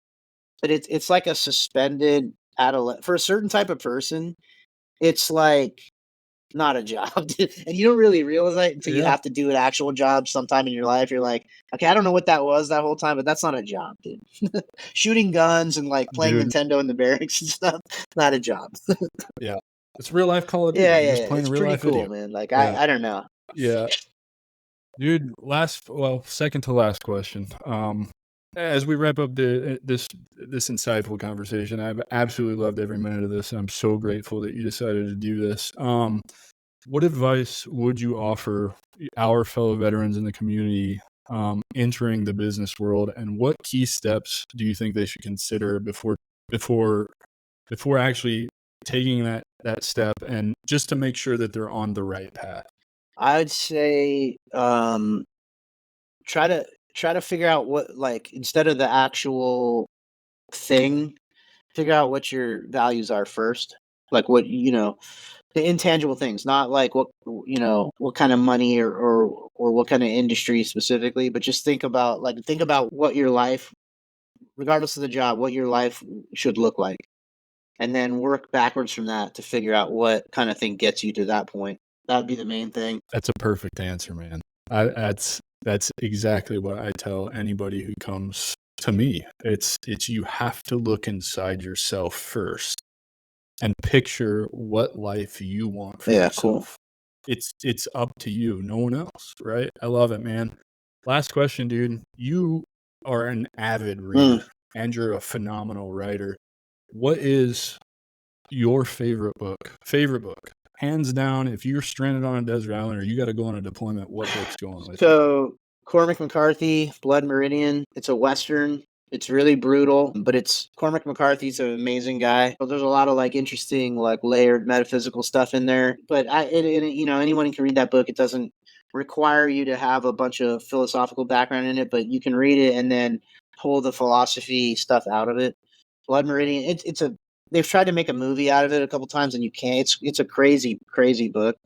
But it's like a suspended adolescent for a certain type of person. It's like not a job, dude. And you don't really realize it until you yeah, have to do an actual job sometime in your life. You're like, okay, I don't know what that was that whole time, but that's not a job, dude. Shooting guns and like playing dude, Nintendo in the barracks and stuff, not a job. yeah, it's real life Call of Duty. Yeah, You're yeah, just yeah. playing It's a real pretty life cool, video. man. Like Yeah, I don't know. yeah. Dude, second to last question. As we wrap up this insightful conversation, I've absolutely loved every minute of this, and I'm so grateful that you decided to do this. What advice would you offer our fellow veterans in the community entering the business world, and what key steps do you think they should consider before before actually taking that step, and just to make sure that they're on the right path? I would say try to figure out what, like, instead of the actual thing, figure out what your values are first. Like what, the intangible things, not like what, what kind of money or what kind of industry specifically, but just think about what your life, regardless of the job, what your life should look like, and then work backwards from that to figure out what kind of thing gets you to that point. That'd be the main thing. That's a perfect answer, man. That's exactly what I tell anybody who comes to me. It's you have to look inside yourself first and picture what life you want for Yeah, cool. yourself. It's up to you, no one else, right? I love it, man. Last question, dude. You are an avid Mm. reader and you're a phenomenal writer. What is your favorite book? Favorite book? Hands down, if you're stranded on a desert island or you got to go on a deployment, what book's going with you? So Cormac McCarthy, Blood Meridian. It's a western. It's really brutal, but it's Cormac McCarthy's an amazing guy. So there's a lot of like interesting, like layered metaphysical stuff in there. But anyone can read that book. It doesn't require you to have a bunch of philosophical background in it, but you can read it and then pull the philosophy stuff out of it. Blood Meridian. It's a they've tried to make a movie out of it a couple times and you can't. It's a crazy crazy book.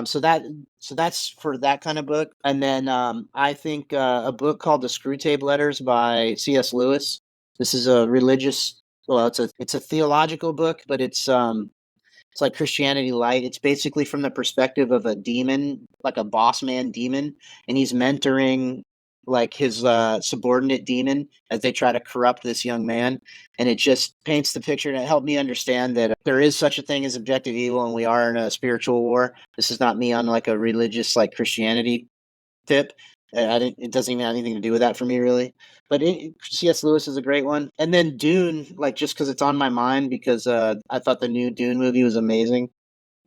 So that's for that kind of book. And then I think a book called The Screwtape Letters by C.S. Lewis. This is a religious, well, it's a theological book, but it's like Christianity light. It's basically from the perspective of a demon, like a boss man demon, and he's mentoring like his subordinate demon as they try to corrupt this young man. And it just paints the picture, and it helped me understand that there is such a thing as objective evil, and we are in a spiritual war. This is not me on like a religious like Christianity tip. I didn't. It doesn't even have anything to do with that for me, really. But C.S. Lewis is a great one. And then Dune, like just because it's on my mind, because I thought the new Dune movie was amazing.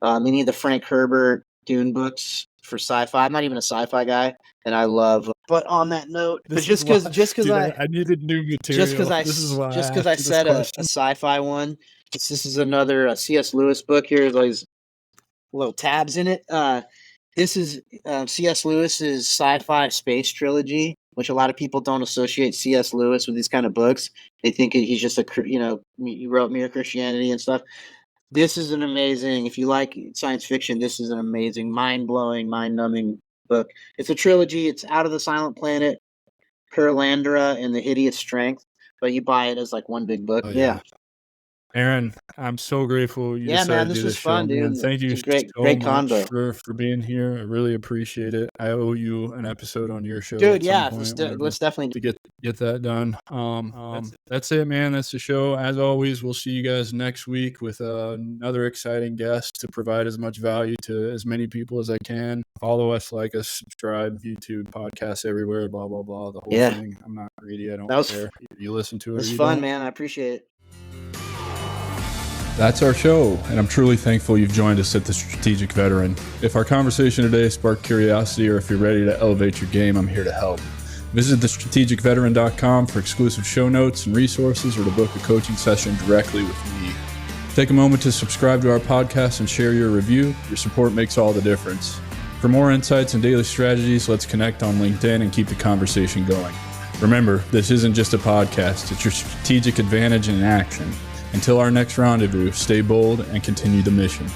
Any of the Frank Herbert Dune books for sci-fi. I'm not even a sci-fi guy, and I love. But on that note, but This is why, just because dude, I needed new material. This is why I just because I asked you this said a question. sci-fi one, this is another C.S. Lewis book. Here's all these little tabs in it. This is C.S. Lewis's sci-fi space trilogy, which a lot of people don't associate C.S. Lewis with these kind of books. They think he's just he wrote Mere Christianity and stuff. This is an amazing, if you like science fiction, this is an amazing, mind-blowing, mind-numbing book. It's a trilogy. It's Out of the Silent Planet, Pearlandra and the Hideous Strength, but you buy it as like one big book. Oh, Yeah. Aaron, I'm so grateful you Yeah, man, decided to this do was this show, fun, man. dude. Thank you It's a so great much convo. for being here. I really appreciate it. I owe you an episode on your show Dude, at yeah, some point. let's definitely to get that done. That's it, man. That's the show. As always, we'll see you guys next week with another exciting guest to provide as much value to as many people as I can. Follow us, like us, subscribe, YouTube, podcasts everywhere, blah, blah, blah, the whole thing. I'm not greedy. I don't care. You listen to it. It was fun, man. I appreciate it. That's our show, and I'm truly thankful you've joined us at The Strategic Veteran. If our conversation today sparked curiosity or if you're ready to elevate your game, I'm here to help. Visit thestrategicveteran.com for exclusive show notes and resources or to book a coaching session directly with me. Take a moment to subscribe to our podcast and share your review. Your support makes all the difference. For more insights and daily strategies, let's connect on LinkedIn and keep the conversation going. Remember, this isn't just a podcast, it's your strategic advantage in action. Until our next rendezvous, stay bold and continue the mission.